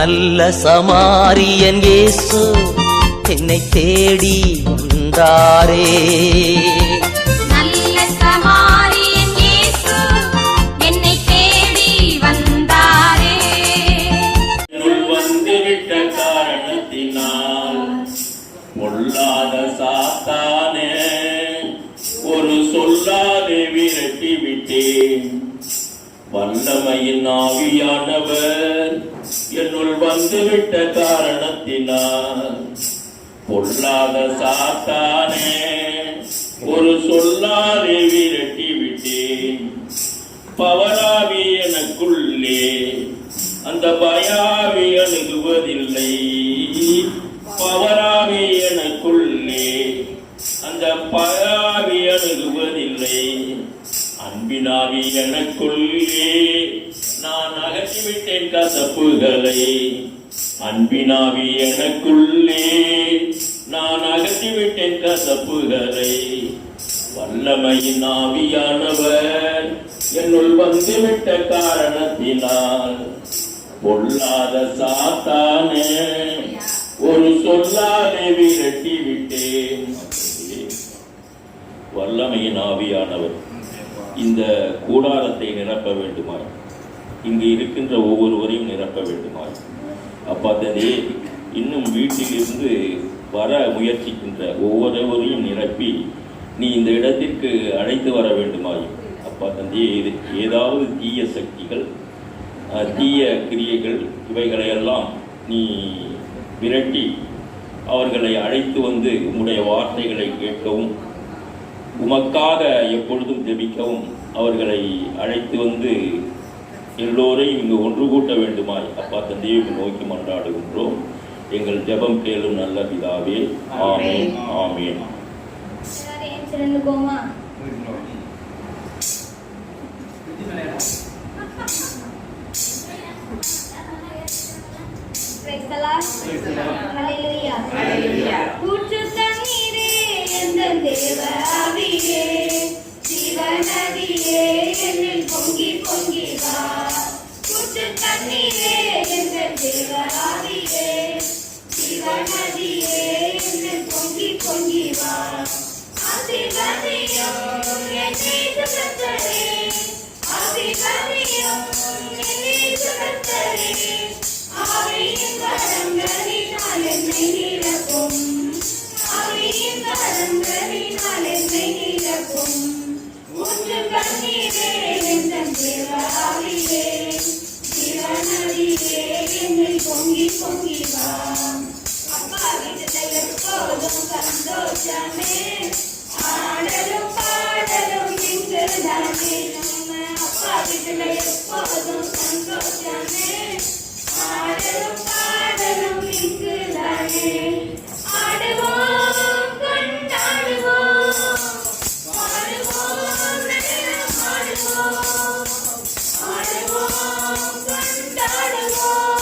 நல்ல சமாரியன் இயேசு என்னை தேடி வந்தாரே. நல்ல சமாரியன் இயேசு என்னை தேடி வந்தாரே. வந்துவிட்ட காரணத்தினால் பொல்லாத சாத்தானே ஒரு சொல்லாதே விரட்டி விட்டேன். வல்லமையின் ஆவியானவர் என்னுள் வந்துவிட்ட காரணத்தினால் பொல்லாத சாத்தானே ஒரு சொல்லாலே விரட்டி விட்டேன். பவராவி எனக்குள்ளே அந்த பயாவி அணுகுவதில்லை. பவராவி எனக்குள்ளே அந்த பயாவி அணுகுவதில்லை. அன்பினாவி எனக்குள்ளே நான் அகற்றிவிட்டேன் கசப்புகளை. அன்பினாவி எனக்குள்ளே நான் அகற்றிவிட்டேன் கசப்புகளை. வல்லமையின் ஆவியானவர் என்னுள் வந்துவிட்ட காரணத்தினால் பொல்லாத சாத்தானே ஒரு சொல்லாலே விரட்டி விட்டேன். வல்லமையின் ஆவியானவர் இந்த கூடாரத்தை நிரப்ப வேண்டுமாய், இங்கு இருக்கின்ற ஒவ்வொருவரையும் நிரப்ப வேண்டுமாய். அப்பா தந்தையே, இன்னும் வீட்டிலிருந்து வர முயற்சிக்கின்ற ஒவ்வொருவரையும் நிரப்பி நீ இந்த இடத்திற்கு அழைத்து வர வேண்டுமாய். அப்பா தந்தையே, ஏதாவது தீய சக்திகள், தீய கிரியைகள் இவைகளையெல்லாம் நீ விரட்டி அவர்களை அழைத்து வந்து உம்முடைய வார்த்தைகளை கேட்கவும் உமக்காக எப்பொழுதும் ஜெபிக்கவும் அவர்களை அழைத்து வந்து எல்லோரையும் இங்கு ஒன்று கூட்ட வேண்டுமாய் அப்பா தந்தையை நோக்கி மன்றாடுகின்றோம். எங்கள் ஜெபம் கேளும் நல்ல பிதாவே. ஆமென், ஆமென். தேவாவியே சிவநதியே என்னில் பொங்கி பொங்கி வா. கூற்று தண்ணீரே எங்கள் தேவாவியே சிவநதியே என்னில் பொங்கி பொங்கி வா. ஆசீர்வதியும் என்னை சுகத்தரே, ஆசீர்வதியும் என்னை சுகத்தரே. ஆவியின் வரங்களினால் என்னை நிரப்பும், ஆவியின் வரங்களினால் என்னை நிரப்பும். ஊற்று கண்ணீரே எந்தன் தேவாவியே சிவநதியே என்னில் பொங்கி பொங்கி வா. அப்பா வீட்டில் எப்போதும் சந்தோஷமே, ஆடலும் பாடலும் எங்குதானே. அப்பா வீட்டில் எப்போதும் சந்தோஷமே, ஆடலும் பாடலும் எங்குதானே. ஆடுவோம் கொண்டாடுவோம், ஆடுவோம் நேரம் ஆடுவோம், ஆடுவோம் கொண்டாடுவோம்,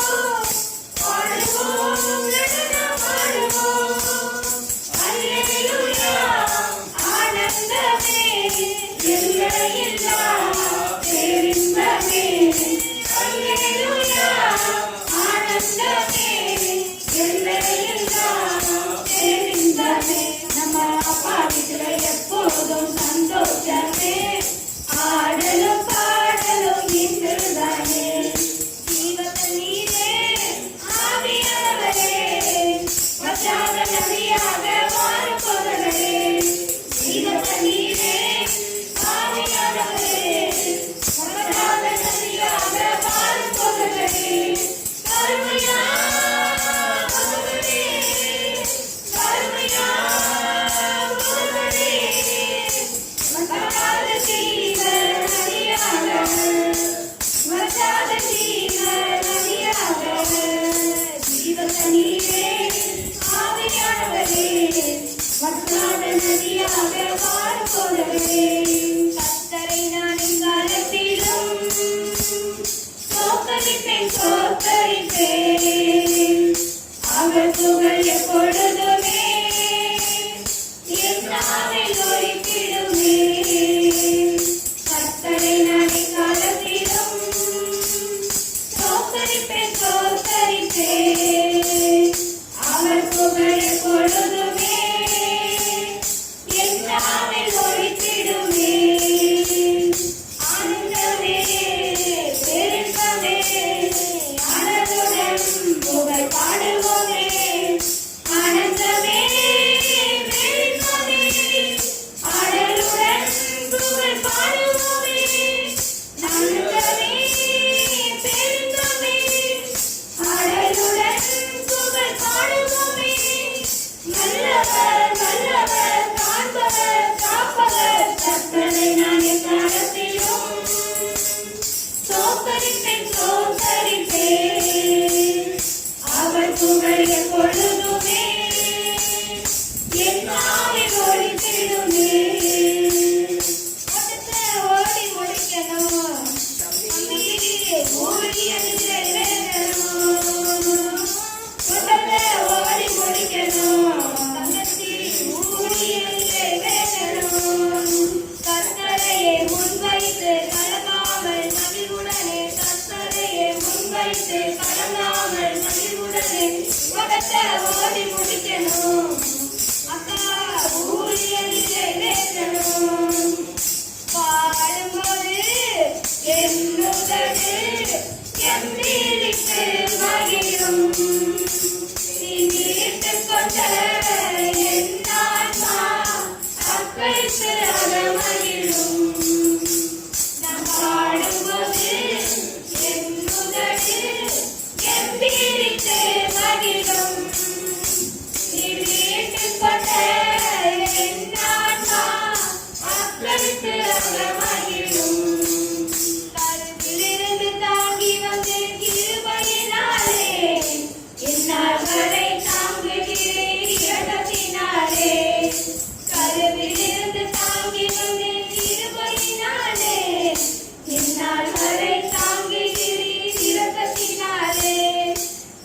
ஆடுவோம் நேரம் ஆடுவோம். அல்லேலூயா ஆனந்தமே எல்லையில்லா பேரின்பமே. அல்லேலூயா புகழ் எப்பொழுதுமே என் நாவில் ஒலித்திடுமே. ஓட்டத்தை ஓடி முடிக்கணும், ஊழியத்தில் நிறைவேறணும். ஓட்டத்தை ஓடி முடிக்கணும், ஊழியத்தில் நிறைவேறணும். கர்த்தரையே முன்வைத்து கலங்காமல் மகிழ்வுடனே, கர்த்தரையே முன்வைத்து கலங்காமல் மகிழ்வுடனே ஓட்டத்தை ஓடி முடிக்கணும். அக்கா ஊழியத்தில் நிறைவேறணும். பாடும்போது என்னுதடு எம்பிரித்து மகிழும். நீ மீட்டுக் கொண்ட என் ஆன்மா அக்களித்து மகிழும். நான் பாடும்போது என்னுதடு எம்பிரித்து மகிழும். நீ மீட்டுக் கொண்ட என் ஆன்மா அக்களித்து மகிழும். கருவிலிருந்து தாங்கி வந்த கிருபையினாலே இந்நாள் வரை தாங்குகிறேன் இரக்கத்தினாலே. கருவிலிருந்து தாங்கி வந்த கிருபையினாலே இந்நாள் வரை தாங்குகிறேன் இரக்கத்தினாலே.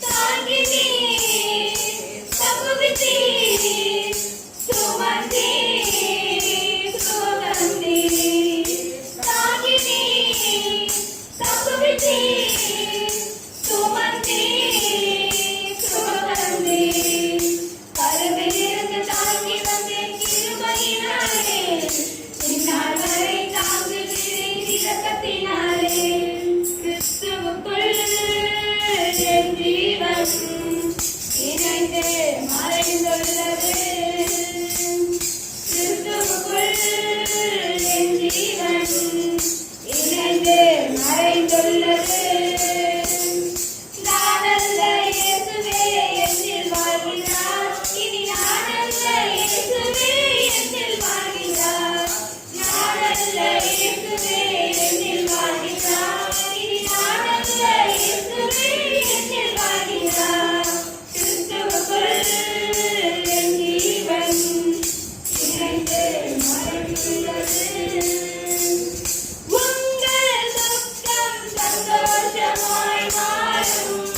தாங்கினீர், தப்புவித்தீர், சுமந்தீர், சுகந்தீர். தாங்கினீர், தப்புவித்தீர், சுமந்தீர், சுகந்தீர். கருவிலிருந்து தாங்கி வந்தேன் கிருபையினாலே இந்நாள் வரை தாங்குகிறேன் இரக்கத்தினாலே. கிறிஸ்துவுக்குள் என் ஜீவன் இணைந்து மறைந்துள்ளது. கிறிஸ்துவுக்குள் என் ஜீவன் இணைந்து மறைந்துள்ளது. நானல்ல இயேசுவே என்னில் வாழ்கிறார், இனி நானல்ல இயேசுவே என்னில் வாழ்கிறார். நானல்ல இயேசுவே என்னில் வாழ்கிறார், இனி நானல்ல இயேசுவே என்னில் வாழ்கிறார். கிறிஸ்துவுக்குள் என் ஜீவன் இணைந்து மறைந்துள்ளது. உங்கள் துக்கம் சந்தோஷமாய் மாறும்,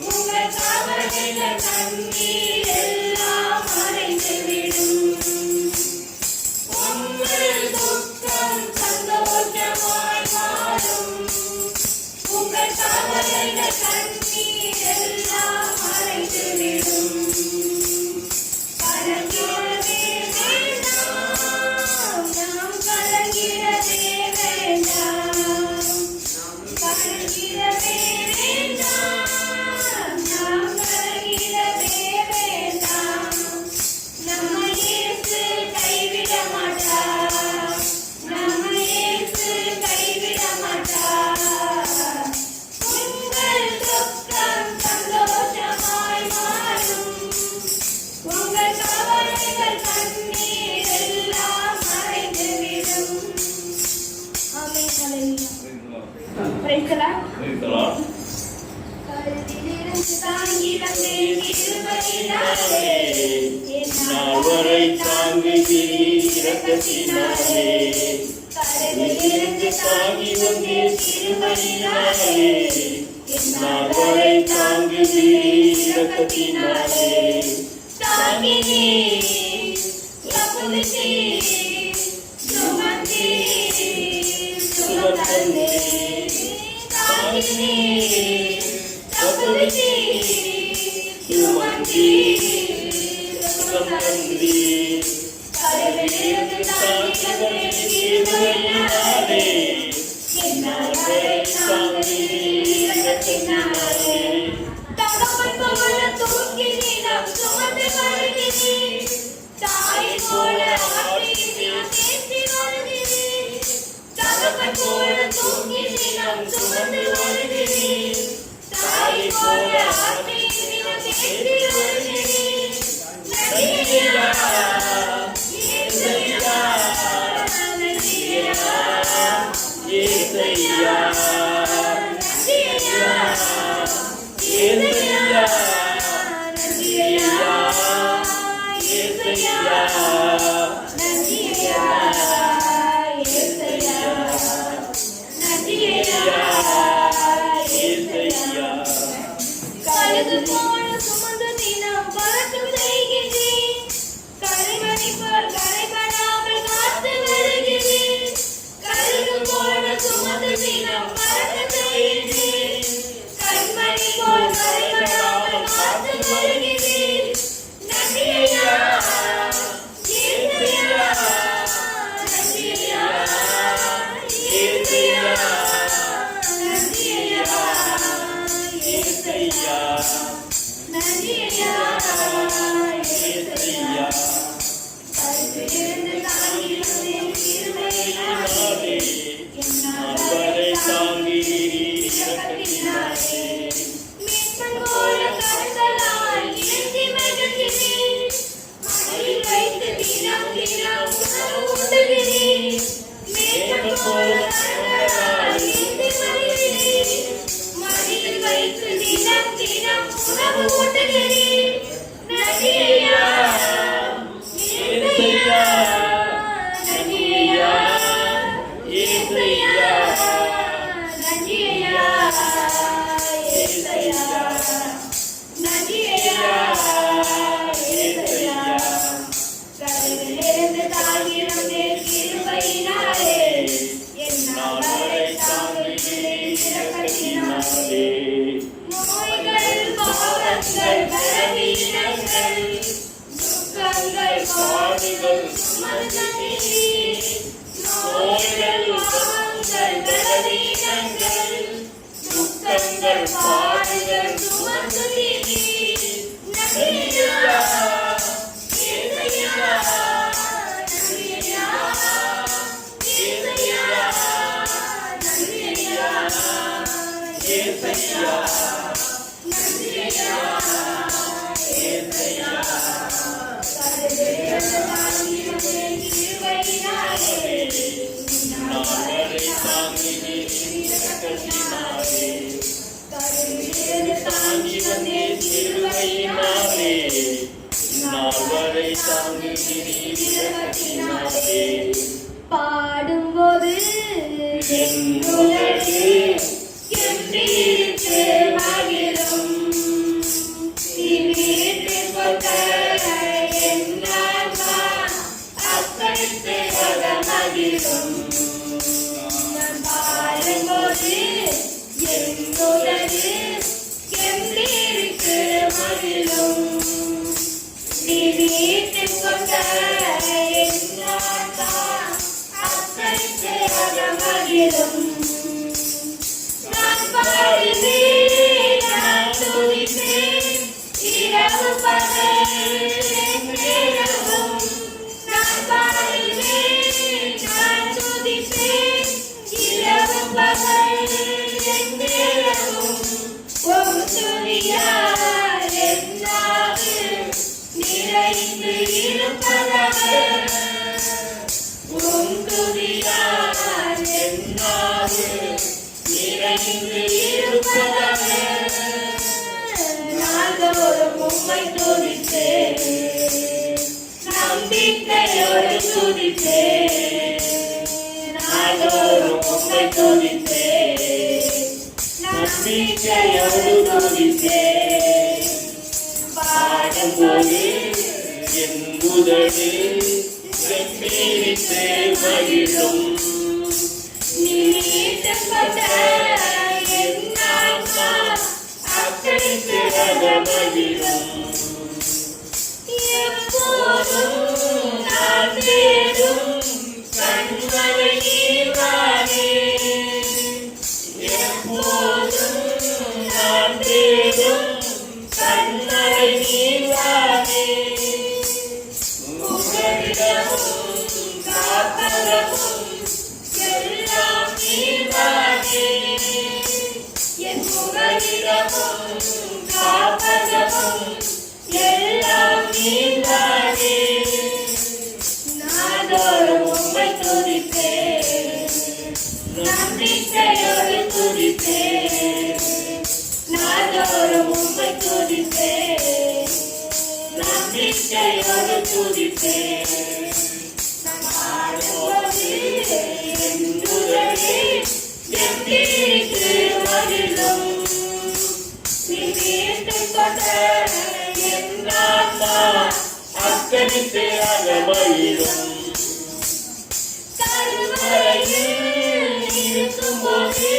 உங்கள் கவலைகள் கண்ணீர் எல்லாம் மறைந்துவிடும். உங்கள் துக்கம் சந்தோஷமாய் மாறும், உங்கள் கவலைகள் கண்ணீர் எல்லாம் மறைந்துவிடும். கலங்கிறதே வேண்டாம், நாம் கலங்கிறதே வேண்டாம். கலங்கிறதே வேண்டாம், நாம் கலங்கிறதே வேண்டாம். நம்ம இயேசு கைவிட மாட்டார், நம்ம இயேசு கைவிட மாட்டார். உங்கள் துக்கம் சந்தோஷமாய் மாறும், உங்கள் கவலைகள் கண்ணீர் எல்லாம் மறைந்துவிடும். ஆமென். ஹல்லேலூயா. Praise the Lord. கருவிலிருந்து தாங்கி வந்தேன் கிருபையினாலே நாள் வரை தாங்குகிறீர் இரக்கத்தினாலே. கருவிலிருந்து தாங்கி வந்தேன் கிருபையினாலே நாள் வரை தாங்குகிறீர் இரக்கத்தினாலே. தாங்கினீர், தப்புவித்தீர், சுமந்தீர், சுகந்தீர். தாங்கினீர், தப்புவித்தீர், சுமந்தீர், சுகந்தீர். கருவிலிருந்து தாங்கி வந்தேன் கிருபையினாலே எந்நாள் வரை தாங்குகிறீர் இரக்கத்தினாலே. தகப்பன் போல தூக்கி நீலம் சுமந்து வருகிறீர், தாய் போல ஆற்றி நீலம் தேற்றி வருகிறீர். தகப்பன் போல தூக்கி நீலம் சுமந்து வருகிறீர், தாய் போல ஆற்றி நீலம் தேற்றி வருகிறீர். நன்றியா, இயேசுயா, நன்றியா, இயேசுயா, நன்றியா, இயேசுயா. கழுகு போல சுமந்து தினம் பறக்க செய்கிறேன். கரைமணி போல் கரைபடாமல் காத்து வருகிறேன். கழுகு போல சுமந்து தினம் பறக்க செய்கிறேன். கண்மணி போல் கரைபடாமல் காத்து வருகிறேன். நன்றி ஐயா, ஏசையா, நன்றி ஐயா, ஏசையா, நன்றி ஐயா, ஏசையா, நன்றி ஐயா, ஏசையா. கருவிலிருந்து தாங்கி வந்தேன் கிருபையினாலே. என்னால் வரை தாங்கி இரக்கத்தினாலே. மீட்பன் போல கரங்களால் ஏந்தி மகிழ்கிறேன். மடியில் வைத்து தினம் தினம் உணவு ஊட்டுகிறேன். மீட்பன் போல கரங்களால் ஏந்தி மகிழ்கிறேன். மடியில் வைத்து தினம் தினம் உணவு ஊட்டுகிறேன். நன்றி ஐயா, ஏசையா, நன்றி ஐயா, ஏசையா, நன்றி ஐயா, ஏசையா, நன்றி ஐயா, ஏசையா. கருவிலிருந்து தாங்கி வந்தேன் கிருபையினாலே. என்னால் வரை தாங்குகிறேன் இரக்கத்தினாலே. நோய்கள், பாவங்கள், பலவீனங்கள், துக்கங்கள், பாடுகள் சுமந்தேன். நோய்கள், பாவங்கள், பலவீனங்கள், துக்கங்கள், பாடுகள் சுமந்தேன். நன்றி ஐயா, ஏசையா, நன்றி ஐயா, ஏசையா, நன்றி ஐயா, ஏசையா, நன்றி ஐயா, ஏசையா. கருவிலிருந்து தாங்கி வந்தேன் கிருபையினாலே. என்னால் வரை தாங்கினேன் இரக்கத்தினாலே. கருவிலிருந்து தாங்கி வந்தேன் கிருபையினாலே. என்னால் வரை தாங்குகிறேன் இரக்கத்தினாலே. பாடும்போது என் உதடு எம்பிருக்கு மகிழும். நீ வீட்டுக் கொண்ட என் ஆன்மா அர்ப்பணித்து மகிழும். நான் பாடும்போது என் உதடு எம்பிருக்கு மகிழும். நீ வீட்டுக் கொண்ட என் ஆன்மா அர்ப்பணித்து மகிழும். நான் பாடுவேன், நான் துதிப்பேன், இரவு பகல் எந்நேரமும். நான் பாடுவேன், நான் துதிப்பேன், இரவு பகல் எந்நேரமும். உம் துதியால் என் நாவு நிறைந்து இருப்பதாக. உம் துதியால் என் நாவு நிறைந்து இருப்பதாக. நாள்தோறும் உம்மை துதிப்பேன், நம்பிக்கையோடு துதிப்பேன். நாள்தோறும் உம்மை துதிப்பேன், நம்பிக்கையோடு துதிப்பேன். பாடும்போது என் உதடு செம்பீரித்து மகிழும். நீ மீட்டுக் கொண்ட என் ஆன்மா அர்ப்பணித்து மகிழும். எப்போதும் நான் தேடும் கண்மலை நீர்தானே. எப்போதும் நான் தேடும் கண்மலை நீர்தானே. உங்களிடமும் காப்பதமும் எல்லாம் நீர்தானே. என் உங்களிடமும் காப்பதமும் எல்லாம் நீர்தானே. நாள்தோறும் உம்மை துதிப்பேன், நம்பிக்கையோடு துதிப்பேன். நாள்தோறும் உம்மை துதிப்பேன், நம்பிக்கையோடு துதிப்பேன். பாடும்போது என் உதடு எம்பிருக்கு மகிழும். நீ மீட்டுக் கொண்ட என் ஆன்மா அக்கடித்து அகமகிழும் கருவறையில் இருக்கும்போது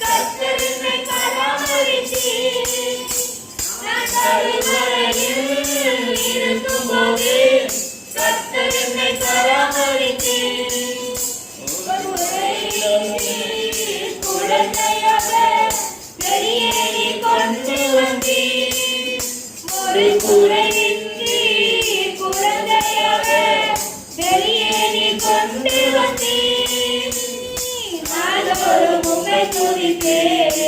கர்த்தர் என்னை பராமரித்தீர். நான் கருவறையில் இருக்கும்போது கர்த்தர் என்னை பராமரித்தீர். ஒரு முறை குழந்தையாக வெளியேறி கொண்டு வந்தீர். ஒரு குறையின்றி குழந்தையாக வெளியேறி கொண்டு வந்தீர். நாள்தோறும் உம்மை துதிப்பேன்,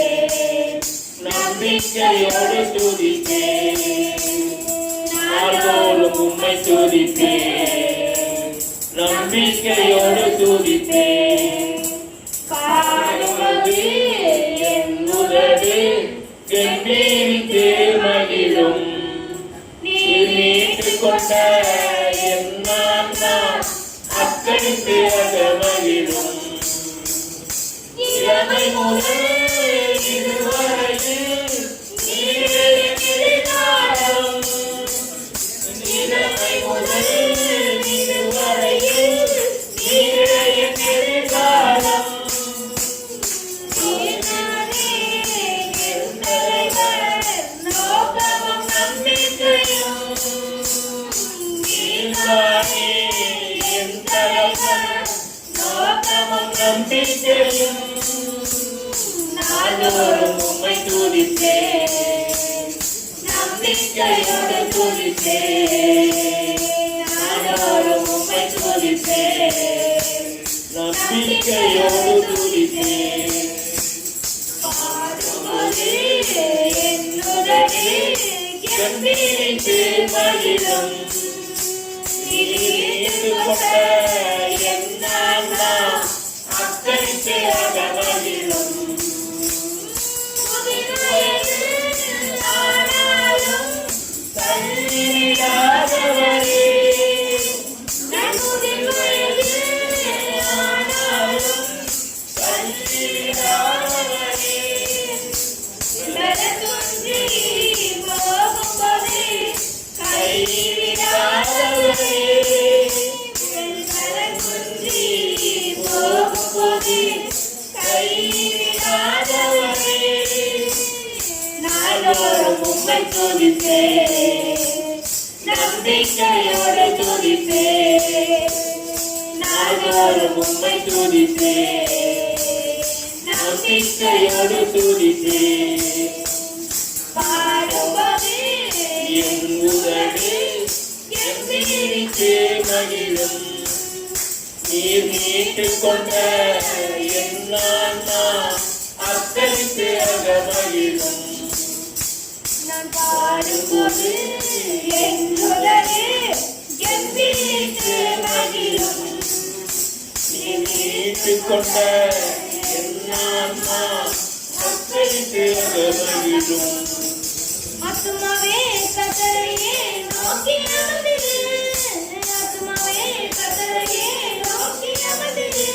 நம்பிக்கையோடு துதிப்பேன். நாள்தோறும் உம்மை துதிப்பேன், நம்பிக்கையோடு துதிப்பேன். பாடுவது என் உதடு கம்பீரித்து மகிழும். நீர் மீட்டுக் கொண்ட என் ஆன்மா அக்கடித்து அகமகிழும். இளமை முதல் இதுவரையில் நீரே என் எதிர்காலம். இளமை முதல் இதுவரையில் நீரே என் எதிர்காலம். நீர்தானே என் தலைவர், நோக்கமும் நம்பிக்கையும். நீர்தானே என் தலைவர், நோக்கமும் நம்பிக்கையும். நாள்தோறும் உம்மை துதிப்பேன், நம்பிக்கையோடு துதிப்பேன். நாள்தோறும் உம்மை துதிப்பேன், நம்பிக்கையோடு துதிப்பேன். பாடுவது என் உதடு கம்பீரித்து மகிழும். நீர் கொண்ட என் ஆன்மா அக்கடித்து அகமகிழும். ஆனாலும் தள்ளிவிடாதவரே, நன்முதிர் வயதில் ஆனாலும் தள்ளிவிடாதவரே, இடரக்குன்றி போகும்போது கைவிடாதவரே, இடரக்குன்றி போகும்போது கைவிடாதவரே. நாள்தோறும் உம்மை துதிப்பேன், நம்பிக்கையோடு துதிப்பேன். நாள்தோறும் உம்மை துதிப்பேன், நம்பிக்கையோடு துதிப்பேன். பாடுவது என் உதடு கம்பீரித்து மகிழும். நீர் மீட்டுக் கொண்ட என் ஆன்மா அக்கடித்து அகமகிழும். நான் பாடும்போது என் உதடு கம்பீரித்து மகிழும். நீர் மீட்டுக் கொண்ட என் ஆன்மா அக்கடித்து அகமகிழும். ஆத்துமாவே கர்த்தரையே நோக்கி அமர்ந்திரு. ஆத்துமாவே கர்த்தரையே நோக்கி அமர்ந்திரு.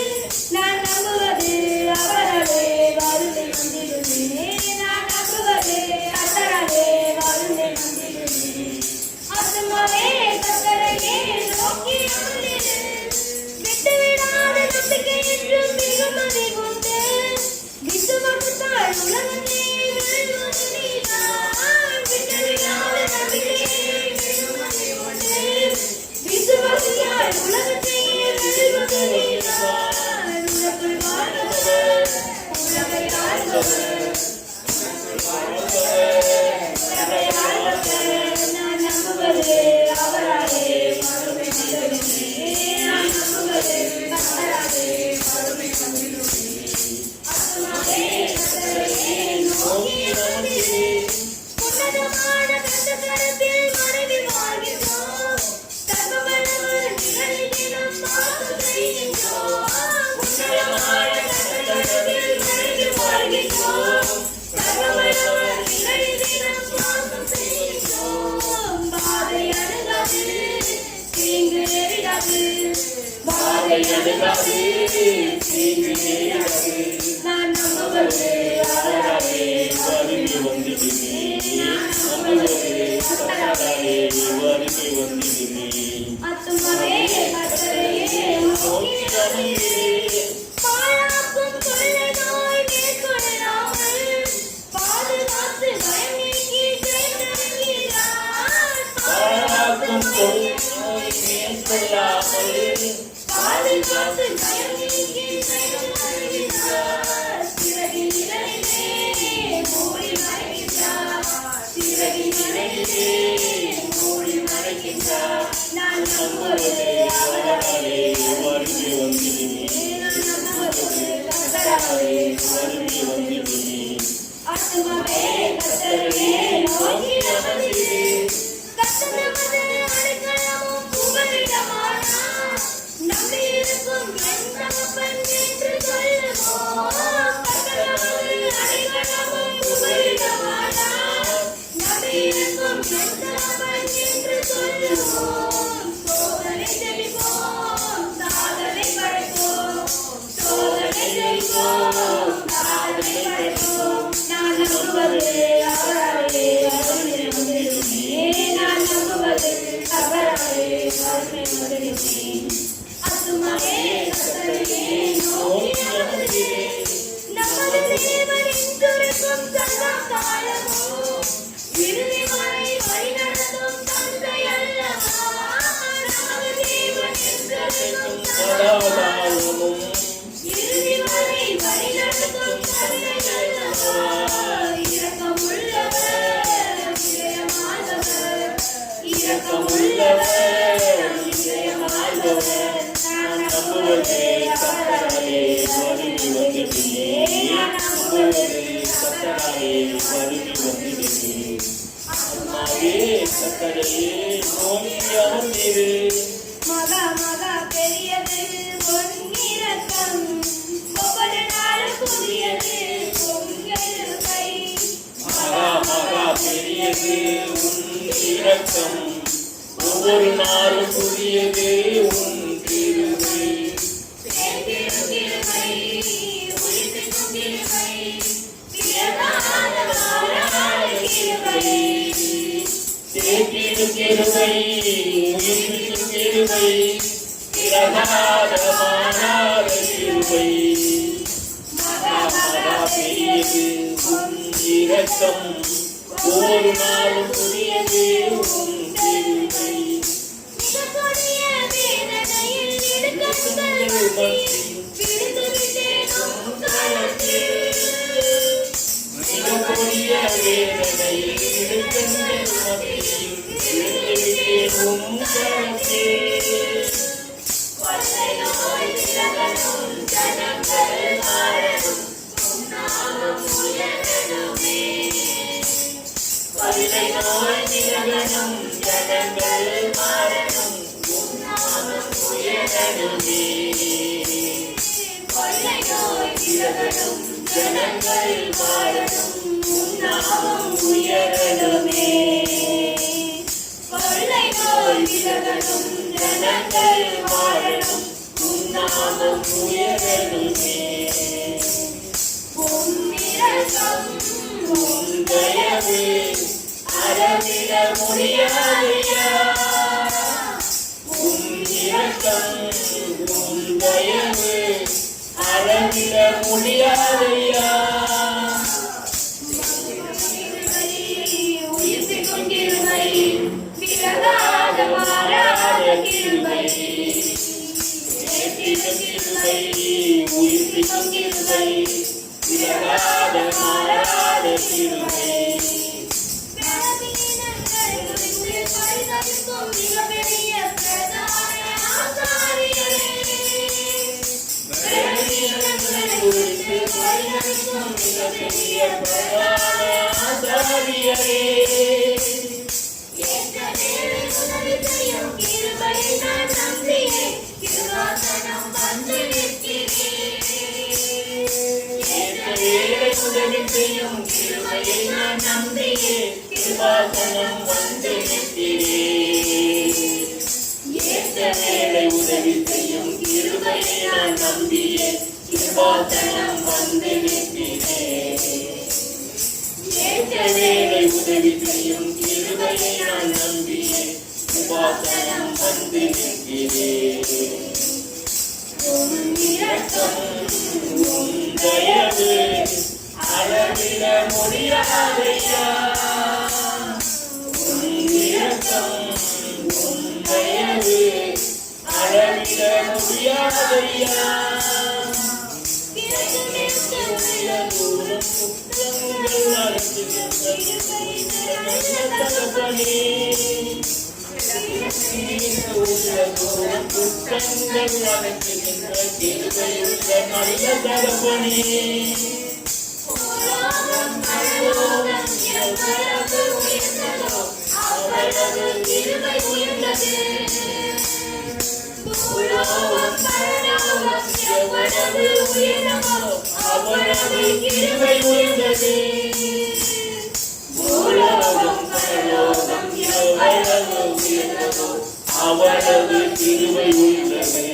நான் நம்புவது அவராலே வருந்தை வந்திடுமே. நான் நம்புவது கர்த்தராலே வருந்தை வந்திடுமே. ஆத்துமாவே கர்த்தரையே நோக்கி அமர்ந்திரு. விட்டுவிடாத நம்பிக்கை என்றும் மிகுமதி உண்டு. விசுவாசத்தால் உலகத்தை வெல்வது நீதான். விட்டுவிடாத நம்பிக்கை மிகுமதி உண்டு. விசுவாசியால் உலகத்தை வெல்வது நீதான். உலகை வாழ்பவர், உலகை ஆள்பவர், உலகை ஆள்பவர். நான் நம்புவது அவராலே மறுமை வந்திடுமே. நான் நம்புவது கர்த்தராலே மறுமை வந்திடுமே. ஆத்துமாவே கர்த்தரையே நோக்கி அமர்ந்திரு. உன்னதமான கர்த்தரிடத்தில் மனைவி வாழ்கிறோம். சர்வவல்லவர் நிழலில் தினம் வாசம் செய்கின்றோம். உன்னதமான கர்த்தரிடத்தில் மனைவி வாழ்கிறோம். சர்வவல்லவர் நிழலில் தினம் வாசம் செய்கின்றோம். பாதை அணுகாது, தீங்கு நெருங்காது. பாதை அணுகாது, தீங்கு நெருங்காது. நான் நம்புவது அவராலே வருகை வந்திடுமே. மனதிலே மூடி மறைக்கின்றார். நான் நம்புவது அவராலே வருகை வந்திடுமே. கர்த்தராலே வருகை வந்திடுமே. ஆத்துமாவே கர்த்தரையே நோக்கி அமர்ந்திரு. கர்த்தர் நமது அடைக்கலமும் புகலிடமானார். நம்பியிருக்கும் என் தகப்பன் என்று சொல்லுவோம். கர்த்தர் நமது அடைக்கலமும் புகலிடமானார். நம்பியிருக்கும் என் தகப்பன் என்று சொல்லுவோம். சோதனை ஜெயிப்போம், சாதனை படைப்போம். சோதனை ஜெயிப்போம், சாதனை படைப்போம். நான் நம்புவது அவராலே வருகை வந்திடுமே. நான் நம்புவது அவராலே வருகை வந்திடுமே. ஆத்துமாவே கர்த்தரையே நோக்கி அமர்ந்திரு. நமது தேவனின் துறைக்கும் சதா காலமும் இறுதி வரை வழிநடத்தும் தந்தை அல்லவா. நமது தேவனின் துறைக்கும் சதா சதாகாலமும் இறுதி வரை வழிநடத்தும் தந்தை அல்லவா. இரக்கமுள்ளவர், இதயமார்ந்தவர். இரக்கமுள்ளவர், இதயமார்ந்தவர். நான் நம்புவது கர்த்தராலே வருகை வந்திடுமே. நம்புவது கர்த்தராலே வருகை வந்திடுமே. ஆத்துமாவே கர்த்தரையே நோக்கி அமர்ந்திரு. மகா மகா பெரியது உன் இரக்கம். ஒவ்வொரு நாளும் புதியது உன் கிருபை. மகா மகா பெரியது உன் இரக்கம். ஒவ்வொரு நாளும் புதியது உன் கிருபை. சேர்த்திடும் கிருபை, உயிர்ப்பிக்கும் கிருபை. பிறகாத மாறாத கிருபை. சேர்த்திடும் கிருபை, உயிர்ப்பிக்கும் கிருபை, பிறகாத மாறாத கிருபை. மகா மகா பெரியது உன் இரக்கம். ஒவ்வொரு நாளும் புதியது உன் கிருபை. மிகப்பெரிய வேதனையில் இடுக்கண்கள் மத்தியில் விழுந்து விட்டேனும் களத்தில். மிகப்பெரிய வேதனையில் இடுக்கண்கள் மத்தியில் விழுந்துவிட்டேன் உம் கரத்தில். கொள்ளை நோய் விலகணும், ஜனங்கள் மாறணும், உம் நாமம் உயரணுமே. கொள்ளை நோய் விலகணும், ஜனங்கள் மாறணும், உம் நாமம் உயரணுமே. கொள்ளை நோய் விலகணும், ஜனங்கள் மாறணும், உம் நாமம் உயரணுமே. கொள்ளை நோய் விலகணும், ஜனங்கள் மாறணும், உம் நாமம் உயரணுமே. உம் இரக்கம், உம் தயவு அளவிட முடியாதையா. உம் இரக்கம், உம் தயவு அளவிட முடியாதையா. உயிர்ப்பிக்கும் கிருபை, விலகாத மாறாத கிருபை. சேர்த்திடும் கிருபை, உயிர்ப்பிக்கும் கிருபை, விலகாத மாறாத கிருபை. பலவீனங்கள் குறித்து பரிதவிக்கும் மிகப்பெரிய பிரதான ஆசாரியரே. பலவீனங்கள் குறித்து பரிதவிக்கும் மிகப்பெரிய பிரதான ஆசாரியரே. ஏற்ற வேளை உதவி செய்யும் கிருபையை நான் நம்பினேன். கிருபாசனம் வந்து நிற்கிறேன். ஏற்ற வேளை உதவி செய்யும் கிருபையை நான் நம்பியே கிருபாசனம் வந்து நிற்கிறேன். ஏற்ற வேளை உதவி செய்யும் கிருபையை நான் நம்பியே கிருபாசனம் வந்து நிற்கிறேன். ஏற்ற வேளை உதவி செய்யும் கிருபையை நான் நம்பியே கிருபாசனம் வந்து நிற்கிறேன். உம் இரக்கம், உம் தயவு அளவிட முடியாதையா. உம் இரக்கம், உம் தயவு அளவிட முடியாதையா. உள்ள தூரம் குற்றங்கள் நடத்துகின்ற நல்ல தகப்பனே உள்ளதோறும் குற்றங்கள் அகற்றுகின்ற கிருபையுள்ள நல்ல தகப்பனே பூலோகம் பரலோகம் எவ்வளவு உயர்ந்ததோ அவ்வளவு கிருபை உயர்ந்தது. பூலோகம் பரலோகம் எவ்வளவு உயர்ந்ததோ அவ்வளவு கிருபை உயர்ந்தது. பூலோகம் பரலோகம் எவ்வளவு உயர்ந்ததோ அவ்வளவு கிருபை உள்ளது.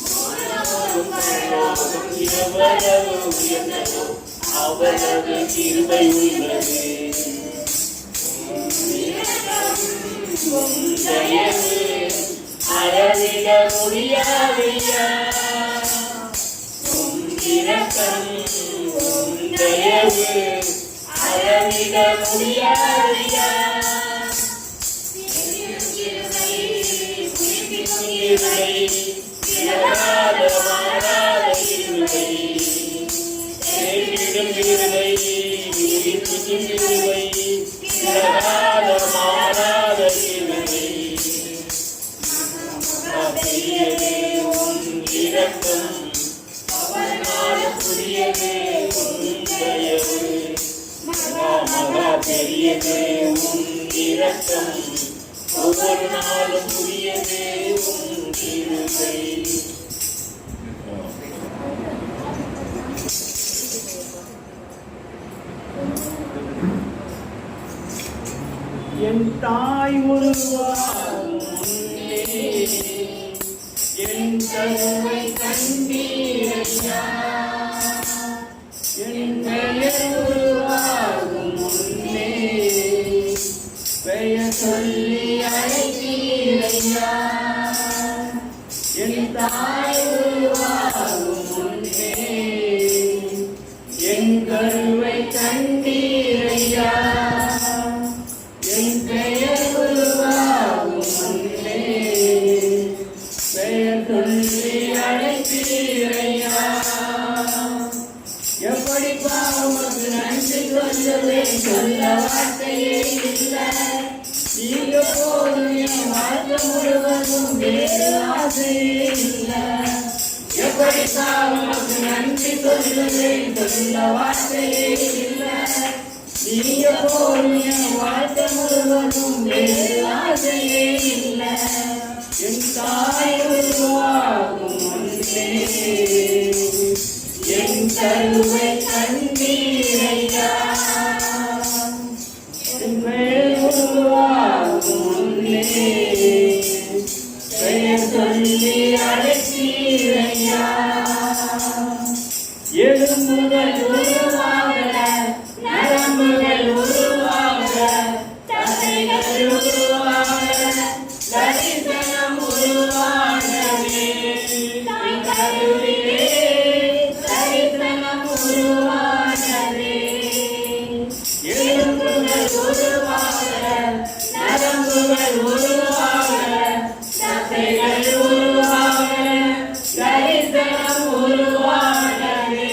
பூலோகம் பரலோகம் எவ்வளவு உயர்ந்ததோ அவ்வளவு கிருபை உள்ளது. உம் தயவு அளவிட முடியாதையா. உம் இரக்கம் உம் தயவு அளவிட முடியாதையா. கிருபை விலகாத மாறாத கிருபை தேடிடும் கிருபை விழிப்புக்கும் கிருபை விலகாத மாறாத கிருபை பெரியதே உன் இரக்கம் அவனால் புரியதே உன் தயவு மகா பெரியதே உன் இரக்கம் ஒவ்வொரு நாளும் புரியதே உன் கிருபை. என் தாய் உருவாகும் முன்னே என் கருவை கண்டீரையா. என் பெயர் உருவாகும் முன்னே பெயர் சொல்லி அழைத்தீரையா. என் தாய் உருவாகும் முன்னே என் கருவை கண்டீரையா. என் பெயர் உருவாகும் முன்னே பெயர் சொல்லி அழைத்தீரையா. எப்படி பாவமக்கு நன்றி சொல்லவே சொல்ல வார்த்தையே இல்லை. நீங்க போதும் என் வாழ்க்கை முழுவதும் வேறு ஆசையே இல்லை. எப்படி பாவமக்கு நன்றி சொல்லவே சொல்ல வார்த்தையே இல்லை. நீங்க போதும் என் வாழ்க்கை முழுவதும் வேறு ஆசையே இல்லை. என் தாய் உருவாகும் முன்னே என் கருவை கண்டீரையா. என் பெயர் உருவாகும் முன்னே பெயர் சொல்லி அழைத்தீரையா. எலும்புகள் உருவாக நரம்புகள் உருவாக தசைகள் உருவாக தரிசனம் உருவாகவே. தாய் கருவிலே தரிசனம் உருவாகவே. எலும்புகள் உருவாக நரம்புகள் உருவாக தசைகள் உருவாக தரிசனம் உருவாகவே.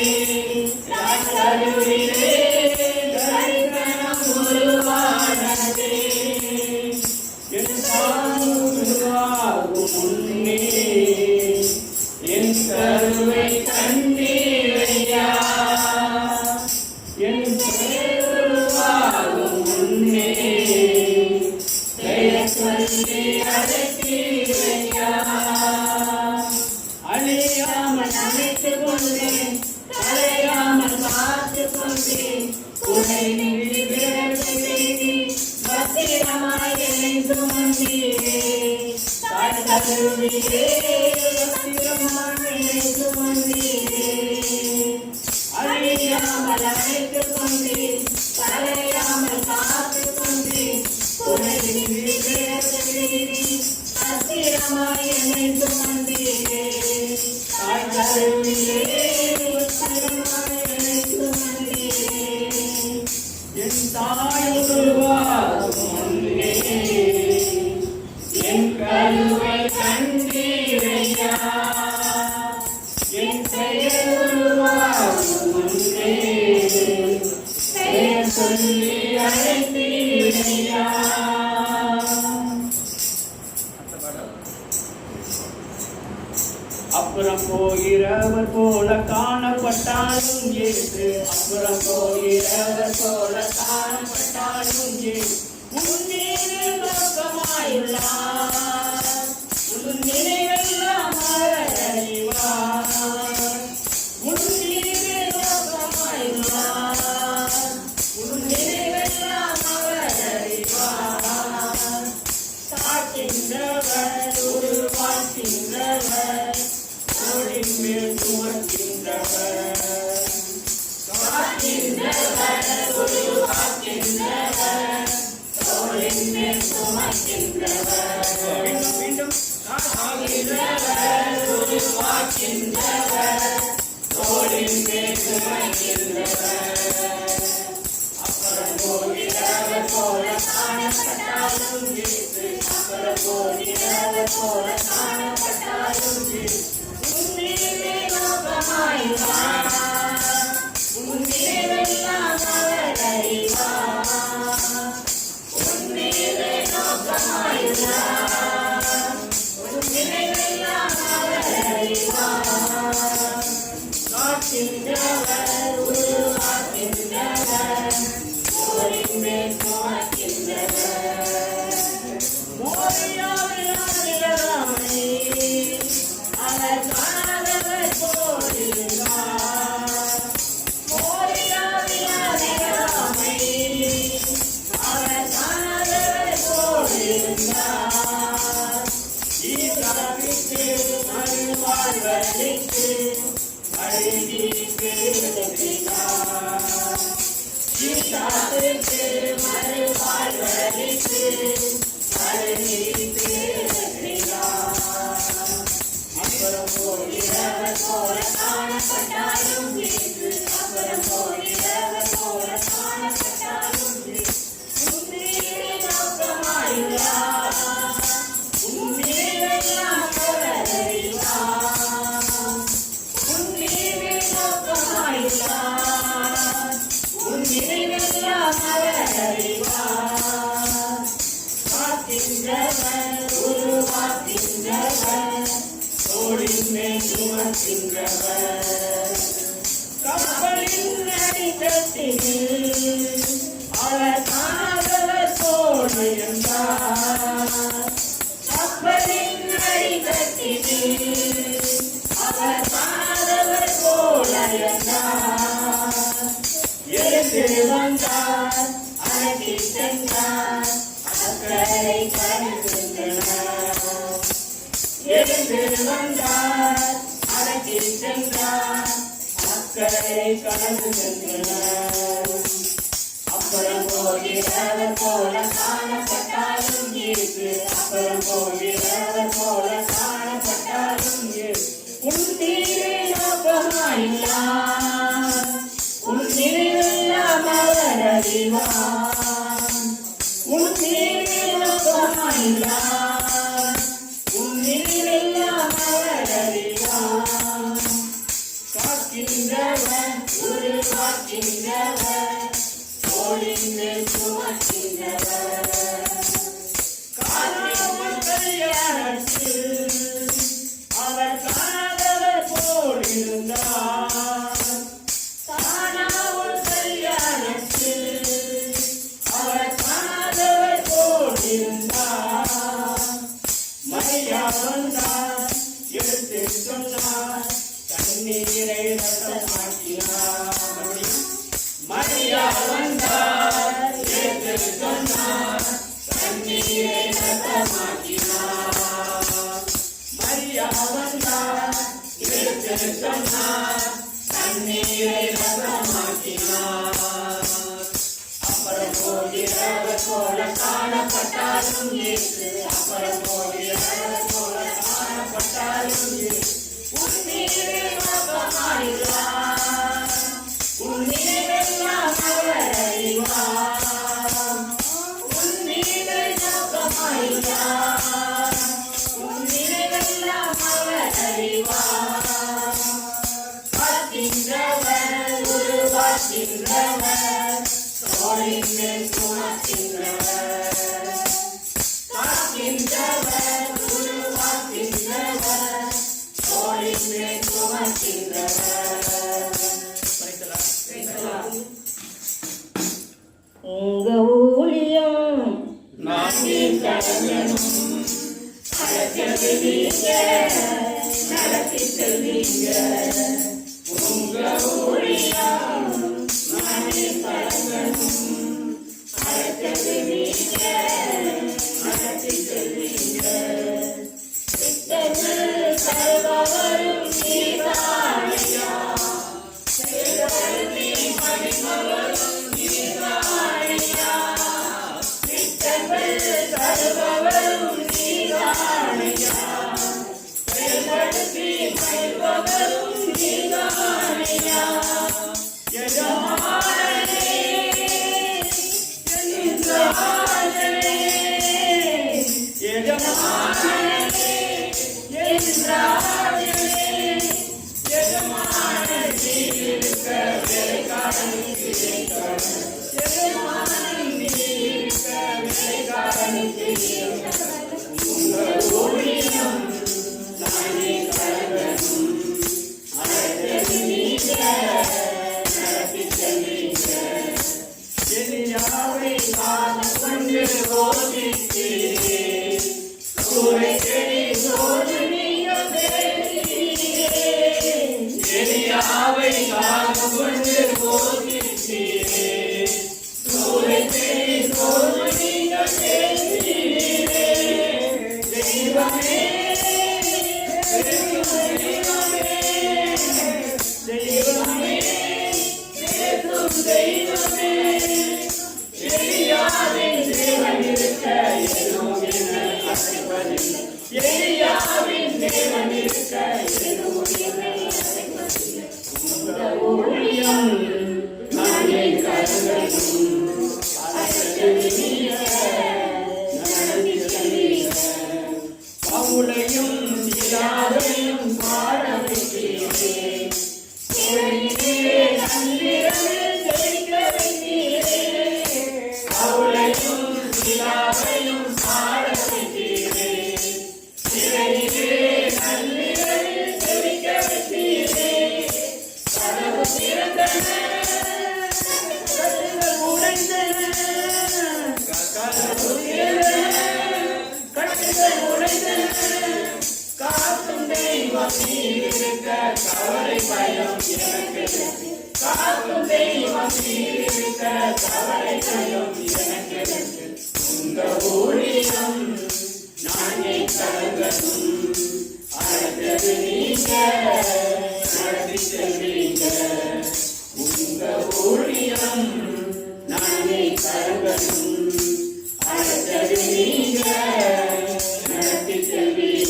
தாய் கருவிலே தரிசனம் உருவாகவே. என் தாய் உருவாகும் முன்னே என் கருவை கண்டீரையா. என் பெயர் உருவாகும் முன்னே பெயர் சொல்லி அழைத்தீரையா. அழியாமல் நினைத்துக் கொண்டேன் கலையாமல் பார்த்துக் கொண்டேன். உன்னை நின்று செய்தி பத்திரமாய் என்னை சுமந்தீரே. தாய் கருவிலே பத்திரமாய் என்னை சுமந்தீரே. அழியாமல் அழைத்துக் கொண்டேன் கலையாமல் பார்த்துக் கொண்டேன். உன்னை நின்று செய்தி பத்திரமாய் என்னை சுமந்தீரே. தாய் கருவிலே பத்திரமாய் என்னை சுமந்தீரே. என் தாய் உருவாகும் முன்னே என் கருவை கண்டீரையா. என் பெயர் உருவாகும் முன்னே பெயர் சொல்லி அழைத்தீரையா. அப்புறம் போகிறவர் போல காணப்பட்டாலும் இயேசு, அப்புறம் போகிறவர் போல காணப்பட்டாலும் இயேசு உன்மீது நோக்கமாயுள்ளார், உன் நினைவெல்லாம் அவர் அறிவார். உன்மீது நோக்கமாயுள்ளார், உன் நினைவெல்லாம் அவர் அறிவார். காக்கின்றவர், உருவாக்கின்றவர், தோளின் மேல் சுமக்கின்றவர். காக்கின்றவர், உருவாக்கின்றவர், தோளின் மேல் சுமக்கின்றவர். மீண்டும் காக்கின்றவர், உருவாக்கின்றவர், தோளின் மேல் சுமக்கின்றவர். அப்புறம் போகிறவர் போல காணப்பட்டாலும் இயேசு, அப்புறம் போகிறவர் போல காணப்பட்டாலும் இயேசு. உன்மீது நோக்கமாயுள்ளார், உன் நினைவெல்லாம் அவர் அறிவார். உன்மீது நோக்கமாயுள்ளார், உன் நினைவெல்லாம் அவர் அறிவார். காக்கின்றவர், உருவாக்கின்றவர், தோளின் மேல் சுமக்கின்றவர். மோரியாவிலானவரை அவர் காணாதவர் போலிருந்தார். மோரியாவிலானவரை அவர் காணாதவர் போலிருந்தார். ஈசாவுக்கு மறுவாழ்வளித்து அழுதிக்கு எழுப்பினார். ஈசாவுக்கு மறுவாழ்வளித்து அழுதிக்கு எழுப்பினார். அப்புறம் போகிறவர் போல காணப்பட்டாலும் இயேசு, அப்புறம் போகிறவர் போல காணப்பட்டாலும் இயேசு. உன்மீது நோக்கமாயுள்ளார், உன்மீதெல்லாம் அவர் அறிவார். உன்மீது நோக்கமாயுள்ளார், உன்மீதெல்லாம் அவர் அறிவார். காக்கின்றவர், உருவாக்கின்றவர், தோளின் மேல் சுமக்கின்றவர். கப்பலின் அடித்தட்டில் அவர் காணாதவர் போல இருந்தார். கப்பலின் அடித்தட்டில் அவர் காணாதவர் போல இருந்தார். எழுந்து வந்தார், அழைத்துச் சென்றார், அக்கறை கருதுகின்றனர். எழுந்து வந்தார், அழைத்துச் சென்றார், அக்கறை கருதுகின்றனர். அப்புறம் போகிறவர் போல காணப்பட்டாலும் இயேசு, அப்புறம் போகிறவர் போல காணப்பட்டாலும் இயேசு. உன் தீரை நோக்கமாயுள்ளார், உன் நினைவெல்லாம் அவர் அறிவார். உன் தீரை நோக்கமாயுள்ளார், உன் நினைவெல்லாம் அவர் அறிவார். காக்கின்றவர், உருவாக்கின்றவர், தோளின் மேல் சுமக்கின்றவர். காணாமல் கல்யாணத்தில் அவர் காணாதவர் போலிருந்தார். காணாமல் கல்யாணத்தில் அவர் காணாதவர் போலிருந்தார். மரியா வந்தார், எடுத்துச் சொன்னார், தண்ணீரை ரசமாக்கினார். மரியா வந்தார், எடுத்துச் சொன்னார், தண்ணீரை ரசமாக்கினார். மரியா வந்தார், எடுத்துச் சொன்னார், தண்ணீரை ரசமாக்கினார். அப்புறம் போகிறவர் போல காணப்பட்டாலும் இயேசு, அப்புறம் போகிறவர் போல காணப்பட்டாலும் இயேசு. உன்மீது நோக்கமாயுள்ளார், உன் நினைவெல்லாம் அவர் அறிவார். உன்மீது நோக்கமாயுள்ளார், உன் நினைவெல்லாம் அவர் அறிவார். காக்கின்றவர், உருவாக்கின்றவர், தோளின் மேல் சுமக்கின்றவர், காக்கின்றவர், உருவாக்கின்றவர், தோளின் மேல் சுமக்கின்றவர். உங்க ஊழியம் நானே கலைஞனும் அழைச்சது நீங்க, நடத்தி செல்வீங்க. உங்க ஊழியம் நானே கலைஞனும் அழைச்சது நீங்க, நடத்தி செல்வீங்க. சித்தங்கள் சர்வவரும் நீதானையா, செல்வருமே மணிமவரும் நீதானையா. சித்தங்கள் சர்வவரும் நீதானையா, செல்வருமே மணிமவரும் நீதானையா. எஜமானனே என் ராஜனே, எஜமானனே என் ராஜனே, எஜமானனே இருக்க வேலைக்காரனுக்கு ஏற்கனவே, எஜமானனே இருக்க வேலைக்காரனுக்கு ஏற்கனவே. உங்கள் ஊழியம் நானே கலைஞனும் அழைத்தது நீங்க, நடத்தி செல்வீங்க. எலியாவை காணக் கொண்டு போதித்தீரே, சூறை செடி சோறு நீங்கள் தேடினீரே. எலியாவை காணக் கொண்டு போதித்தீரே, சூறை செடி சோறு நீங்கள் தேடினீரே. தெய்வமே தெய்வமே தெய்வமே பேசும் தெய்வமே, எலியாவின் தேவன் இருக்க எதுவும் என்னை அசைப்பதில்லை. எலியாவின் தேவன் இருக்க எதுவும் என்னை அசைப்பதில்லை. உங்க ஊழியம் நானே கலைஞனும் அழைத்தது நீங்க, நடத்தி செல்வீங்க. பவுலையும் சீலாவையும் பாட வைத்தீரே, சிறையிலே நன்றிரவில் ஜெயிக்க வைத்தீரே. பவுலையும் சீலாவையும் பாட வைத்தீரே, சிறையிலே நன்றிரவில் ஜெயிக்க வைத்தீரே. கதவு திறந்தன, கட்டுகள் உடைந்தன, கதவு திறந்தன, கட்டுகள் உடைந்தன. காக்கும் தெய்வம் நீர் இருக்க கவலை பயம் எனக்கு, காக்கும் தெய்வம் நீர் இருக்க கவலை பயம் எனக்கு. உங்க ஊழியம் நானே கலைஞனும் அழைத்தது நீங்க, நடத்தி செல்வீங்க. உங்க ஊழியம் நானே கலைஞனும் அழைத்தது நீங்க, நடத்தி செல்வீங்க.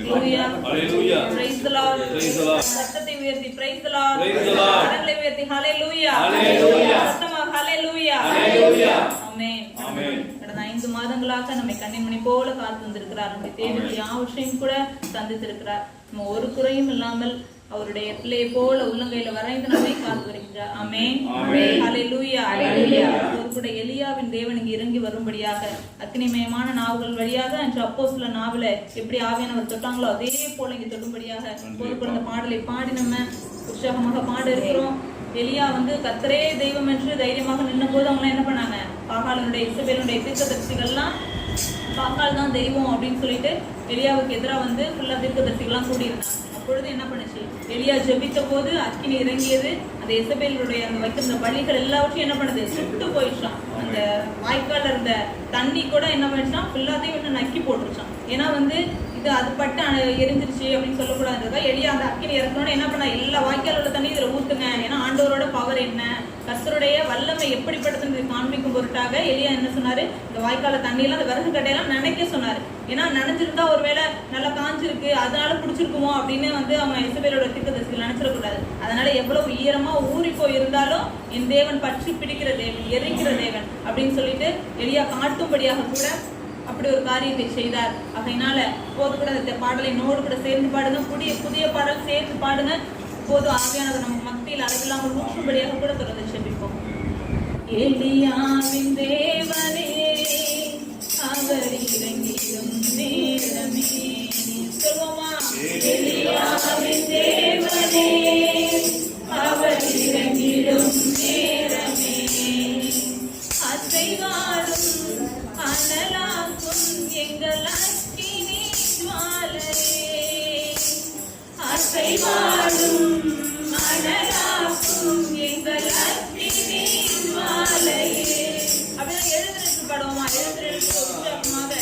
Hallelujah. Hallelujah. Praise the Lord. Praise the Lord. சத்தத்தை உயர்த்தி praise the Lord. Praise the Lord. கரங்களை உயர்த்தி hallelujah. Hallelujah. சத்தமாக hallelujah. Hallelujah. Amen. Amen. கடந்த 5 மாதங்களாக நம்மை கண்ணிமணி போல காத்து வந்திருக்கிறார். நம்முடைய தேவைகள் யாவற்றையும் கூட சந்தித்திருக்கிறார். நம்ம ஒரு குறையும் இல்லாமல் அவருடைய பிள்ளை போல உள்ளங்கையில வரைந்து நம்மை காத்து வருகிறார். ஆமென். ஹalleluya. ஒரு கூட எலியாவின் தேவன் இங்கு இறங்கி வரும்படியாக அக்னிமயமான நாவுகள் வழியாக அன்று அப்போஸ்தலர் நாவில எப்படி ஆவியானவர் தொட்டாங்களோ அதே போல இங்க தொடும்படியாக ஒரு கூட இந்த பாடலை பாடி நம்ம உற்சாகமாக பாட இருக்கிறோம். எலியா கர்த்தரே தெய்வம் என்று தைரியமாக நின்ன போது அவங்க என்ன பண்ணாங்க, பாகாலனுடைய இசபேலுடைய தீர்க்கதரிசிகள்லாம் பாகால் தான் தெய்வம் அப்படின்னு சொல்லிட்டு எலியாவுக்கு எதிராக ஃபுல்லா தீர்க்கதரிசிகள்லாம் கூடியிருந்தாங்க. அப்பொழுது என்ன பண்ணுச்சு, எலியா ஜெபித்த போது அக்கினி இறங்கியது. அந்த இசபேலுடைய அந்த வைத்திருந்த பலிகள் எல்லாவற்றையும் என்ன பண்ணுது, சுட்டு போயிடுச்சான். அந்த வாய்க்கால இருந்த தண்ணி கூட என்ன பண்ணிச்சான், ஃபுல்லாத்தையும் நக்கி போட்டுருச்சான். ஏன்னா இது அது பட்டு எரிஞ்சிருச்சு அப்படின்னு சொல்லக்கூடாதுன்றதா எலியா அந்த அக்கினி இறக்கணும்னு என்ன பண்ணா, எல்லா வாய்க்கால் உள்ள தண்ணி இதுல ஊத்துங்க. ஏன்னா ஆண்டவரோட பவர் என்ன, கர்த்தருடைய வல்லமை எப்படிப்பட்டது காண்பிக்கும் பொருட்டாக எலியா என்ன சொன்னாரு, இந்த வாய்க்கால தண்ணியெல்லாம் அந்த விறகு கட்டையெல்லாம் நினைக்க சொன்னாரு. ஏன்னா நினைச்சிருந்தா ஒருவேளை நல்லா காஞ்சிருக்கு அதனால பிடிச்சிருக்குமோ அப்படின்னு அவங்க இசபேலோட தீர்க்கதரிசிகள் நினைச்சிடக்கூடாது. அதனால எவ்வளவு ஈரமா ஊறி போய் இருந்தாலும் என் தேவன் பற்றி பிடிக்கிற தேவன், எரிக்கிற தேவன் அப்படின்னு சொல்லிட்டு எலியா காட்டும்படியாக கூட அப்படி ஒரு காரியத்தை செய்தார். ஆகையினால போது கூட இந்த பாடலை நோடு கூட சேர்ந்து பாடுங்க, புதிய பாடல் சேர்த்து பாடுங்க. போது ஆவியானவர் நம்ம மத்தியில் மேல் அளவில்லாமல் ஊற்றும்படியாக கூட தொடர்ந்து செபிப்போம். எலியாவின் தேவனே அவர் இறங்கிடும் நேரமே. சொல்வோமா? எலியாவின் தேவனே அவர் இறங்கிடும் நேரமே. அசைவாடும் அனலாக்கும் எங்கள் அக்கினி ஜுவாலையே. அசைவாடும் அனலாக்கும் எங்கள் அக்கினி ஜுவாலையே. அப்படின்னா எழுந்திருந்து பாடுவோமா? எழுந்திருந்து உற்சாகமாக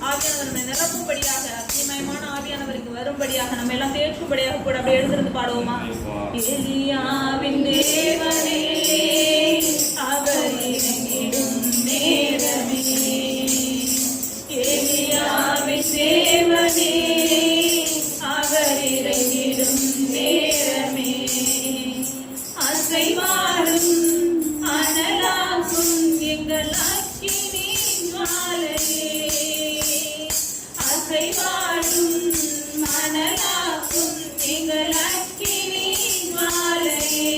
ஆவியானவர் நம்மை நிரப்பும்படியாக, அக்னிமயமான ஆவியானவருக்கு வரும்படியாக, நம்ம எல்லாம் தேற்றும்படியாக கூட அப்படியே எழுந்திருந்து பாடுவோமா? எலியாவின் தேவனே அவர் இறங்கிடும் நேரமே. எலியாவின் தேவனே அவர் இறங்கிடும் நேரமே. அசைவாடும் அனலாகும் எங்கள் அக்கினி ஜுவாலையே. அசைவாடும் அனலாகும் எங்கள் அக்கினி ஜுவாலையே.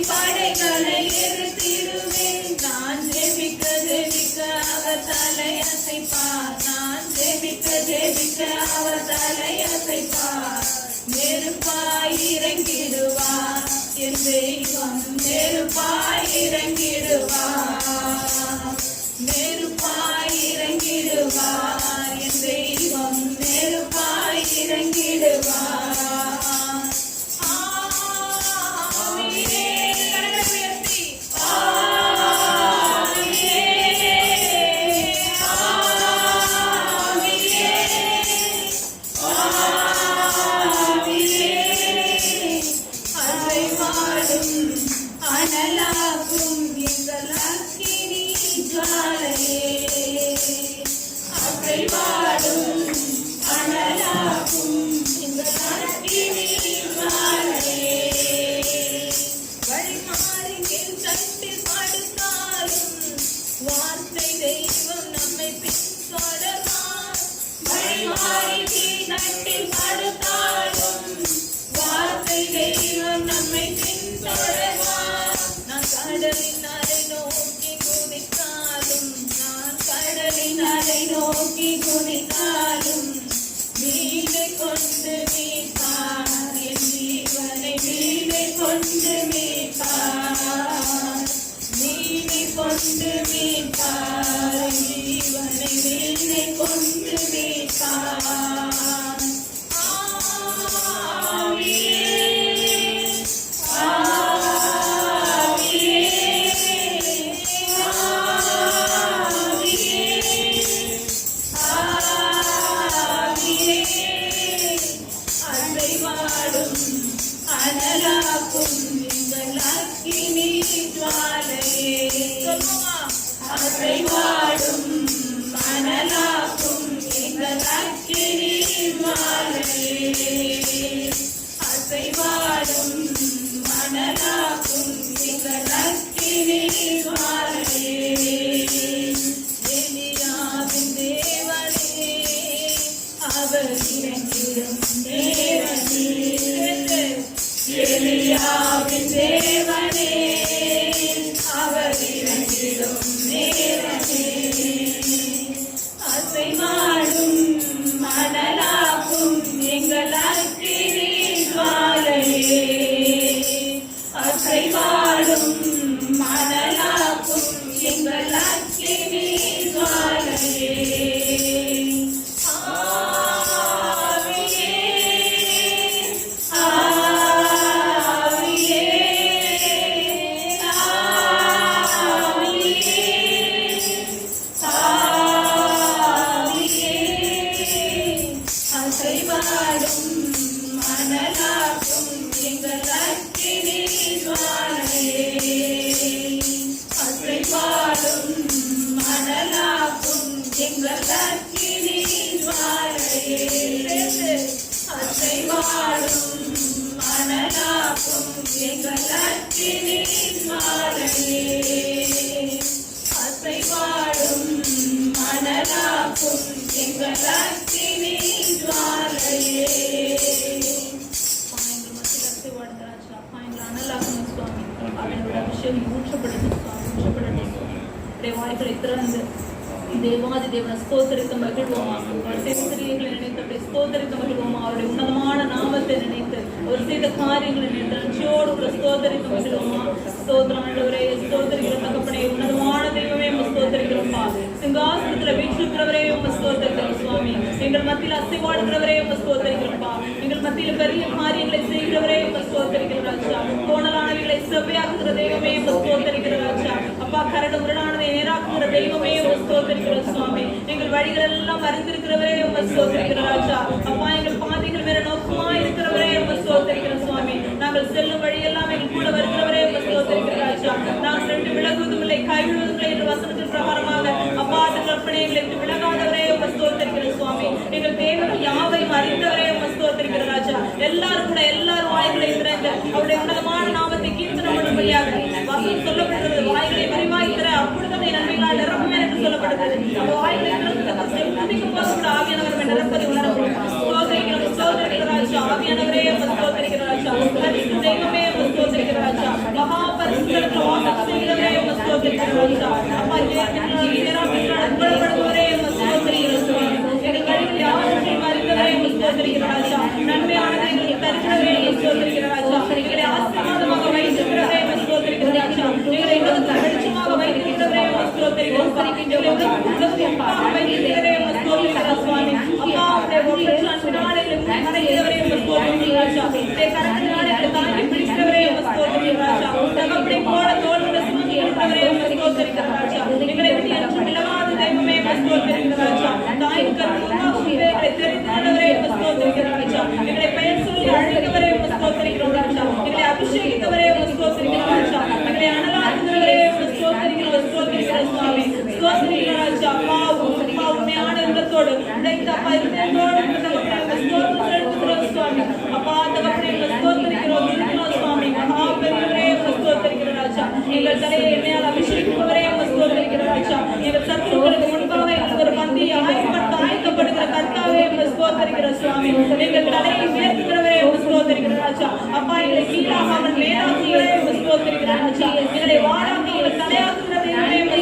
படைகளை எதிர்த்திடுவேன். நான் ஜெபிக்க ஜெபிக்க அவர் தலையசைப்பார். நான் ஜெபிக்க ஜெபிக்க அவர் தலையசைப்பார். நெருப்பாய் இறங்கிடுவார் என் தெய்வம். நெருப்பாய் இறங்கிடுவார். நெருப்பாய் இறங்கிடுவார் என் தெய்வம். நெருப்பாய் இறங்கிடுவார். நோக்கி குதித்தாலும் மீனை கொண்டு மீட்பார். என் ஜீவனை மீனை கொண்டு மீட்பார். மீனை கொண்டு மீட்பார். ஜீவனை மீனை கொண்டு மீட்பார். அசைவாடும் மணலாக்கும் எங்கள் அக்கினி ஜுவாலையே. அசைவாடும் மணலாக்கும் எங்கள் அக்கினி ஜுவாலையே. எலியாவின் தேவனே அவர் இறங்கிடும் நேரமே. எலியாவின் தேவனே அவர் இறங்கிடும் நேரமே. அசைவாடும் மணலாக்கும் எங்கள் அக்கினி ஜுவாலையே. அசைவாடும் மணலாக்கும் எங்கள் அக்கினி ஜுவாலையே. ஆவியே ஆவியே அசைவாடும் மணலாக்கும் எங்கள் அக்கினி ஜுவாலையே. எங்கள் மத்தியில் அசைவாடுங்க ராஜா. அப்பா எங்களை அனலாக்கணும் சுவாமி. அவனுடைய அபிஷேகம் ஊற்றப்படணும் சுவாமி, ஊற்றப்படணும் சுவாமி. வாய்களை திறந்து தேவாதி தேவனை ஸ்தோத்தரித்த மகிழ்வோமா, ஸ்தோத்திரிகளை நினைத்து அப்படி ஸ்தோத்தரித்த மகிழ்வோமா, அவருடைய உன்னதமான நாமத்தை நினைத்து அவர் செய்த காரியங்களை நினைத்து நன்றியோடு கூட ஸ்தோத்தரித்த மகிழ்வோமா. ஸ்தோத்திரம் ஆண்டவரே, ஸ்தோத்திரிக்கிற தகப்பனே, உன்னதமான தெய்வமே ஸ்தோத்தரிக்கிறோம்ப்பா. சிங்காசனத்துல வீற்றிருக்கிறவரே ஸ்தோத்தரிக்கிறோம் சுவாமி. எங்கள் மத்தியில் அசைவாடுகிறவரே ஸ்தோத்தரிக்கிறோம்ப்பா. எங்கள் மத்தியில் பெரிய காரியங்களை செய்கிறவரே ஸ்தோத்தரிக்கிற ராஜா. கோணலானவைகளை செவ்வையாக்குகிற தெய்வமே ஸ்தோத்தரிக்கிற ராஜா. அப்பா கரடு முரடானதை நேராக்குகிற தெய்வமே ஸ்தோத்தரிக்கிற சுவாமி. எங்கள் வழிகள் எல்லாம் அறிந்திருக்கிறவரே ஸ்தோத்தரிக்கிற ராஜா. அப்பா எங்கள் பாதைகள் மேல நோக்கமா இருக்கிறவரே ஸ்தோத்தரிக்கிற சுவாமி. நாங்கள் செல்லும் வழியெல்லாம் எங்கள் கூட வருகிறவரே ஸ்தோத்தரிக்கிற ராஜா. நாங்கள் ரெண்டு விலகுவதும் இல்லை கைவிடுவதும் இல்லை என்று வசனத்தின் பிரகாரமாக அப்பா கற்பனை எங்களுக்கு விலகாதவரே ஸ்தோத்தரிக்கிற சுவாமி. எங்கள் தேவர்கள் யாவையும் அறிந்தவரே ஸ்தோத்தரிக்கிற ராஜா. எல்லாரும் கூட எல்லாரும் வாய்களை திறந்து அவருடைய உன்னதமான நாமத்தை கீர்த்தனம் பண்ணும்படியாக வசனம் சொல்லப்படுகிறது. வாய்களை விரிவாய் திற, அப்பொழுது நன்மைகளால் நிரப்பும் என்று சொல்லப்படுகிறது. அந்த வாய்களை திறக்கும் போது கூட ஆவியானவர் நிரப்பதை உணரப்படும். ஸ்தோத்தரிக்கிறோம், ஸ்தோத்தரிக்கிற ராஜா. ஆவியானவரே ஸ்தோத்தரிக்கிற ராஜா. பரிசுத்த தெய்வமே ஸ்தோத்தரிக்கிற ராஜா. மகா பரிசுத்தத்தில் வாசம் செய்கிறவரே ஸ்தோத்தரிக்கிற ராஜா. அப்பா அன்படுவரே ஸ்தோத்தரிக்கிற சுவாமி. எங்கள் வழிகள் யாவற்றையும் அறிந்தவரே ஸ்தோத்தரிக்கிற ராஜா. நன்மையானதை எங்களுக்கு தருகிறவரே ஸ்தோத்தரிக்கிற ராஜா. எங்களை ஆசீர்வாதமாக வைத்திருக்கிறவரே ஸ்தோத்தரிக்கிற ராஜா. எங்களை உலகத்தில் வெளிச்சமாக வைத்திருக்கிறவரே ஸ்தோத்தரிக்கிற சுவாமி. எங்களை உலகமாக வைத்திருக்கிறவரே ஸ்தோத்தரிக்கிற சுவாமி. அப்பா அவருடைய ஒவ்வொரு அன்பினாலே நடக்கிறவரே ஸ்தோத்தரிக்கிற ராஜா. கரத்தினாலே தாங்கி பிடிக்கிறவரே ஸ்தோத்தரிக்கிற ராஜா. தகப்பனை போல தோல்வியை சுமந்து கொடுக்கிறவரே ஸ்தோத்தரிக்கிற ராஜா. எங்களை விட்டு என்று விலகாத தெய்வமே ஸ்தோத்தரிக்கிற ராஜா. தாயின் கருத்துக்களை தெரிந்தவரே ஸ்தோத்தரிக்கிற ராஜா. எங்களை பெயர் சொல்லி அழைக்கிறவரே ஸ்தோத்தரிக்கிற ராஜா. எங்களை அபிஷேகித்தவரே ஸ்தோத்தரிக்கிற ராஜா. எங்களை அனலாக்குகிறவரே ஸ்தோத்தரிக்கிற சுவாமி. ஸ்தோத்தரிக்கிற ராஜா. அப்பா உண்மையான உள்ளத்தோடு உடைத்த அப்பா இருந்தோடு ஸ்தோத்திரம் செலுத்துகிறோம் சுவாமி. அப்பா தகப்பனே ஸ்தோத்தரிக்கிறோம் சுவாமி. மகா பெரியவரே ஸ்தோத்தரிக்கிற ராஜா. எங்கள் தலையை எண்ணெயால் அபிஷேகிப்பவரே ஸ்தோத்தரிக்கிற ராஜா. எங்கள் சத்துருக்களுக்கு முன்பாக எங்களுக்கு ஒரு பந்தியை ஆயத்தப்படுகிற கர்த்தாவே ஸ்தோத்தரிக்கிற சுவாமி. எங்கள் தலையை உயர்த்துகிறவரே ஸ்தோத்தரிக்கிற ராஜா. அப்பா எங்களை கீழாகாமல் மேலாக்குகிறவரே ஸ்தோத்தரிக்கிற ராஜா. எங்களை வாழாமல் எங்கள் தலையாக்குகிறவரே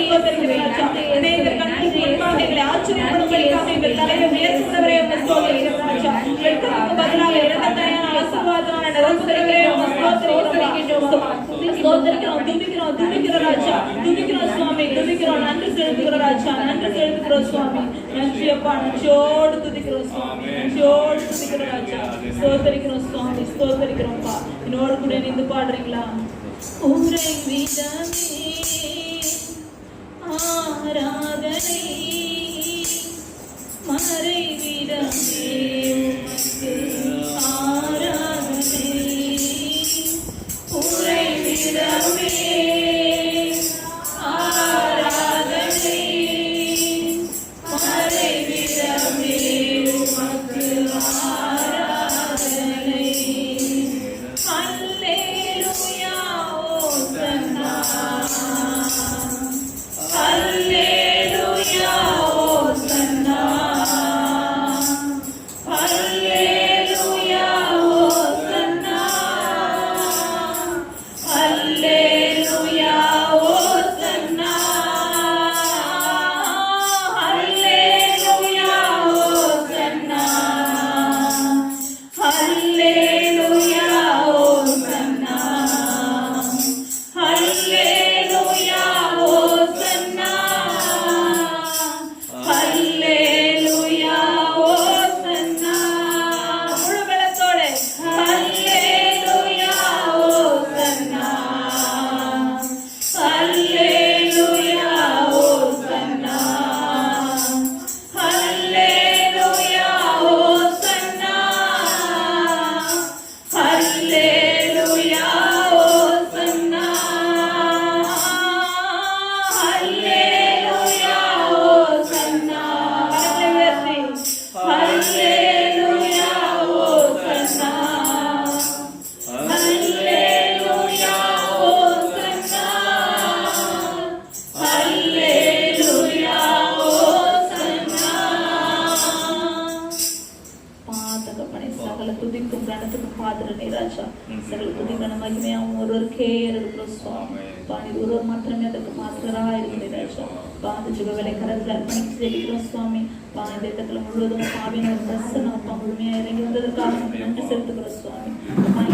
ஸ்தோத்தரிக்கிற ராஜா. எங்கள் கண்ணுக்கு முன்பாக எங்களை ஆச்சரியப்படும்படியாக எங்கள் தலையை உயர்த்துகிறவரே ஸ்தோத்தரிக்கிற ராஜா. வெட்கத்துக்கு பதிலாக இரக்கத்தையான ஆசீர்வாதமான நிரப்புகிறவரே ஸ்தோத்தரிக்கிறோம். துதிக்கிற ராஜா. துதிக்கிறோம் சுவாமி. துதிக்கிறோம். நன்றி செலுத்துகிற ராஜா. நன்றி செலுத்துகிறோம் சுவாமி. நன்றி அப்பா. நன்றியோடு துதிக்கிறோம் சுவாமி. நன்றியோடு துதிக்கிற ராஜா. ஸ்தோத்தரிக்கிறோம் சுவாமி. ஸ்தோத்தரிக்கிறோம்ப்பா. என்னோடு கூட நின்று பாடுறீங்களா? உரை விதமே ஆராதனை மறை விதமே ஆராதனை உரை விதமே ஆராதனை மறை விதமே உமக்கு ஆராதனை. அல்லேலூயா ஓசன்னா அல்லேலூயா ஓசன்னா அல்லேலூயா ஓசன்னா அல்லேலூயா உமக்கே ஏறெடுக்கிறோம் சுவாமி. நீர் ஒருவர் மாத்திரமே அதற்கு மாத்திரராக இருக்கிறீர்கள். அந்த ஜெபவேளை கரத்தில் அர்ப்பணித்து ஜெபிக்கிறோம் சுவாமி. இந்த இடத்துல முழுவதும் பாவியின் பிரசனம் அப்பா முழுமையாக இறங்கி வந்ததற்காக நன்றி செலுத்துகிறோம் சுவாமி.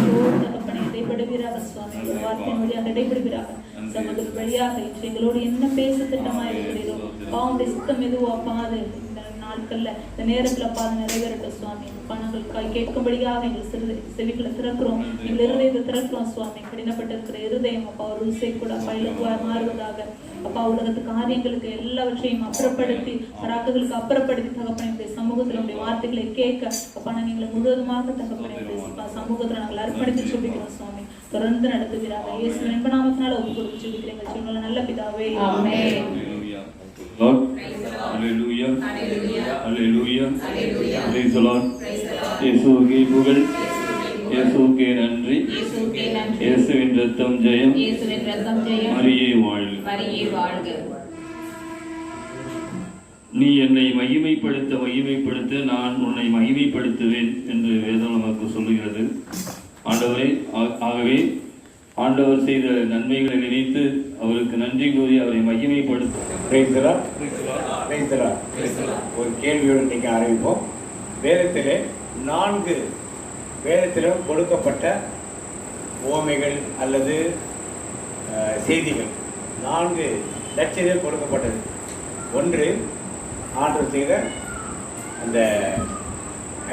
யோடு தகப்பனை இடைப்படுவீராக சுவாமி. ஒரு வார்த்தையின் வழியாக இடைப்படுவீராக சகோதரர் வழியாக இன்று எங்களோடு என்ன பேச திட்டமா இருக்கிறீரோ பாவுடைய சித்தம் எதுவோ அப்பா அது இந்த நாட்கள்ல இந்த நேரத்துல அப்பா அதை நிறைவேறட்டும் சுவாமி. அப்பா நாங்கள் கேட்கும்படியாக எங்கள் செவிகளை திறக்கிறோம், எங்கள் இருதயத்தை திறக்கிறோம் சுவாமி. கடினப்பட்டிருக்கிற இருதயம் அப்பா ஒரு விசை கூட அப்பா இலகுவாக மாறுவதாக அப்பா. உலகத்து காரியங்களுக்கு எல்லாவற்றையும் அப்புறப்படுத்தி பராக்குகளுக்கு அப்புறப்படுத்தி தகப்பனை சமூகத்தில் உடைய வார்த்தைகளை கேட்க அப்பா நாங்கள் எங்களை முழுவதுமாக தகப்பனை சமூகத்துல நாங்கள் அர்ப்பணித்து சொல்லிக்கிறோம் சுவாமி. தொடர்ந்து நடத்துகிறாங்க இயேசு என்பநாமத்தினால ஒப்பு கொடுத்து சொல்லிக்கிறேன் சொல்லுங்க நல்ல பிதாவே. ஆமென். Hallelujah. Hallelujah. Praise the Lord. இயேசுவுக்கே புகழ், இயேசுவுக்கே நன்றி. இயேசுவின் ரத்தம் ஜெயம், மரியே வாழ்க. நீ என்னை மகிமைப்படுத்த நான் உன்னை மகிமைப்படுத்துவேன் என்று வேதம் நமக்கு சொல்லுகிறது. ஆகவே ஆண்டவர் செய்த நன்மைகளை நினைத்து அவருக்கு நன்றி கூறி அவரை மகிமைப்படுத்த ஒரு கேள்வியோடு இன்னைக்கு ஆரம்பிப்போம். வேதத்திலும் கொடுக்கப்பட்ட உவமைகள் அல்லது செய்திகள் 4 நற்செய்திகள் கொடுக்கப்பட்டது. ஒன்று, ஆண்டவர் செய்த அந்த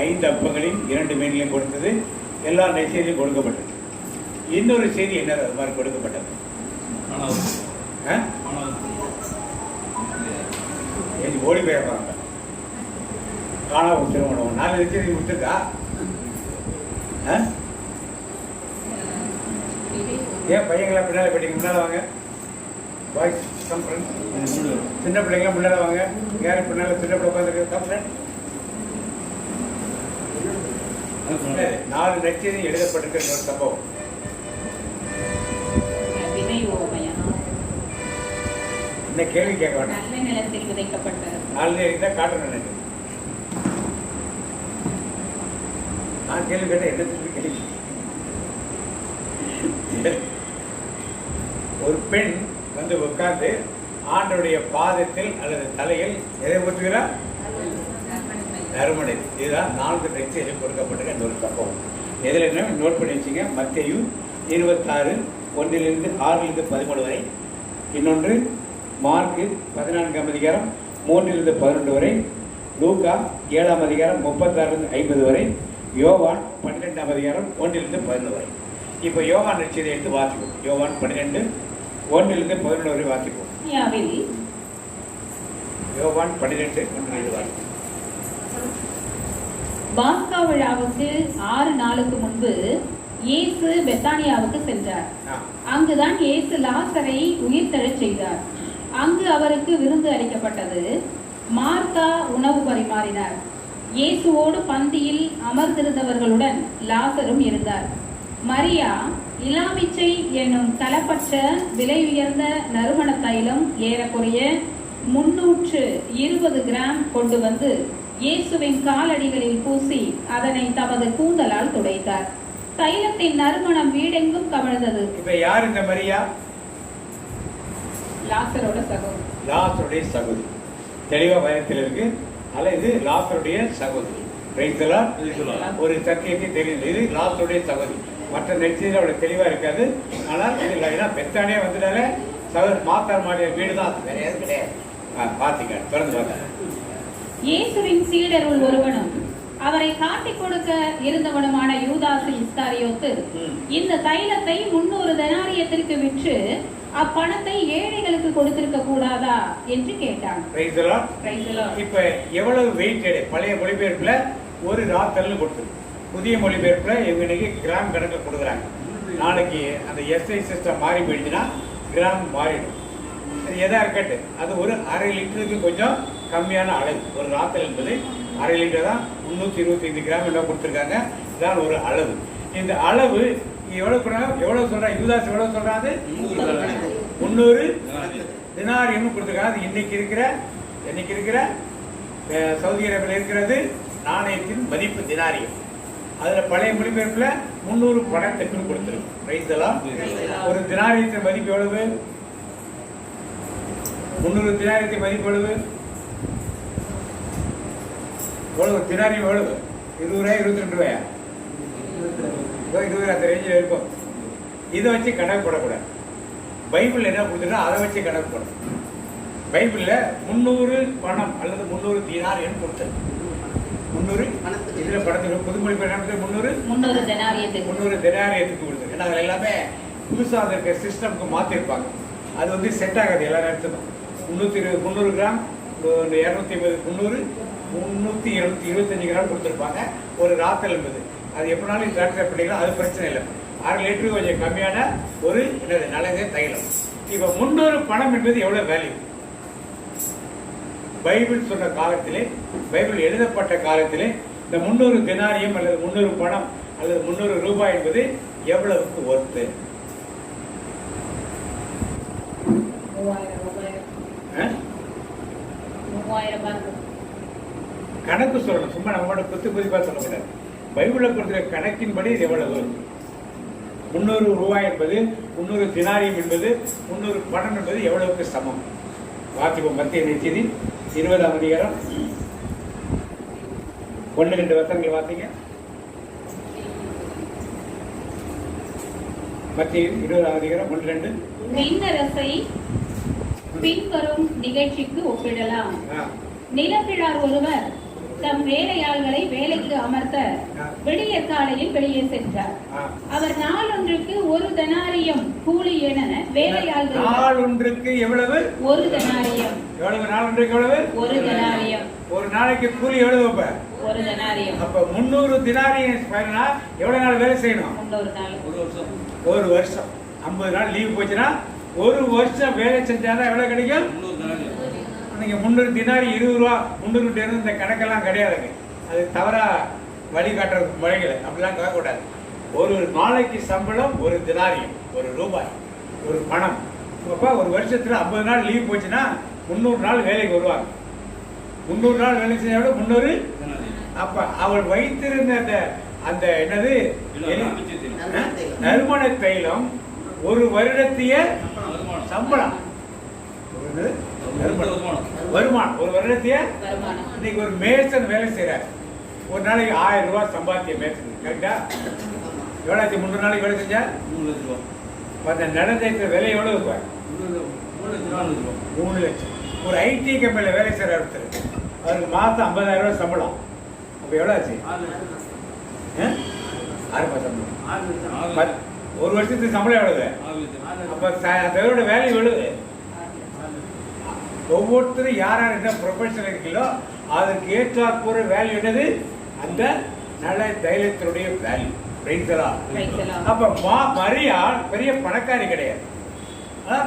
5 அப்பங்களையும் 2 மீன்களையும் கொடுத்தது, எல்லா நற்செய்தியும் கொடுக்கப்பட்டது. இன்னொரு செய்தி என்ன அது மாதிரி கொடுக்கப்பட்டது? ஓடி போயிடுறாங்க. காணாம திருமணம் 4 நற்செய்தி கொடுத்துருக்கா? ஏன் பையங்களா பின்னால போயிட்டீங்க? முன்னால வாங்க. Boys come friends. சின்ன பிள்ளைங்களா முன்னால வாங்க. யாரு பின்னால சின்ன பிள்ளை உட்காந்துருக்கு? Come friend. 4 நற்செய்தி எழுதப்பட்டிருக்கிற ஒரு சம்பவம். இந்த கேள்வி கேட்க வேண்டாம். நல்ல நிலத்தில் விதைக்கப்பட்ட 4 இருந்தா காட்டணும் எனக்கு. நான் கேள்வி கேட்டேன், என்ன சொல்லி கேள்வி? ஒரு பெண் வந்து உட்கார்ந்து ஆண்டோடைய பாதத்தில் அல்லது தலையில் எதை ஊற்றுகிறார்? நறுமணை. இதுதான் 4 நற்செய்தியில் கொடுக்கப்பட்ட இந்த ஒரு சம்பவம். எதில் என்ன நோட் பண்ணி வச்சுங்க. மத்தேயு 26 1 6 13 வரை. இன்னொன்று மார்க்கு 14 அதிகாரம் 3 11 வரை. லூக்கா 7 அதிகாரம் 36 50 வரை. யோவான் 12 அதிகாரம் 1 11 வரை. இப்போ யோவான் நற்செய்தியை எடுத்து வாசிப்போம். யோவான் 12 1 11 வரை வாசிப்போம். யோவான் 12 1 வாசிப்போம். பாஸ்கா விழாவுக்கு 6 நாளுக்கு முன்பு இயேசு பெத்தானியாவுக்கு சென்றார். அங்குதான் இயேசு லாசரை உயிர்த்தெழச் செய்தார். அங்கு அவருக்கு விருந்து அளிக்கப்பட்டது. மார்த்தா உணவு பரிமாறினார். இயேசுவோடு பந்தியில் அமர்ந்திருந்தவர்களுடன் லாசரும் இருந்தார். மரியா இலாமிச்சை என்னும் கலப்பற்ற விலை உயர்ந்த நறுமண தைலம் ஏறக்குறைய 320 கிராம் கொண்டு வந்து இயேசுவின் காலடிகளில் பூசி அதனை தமது கூந்தலால் துடைத்தார். தைலத்தின் நறுமணம் வீடெங்கும் கமழ்ந்தது. இப்ப யார் இந்த மரியா? லாசரோட சகோதரி. லாசருடைய சகோதரி. தெளிவா பயத்தில் இருக்கு. அல்ல இது லாசருடைய சகோதரி. ஒரு சத்தியத்தை தெரியுது. இது லாசருடைய சகோதரி. மற்ற நெற்றியில் அவளுக்கு தெளிவா இருக்காது. ஆனால் இது பெத்தானே வந்துட்டாலே சகோதரி மாத்தார் மாடிய வீடு தான். வேற எதுவும் கிடையாது. பாத்தீங்க தொடர்ந்து பாருங்க. இயேசுவின் சீடருள் ஒருவனும் அவரை காட்டிக் கொடுக்க இருந்தவனுமான யூதாசு இஸ்காரியோத்து இந்த தைலத்தை 300 தெனாரியத்திற்கு விற்று அப்பணத்தை ஏழைகளுக்கு கொடுத்திருக்க கூடாதா என்று கேட்டான். இப்ப எவ்வளவு வெயிட்? பழைய மொழிபெயர்ப்புல ஒரு ராத்தல் கொடுத்துருக்கு. புதிய மொழிபெயர்ப்புல இவங்க இன்னைக்கு கிராம் கணக்கில் கொடுக்குறாங்க. நாளைக்கு அந்த எஸ்ஐ சிஸ்டம் மாறி போயிடுச்சுன்னா கிராம் மாறிடும். எதா இருக்கட்டு அது ஒரு 1/2 லிட்டருக்கு கொஞ்சம் கம்மியான அளவு. ஒரு ராத்தல் என்பது 1/2 லிட்டர் தான். 325 கிராம் என்ன கொடுத்துருக்காங்க. இதான் ஒரு அளவு. இந்த அளவு எவ்வளவு சொல்றாங்க? யூதாஸ் எவ்வளவு சொல்றாங்க? 300 தினாரியம் கொடுத்துருக்காங்க. இன்னைக்கு இருக்கிற சவுதி அரேபியாவில் இருக்கிறது நாணயத்தின் மதிப்பு தினாரியம். அதுல பழைய மொழிபெயர்ப்புல 300 பணத்துக்குன்னு கொடுத்துருக்கு. ரைத்தெல்லாம் ஒரு தினாரியத்தின் மதிப்பு எவ்வளவு? 300 தினாரியத்தின் மதிப்பு எவ்வளவு? எவ்வளவு தினாரியம் எவ்வளவு? 20 ரூபாய் 22 ரூபாயா? 20 அந்த ரேஞ்சில் இருக்கும். இதை வச்சு கணக்கு போடக்கூடாது. பைபிள் என்ன கொடுத்துட்டா அதை வச்சு கணக்கு போடணும். பைபிள்ல 300 பணம் அல்லது 300 தீனார் என்று கொடுத்தது. 300 இதுல படத்துக்கு புதுமொழி என்ன 300 தெனாரியத்துக்கு கொடுத்தது. ஏன்னா அதுல எல்லாமே புதுசா இருக்க சிஸ்டம்க்கு மாத்திருப்பாங்க. அது வந்து செட் ஆகாது எல்லா நேரத்துக்கும். 320 கிராம் 250 300 325 கிராம் கொடுத்துருப்பாங்க. ஒரு ராத்தல் என்பது அது எப்படினாலும் டிராக்டர் பண்ணிக்கலாம், அது பிரச்சனை இல்லை. 6 லிட்டருக்கு கொஞ்சம் கம்மியான ஒரு நல்லதே தைலம். இப்ப 300 பணம் என்பது எவ்வளவு வேல்யூ? பைபிள் சொன்ன காலத்திலே, பைபிள் எழுதப்பட்ட காலத்திலே இந்த 300 தினாரியம் அல்லது 300 பணம் அல்லது 300 ரூபாய் என்பது எவ்வளவுக்கு ஒர்த்து? 3000 கணக்கு சொல்லணும். சும்மா நம்ம மட்டும் குத்து குதிப்பா சொல்லக்கூடாது. பைபிள்ல கொடுத்த கணக்கின்படி இது எவ்வளவு? 300 ரூபாய் என்பது 300 தினாரியம் என்பது 300 பணம் என்பது எவ்வளவுக்கு சமம்? வாசிப்போம். மத்திய நெய்தி 20ஆம் அதிகாரம் 1-2 வசனங்கள் வாசிங்க. மத்திய 20ஆம் அதிகாரம் 1-2. விண்ணரசை பின்வரும் நிகழ்ச்சிக்கு ஒப்பிடலாம். நிலக்கிழார் ஒருவர் தம் வேலையாள்களை வேலைக்கு அமர்த்த விடிய காலையில் வெளியே சென்றார். அவர் நாளொன்றுக்கு 1 தெனாரியம் கூலி என வேலையாள்கள் நாளொன்றுக்கு எவ்வளவு? 1 தெனாரியம். எவ்வளவு? நாளொன்றுக்கு எவ்வளவு? 1 தெனாரியம். ஒரு நாளைக்கு கூலி எவ்வளவு? அப்ப 1 தெனாரியம். அப்ப 300 தினாரியம் பயனா எவ்வளவு நாள் வேலை செய்யணும்? 300 நாள். ஒரு வருஷம். 50 நாள் லீவ் போச்சுன்னா ஒரு வருஷம் வேலை செஞ்சாதான் எவ்வளவு கிடைக்கும்? நீங்க 300 தினாரி 20 ரூபா 300 இந்த கணக்கெல்லாம் கிடையாதுங்க. அது தவறா வழிகாட்டுற முறைகளை அப்படிலாம் கேட்கக்கூடாது. ஒரு நாளைக்கு சம்பளம் 1 தினாரியம், 1 ரூபாய், ஒரு பணம். அப்ப ஒரு வருஷத்துல 50 நாள் லீவ் போச்சுன்னா 300 நாள் வேலைக்கு வருவாங்க. 300 நாள் வேலை செஞ்சா 300. அப்ப அவள் வைத்திருந்த அந்த என்னது நறுமண தைலம் ஒரு வருடத்திய சம்பளம், வருமானம், ஒரு வருடத்திய. இன்னைக்கு ஒரு மேசன் வேலை செய்யறாரு, ஒரு நாளைக்கு 1000 ரூபாய் சம்பாத்திய மேசன். கரெக்டா? எவ்வளவு? 300 நாளைக்கு வேலை செஞ்சா 3 லட்சம் ரூபாய். அந்த நடந்த விலை எவ்வளவு? 3 லட்சம். ஒரு ஐடி கம்பெனில வேலை செய்யற ஒருத்தர், அவருக்கு மாசம் 50,000 ரூபாய் சம்பளம். அப்ப எவ்வளவு ஆச்சு? 6 மாசம். ஒரு வருஷத்துக்கு சம்பளம் எவ்வளவு? அப்ப அதோட வேலை எவ்வளவு? ஒவ்வொருத்தரும் யார் யார் என்ன ப்ரொஃபஷனல் இருக்கீங்களோ அதுக்கு ஏற்றாற் போற வேல்யூ என்னது? அந்த நல்ல தைலத்தினுடைய வேல்யூ. அப்ப மரியாள் பெரிய பணக்காரி கிடையாது,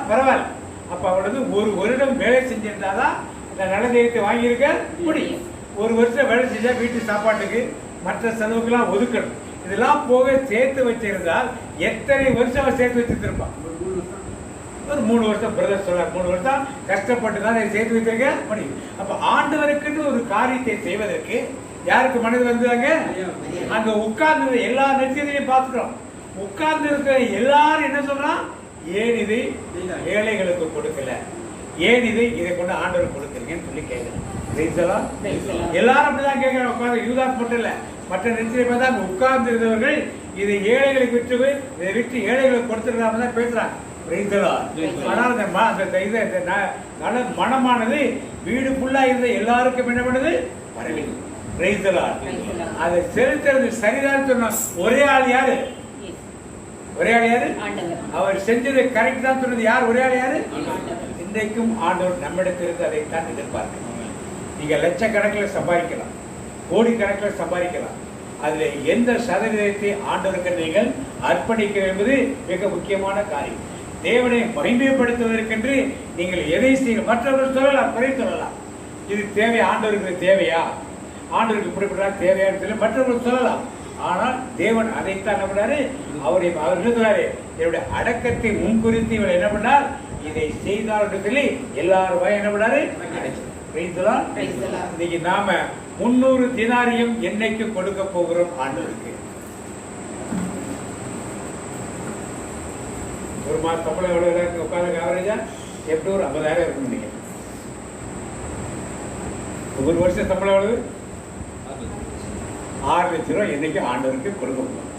பரவாயில்ல. அப்ப அவளது ஒரு வருடம் வேலை செஞ்சிருந்தாதான் இந்த நல்ல தைலத்தை வாங்கியிருக்க முடியும். ஒரு வருஷம் வேலை செஞ்சா வீட்டு சாப்பாட்டுக்கு மற்ற செலவுக்கெல்லாம் ஒதுக்கணும். இதெல்லாம் போக சேர்த்து வச்சிருந்தால் எத்தனை வருஷம் சேர்த்து வச்சிருப்பான்? ஒரு 3 வருஷம். பிரதர் சொல்ல 3 வருஷம் கஷ்டப்பட்டு தான் சேர்த்து வைத்திருக்க முடியும். அப்ப ஆண்டவருக்குன்னு ஒரு காரியத்தை செய்வதற்கு யாருக்கு மனது வந்தாங்க? அங்க உட்கார்ந்து எல்லா நெற்றியதையும் பார்த்துட்டோம். உட்கார்ந்து இருக்கிற எல்லாரும் என்ன சொல்றான்? ஏன் இதை ஏழைகளுக்கு கொடுக்கல, ஏன் இதை கொண்டு ஆண்டவர் கொடுக்குறீங்கன்னு சொல்லி கேட்கிறேன். எல்லாரும் அப்படிதான் கேட்கிறாங்க. உட்கார்ந்து யூதாஸ் மட்டும் இல்ல, மற்ற நெற்றியை பார்த்தா அங்க உட்கார்ந்து இருந்தவர்கள் இதை ஏழைகளுக்கு விட்டு இதை விட்டு ஏழைகளுக்கு கொடுத்துருக்காம தான் பேசுறாங்க. ஆனால் அந்த மனமானது வீடு ஃபுல்லா இருந்த எல்லாருக்கும் என்ன பண்ணுது? பரவி. அதை செலுத்துறது சரிதான் சொன்ன ஒரே ஆள் யாரு? ஒரே ஆள் யாரு? அவர் செஞ்சது கரெக்ட் தான் சொன்னது யார்? ஒரே ஆள் யாரு? இன்றைக்கும் ஆண்டவர் நம்மிடத்திலிருந்து அதைத்தான் எதிர்பார்க்க. நீங்க லட்சக்கணக்கில் சம்பாதிக்கலாம், கோடிக்கணக்கில் சம்பாதிக்கலாம். அதுல எந்த சதவீதத்தை ஆண்டவருக்கு நீங்கள் அர்ப்பணிக்க என்பது மிக முக்கியமான காரியம். தேவனை மகிமைப்படுத்துவதற்கென்று நீங்கள் எதை செய்ய மற்றவர்கள் சொல்லலாம், குறை சொல்லலாம். இது தேவையா? ஆண்டவருக்கு தேவையா? ஆண்டவருக்கு இப்படிப்பட்ட தேவையான்னு சொல்லி மற்றவர்கள் சொல்லலாம். ஆனால் தேவன் அதைத்தான் என்ன பண்ணாரு? அவர் என்ன சொன்னாரு? என்னுடைய அடக்கத்தை முன்குறித்து இவர் என்ன பண்ணார்? இதை செய்தார் என்று சொல்லி எல்லாரும் என்ன பண்ணாரு? இன்னைக்கு நாம 300 தினாரியம் என்னைக்கு கொடுக்க போகிறோம் ஆண்டவருக்கு? ஒரு மாதம் சம்பளம் எவ்வளவு உட்காந்து ஆவரேஜா எப்படி ஒரு 50,000 இருக்கும் நீங்க. ஒரு வருஷம் சம்பளம் எவ்வளவு? 6 லட்சம் ரூபாய் என்னைக்கு ஆண்டவருக்கு கொடுக்க போறோம்.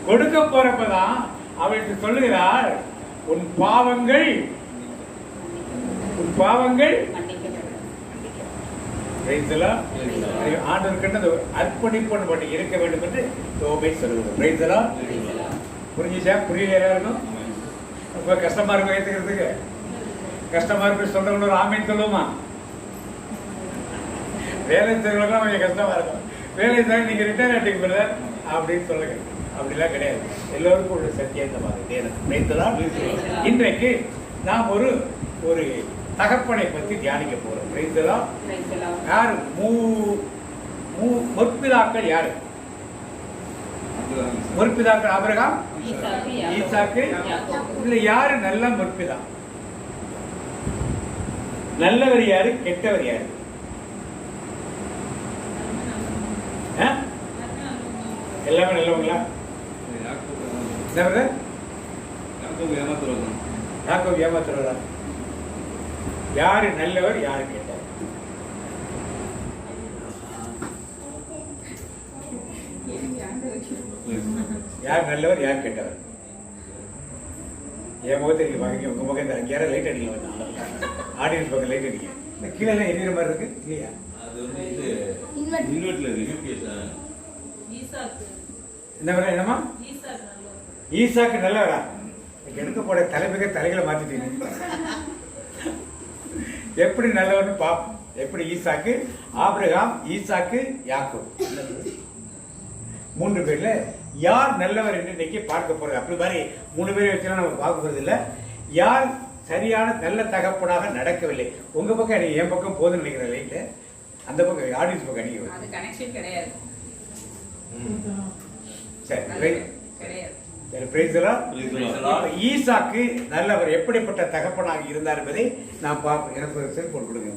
கொடுக்க போறப்பதான் அவளுக்கு சொல்லுகிறார், உன் பாவங்கள் ஆண்டவருக்கு அர்ப்பணிப்பு இருக்க வேண்டும் என்று யோபை சொல்லுகிறோம். புரிஞ்சுச்சா? புரியல எல்லாருக்கும்? ரொம்ப கஷ்டமா இருக்கும் ஏத்துக்கிறதுக்கு. கஷ்டமா இருக்கு சொல்றவங்க ஒரு ஆமைன்னு சொல்லுவோமா? வேலை செய்யறவங்க கொஞ்சம் கஷ்டமா இருக்கும். வேலை செய்ய நீங்க ரிட்டையர் ஆகிட்டீங்க அப்படின்னு சொல்லுங்க. அப்படிலாம் கிடையாது. எல்லோருக்கும் ஒரு சத்தியந்தமாக இன்றைக்கு நாம் ஒரு ஒரு தகப்பனை பற்றி தியானிக்க போறோம். யாரு முற்பிதாக்கள்? யாரு முற்பிதாக்கள்? ஆபிரகாம், ஈசாக்கு. இதுல யாரு நல்ல முற்பிதா? நல்லவர் யாரு, கெட்டவர் யாரு? எல்லாமே நல்லவங்களா? ஏமாத்துறதா? யாரு நல்லவர், யாரு கெட்டவர்? யார் நல்லவர், யார் கெட்டவர்? என் முகத்தை நீங்க பாக்க, உங்க முகம் இந்த அங்கேயார லைட் அடிக்கல, ஆடியன்ஸ் பக்கம் லைட் அடிக்க. கீழே எல்லாம் எரிகிற மாதிரி இருக்கு இல்லையா? என்னமா ஈசாக்கு நல்லவரா? எடுக்க போட தலைமைக்கு தலைகளை மாத்திட்டீங்க. எப்படி நல்லவர்னு பாப்போம். எப்படி ஈசாக்கு, ஆபிரகாம், ஈசாக்கு, யாக்கோபு 3 பேர்ல யார் நல்லவர் என்று இன்னைக்கு பார்க்க போறது. அப்படி மாதிரி 3 பேரை வச்சுலாம் நம்ம பார்க்க போறது இல்லை. யார் சரியான நல்ல தகப்பனாக நடக்கவில்லை. உங்க பக்கம் அடிங்க, என் பக்கம் போதுன்னு நினைக்கிற லைட்ல, அந்த பக்கம் ஆடியன்ஸ் பக்கம் அடிக்க. அது கனெக்ஷன் கிடையாது. சரி, ஈசாக்கு நல்லவர், எப்படிப்பட்ட தகப்பனாக இருந்தார் என்பதை நான் பார்ப்போம். எனக்கு ஒரு செல்போன் கொடுங்க.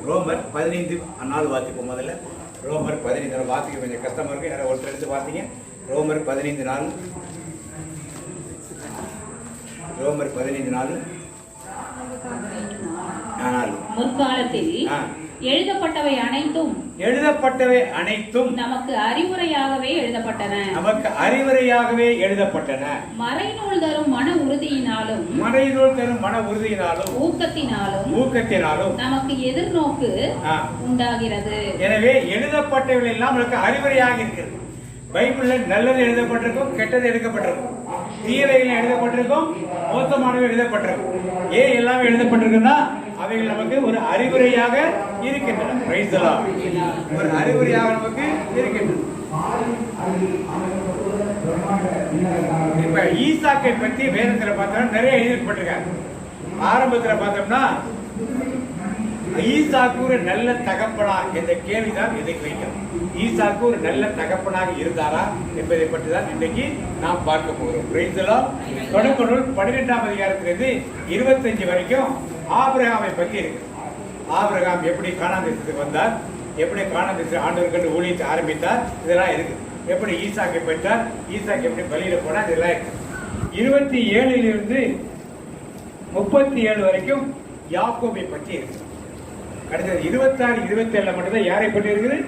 ரோமர் 15:4 வாசிப்போம். முதல்ல ரோமர் 15 வாசிக்க கொஞ்சம் கஷ்டமா இருக்கு. யாராவது ஒருத்தர் எடுத்து பார்த்தீங்க? ரோமர் 15:4. ரோமர் 15:4. முற்காலத்தில் எழுதப்பட்டவை அனைத்தும் நமக்கு அறிவுரையாகவே எழுதப்பட்டன. மறைநூல் தரும் மன உறுதியினாலும் ஊக்கத்தினாலும் நமக்கு எதிர்நோக்கு உண்டாகிறது. எனவே எழுதப்பட்டவை எல்லாம் நமக்கு அறிவுரையாக இருக்கிறது. பைபிள்ல நல்லது எழுதப்பட்டிருக்கும், கெட்டது எழுதப்பட்டிருக்கும், தீயவைகள் எழுதப்பட்டிருக்கும், மோசமானவை எழுதப்பட்டிருக்கும். ஏன் எல்லாமே எழுதப்பட்டிருக்குன்னா அவைகள் நமக்கு ஒரு அறிவுரையாக இருக்கின்றன. ஒரு அறிவுரையாக நமக்கு இருக்கின்றன. இப்ப ஈசாக்கை பற்றி வேதத்துல பார்த்தோம்னா நிறைய எழுதப்பட்டிருக்காங்க. ஆரம்பத்துல பார்த்தோம்னா ஈசாக்கு ஒரு நல்ல தகப்பனா என்ற கேள்விதான் இதை வைக்கும். ஈசாக்கு ஒரு நல்ல தகப்பனாக இருந்தாரா என்பதை பற்றி தான் இன்றைக்கு நாம் பார்க்க போகிறோம். தொடக்க நூல் 12ஆம் அதிகாரத்திலிருந்து 25 வரைக்கும் ஆபிரகாமை பற்றி இருக்கு. ஆபிரகாம் எப்படி கானான் தேசத்துக்கு வந்தார், எப்படி கானான் தேச ஆண்டவருக்கு ஊழியத்தை ஆரம்பித்தார், இதெல்லாம் இருக்கு. எப்படி ஈசாக்கை பெற்றார், ஈசாக்கு எப்படி பலியிட போனார், இதெல்லாம் இருக்கு. 27 37 வரைக்கும் யாக்கோபை பற்றி இருக்கு. அடுத்தது 26 27 மட்டும்தான் யாரை பற்றி இருக்குது?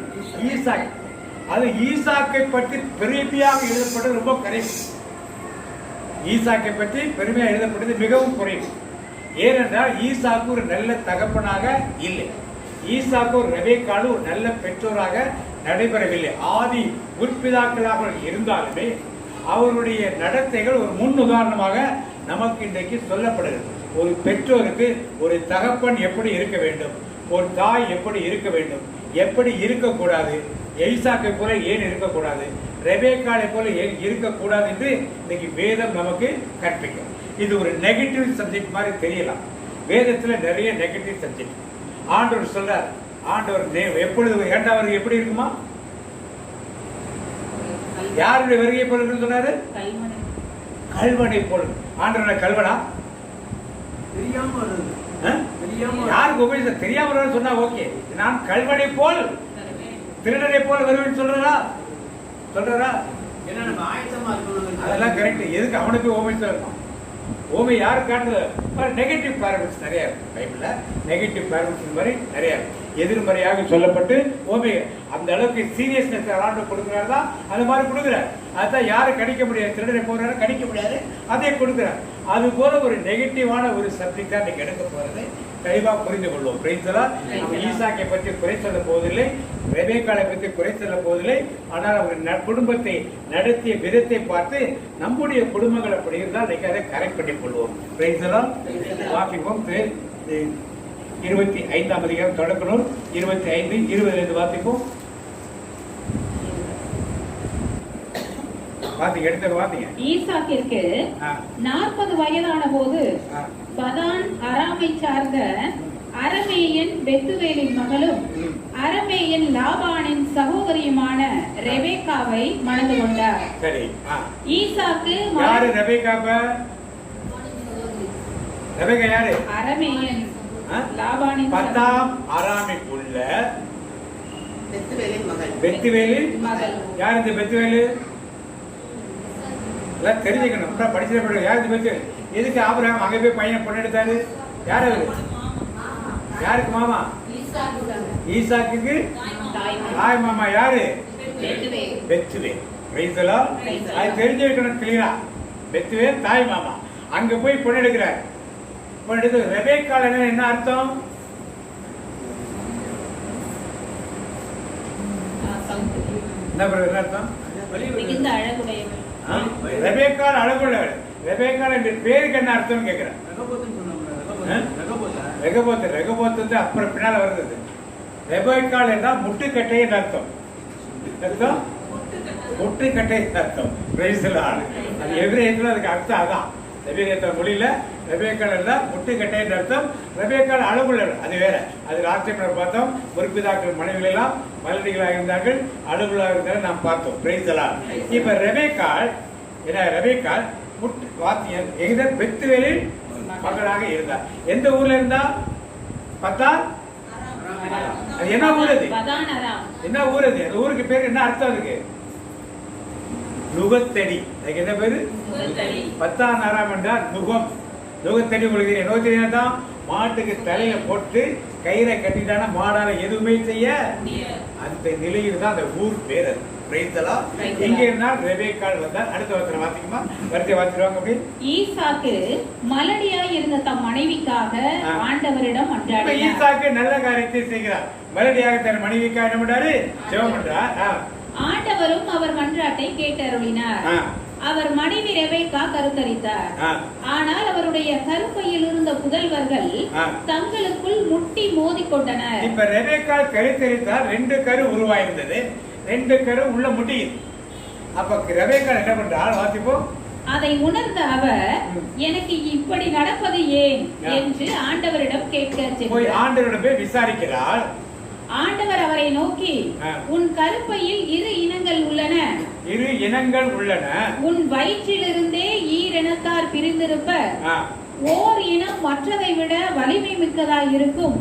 ஈசாக். அது ஈசாக்கை பற்றி பெருமையாக எழுதப்பட்டது ரொம்ப குறைவு. ஈசாக்கை பற்றி பெருமையாக எழுதப்பட்டது மிகவும் குறைவு. ஏனென்றால் ஈசாக்கு ஒரு நல்ல தகப்பனாக இல்லை. ஈசாக்கு ஒரு ரெபெக்காளு ஒரு நல்ல பெற்றோராக நடைபெறவில்லை. ஆதி முற்பிதாக்களாக இருந்தாலுமே அவருடைய நடத்தைகள் ஒரு முன் உதாரணமாக நமக்கு இன்றைக்கு சொல்லப்படுகிறது. ஒரு பெற்றோருக்கு ஒரு தகப்பன் எப்படி இருக்க வேண்டும், ஒரு தாய் எப்படி இருக்க வேண்டும், எப்படி இருக்கக்கூடாது, ஈசாக்கை போல ஏன் இருக்கக்கூடாது, ரெபெக்காளை போல ஏன் இருக்கக்கூடாது என்று இன்னைக்கு வேதம் நமக்கு கற்பிக்கும். இது ஒரு நெகட்டிவ் சப்ஜெக்ட் மாதிரி தெரியலாம். வேதத்துல நிறைய நெகட்டிவ் சப்ஜெக்ட். ஆண்டவர் சொல்றார், ஆண்டவர் எப்பொழுது இரண்டாவது எப்படி இருக்குமா? யாருடைய வருகை போல இருக்குன்னு சொன்னாரு? கல்வனை போல. ஆண்டவர் கல்வனா? யாருக்கு உபயோக தெரியாம சொன்னா ஓகே. நான் கல்வனை போல் திருடனை போல வருவேன்னு சொல்றாரா? ஏன்னா நம்ம ஆயத்தமா இருக்கணும். அதெல்லாம் கரெக்ட். எதுக்கு அவனுக்கு ஓமை சொல்லணும்? ஓமை யாரு காட்டுறது? நெகட்டிவ் பேரபிள்ஸ் நிறைய இருக்கு பைபிள்ல. நெகட்டிவ் பேரபிள்ஸ் மாதிரி நிறைய இருக்கு. எதிர்மறையாக சொல்லப்பட்டு ஓமை அந்த அளவுக்கு சீரியஸ்னஸ் ஆண்டு கொடுக்குறாரு தான் அந்த மாதிரி கொடுக்குறாரு. அதான் யாரும் கணிக்க முடியாது. திருடனை போறாரு கணிக்க முடியாது, அதை கொடுக்குறாரு. அது போல ஒரு நெகட்டிவான ஒரு சப்ஜெக்ட் தான் இன்னைக்கு எடுக்க போறது. தெளிவாக புரிந்து கொள்வோம். நம்ம ஈசாக்கை பற்றி குறை சொல்ல போவதில்லை, ரெபேக்காளை பற்றி குறை சொல்ல போவதில்லை. ஆனால் அவர் குடும்பத்தை நடத்திய விதத்தை பார்த்து நம்முடைய குடும்பங்கள் அப்படி இருந்தால் இன்னைக்கு அதை கரெக்ட் பண்ணி கொள்வோம். வாசிப்போம். 25ஆம் அதிகாரம் தொடக்கணும். 25, 20 வாசிப்போம். ஈசாக்கிற்கு 40 வயதான போது பதான் அராமை சார்ந்த அரமேயன் பெத்துவேலின் மகளும் அரமேயன் லாபானின் சகோதரியுமான ரெபேக்காவை மணந்து கொண்டார். சரி. ஈசாக்கு யாரு ரெபேக்கா? யாரு? அரமேயன் லாபானின் பத்தாம் அராமைக்குள்ள பெத்துவேலின் மகள். யார் இந்த பெத்துவேலு? எல்லாம் தெரிஞ்சுக்கணும். படிச்சிட யாருக்கு பெத்து? எதுக்கு ஆபிரகாம் அங்க போய் பையனை பொண்ணு எடுத்தாரு? யார் அவரு? யாருக்கு மாமா? ஈசாக்குக்கு தாய் மாமா. யாரு? பெத்துவேல். அது தெரிஞ்சு வைக்கணும் கிளியரா. பெத்துவேல் தாய் மாமா. அங்க போய் பொண்ணு எடுக்கிறார். பொண்ணு எடுத்து ரெபேக்காள் என்ன அர்த்தம்? என்ன அர்த்தம்? மிகுந்த அழகுடையவள். ரெபேக்காள் அழகுள்ளவள். ரெபேக்காள் என்ற பேருக்கு என்ன அர்த்தம் கேட்கிறேன். ரெகபோத்து அப்புறம் பின்னால வருது. ரெபேக்காள் என்றால் முட்டுக்கட்டை என்ற அர்த்தம். முட்டுக்கட்டை அர்த்தம். அது எவ்ரேயத்துல அதுக்கு அர்த்தம் அதான். ரெபேக்கா மொழியில ரெபேக்காள் என்றால் முட்டுக்கட்டை என்ற அர்த்தம். ரெபேக்காள் அழகுள்ளவள் அது வேற. அது ராட்சமனை பார்த்தோம். முற்பிதாக்கள் மனைவிகள் எல்லாம் மலடிகளாக இருந்தார்கள், அழகுள்ளாக இருந்தாலும் நாம் பார்த்தோம். இப்ப ரெபேக்காள் ரெபேக்காள் பெத்துவேலின் மகளாக இருந்தார். எந்த ஊர்ல இருந்தா? பத்தான். என்ன ஊர் அது? என்ன ஊர் அது? அந்த ஊருக்கு பேர் என்ன அர்த்தம்? அதுக்கு நுகத்தடி. அதுக்கு என்ன பேரு? பத்தான் அராம் என்றால் நுகம். நுகத்தடி உங்களுக்கு என்ன தெரியாதான்? மாட்டுக்கு தலையில போட்டு கயிறை கட்டிட்டானா மாடால எதுவுமே செய்ய அந்த நிலையில் தான் அந்த ஊர் பேர். அது இங்க இருந்தால் ரெபேக்காள் வந்தார். அடுத்த வசனம் வாசிக்குமா? வரிசை வாசிடுவாங்க. அப்படி ஈசாக்கு மலடியாய் இருந்த தம் மனைவிக்காக ஆண்டவரிடம் மன்றாடினார். ஈசாக்கு நல்ல காரியத்தை செய்கிறார். மலடியாக தன் மனைவிக்காக என்ன பண்றாரு? ஜெபம் பண்றார். ஆண்டவரும் அவர் மன்றாட்டை கேட்டருளினார். அவர் மனைவி ரெபேக்கா கருத்தரித்தார். ஆனால் அவருடைய கருப்பையில் இருந்த புதல்வர்கள் தங்களுக்குள் முட்டி மோதிக்கொண்டனர். இப்ப ரெபேக்கா கருத்தரித்தார். 2 கரு உருவாயிருந்தது. 2 கரு உள்ள முட்டியது. அப்ப ரெபேக்கா என்ன பண்றார்? வாசிப்போம். அதை உணர்ந்த அவர் எனக்கு இப்படி நடப்பது ஏன் என்று ஆண்டவரிடம் கேட்க போய் ஆண்டவரிடம் போய் விசாரிக்கிறார். ஆண்டவர் அவரை நோக்கி, உன் கருப்பையில் 2 இனங்கள் உள்ளன. 2 இனங்கள் உள்ளன. உன் வயிற்றிலிருந்தே ஈரினத்தார் பிரிந்திருப்ப ஓர் இனம் மற்றதை விட வலிமை மிக்கதாய் இருக்கும்.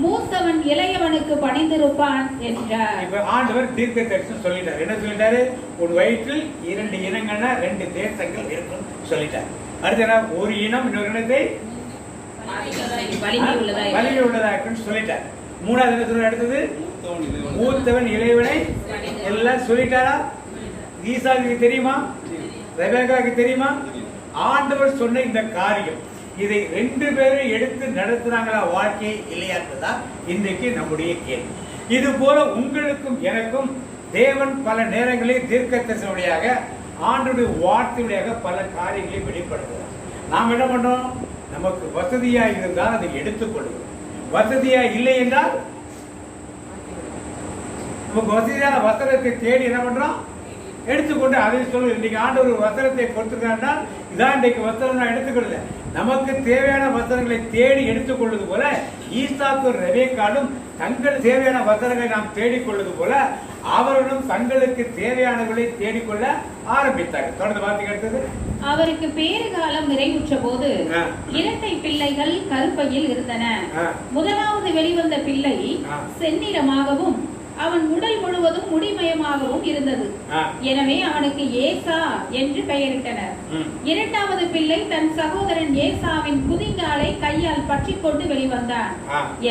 மூத்தவன் இளையவனுக்கு பணிந்திருப்பான் என்றார். இப்ப ஆண்டவர் தீர்க்க தரிசனம் சொல்லிட்டார். என்ன சொல்லிட்டாரு? உன் வயிற்றில் 2 இனங்கள்னா 2 தேசங்கள் இருக்கும் சொல்லிட்டார். அடுத்த ஒரு இனம் இன்னொரு இனத்தை வலிமை உள்ளதா இருக்குன்னு சொல்லிட்டார். 3வது என்ன சொல்ல? அடுத்தது மூத்தவன் இளையவனை எல்லாம் சொல்லிட்டாரா? ஈசாக்கு தெரியுமா? ரெபேக்காவுக்கு தெரியுமா? ஆண்டவர் சொன்ன இந்த காரியம் இதை 2 பேரும் எடுத்து நடத்துறாங்களா வாழ்க்கையை இல்லையான்றதான் இன்றைக்கு நம்முடைய கேள்வி. இது போல உங்களுக்கும் எனக்கும் தேவன் பல நேரங்களில் தீர்க்கதரிசனமாக ஆண்டவருடைய வார்த்தையுடைய பல காரியங்களை வெளிப்படுத்துகிறார். நாம் என்ன பண்ணோம்? நமக்கு வசதியா இருந்தால் அதை எடுத்துக்கொள்வோம். வசதியா இல்லை என்றால் நமக்கு வசதியான வஸ்திரத்தை தேடி என்ன பண்றோம்? எடுத்துக்கொண்டு அதை சொல்லுவோம். இன்னைக்கு ஆண்டவர் வஸ்திரத்தை கொடுத்துருக்காருன்னா இதான் இன்றைக்கு வஸ்திரம் நான் எடுத்துக்கொள்ள. நமக்கு தேவையான வஸ்திரங்களை தேடி எடுத்துக்கொள்வது போல ஈசாக்கும் ரெபேக்காளும் தங்கள் தேவையான வஸ்திரங்களை நாம் தேடிக்கொள்வது போல அவர்களும் தங்களுக்கு தேவையானவர்களை தேடிக்கொள்ள ஆரம்பித்தார்கள். தொடர்ந்து வார்த்தை எடுத்தது. அவருக்கு பேறு காலம் நிறைவுற்ற போது 2 பிள்ளைகள் கருப்பையில் இருந்தன. முதலாவது வெளிவந்த பிள்ளை செந்நிறமாகவும் அவன் உடல் முழுவதும் முடிமயமாகவும் இருந்தது. எனவே அவனுக்கு ஏசா என்று பெயரிட்டனர். இரண்டாவது பிள்ளை தன் சகோதரன் ஏசாவின் குதிங்காலை கையால் பற்றி கொண்டு வெளிவந்தான்.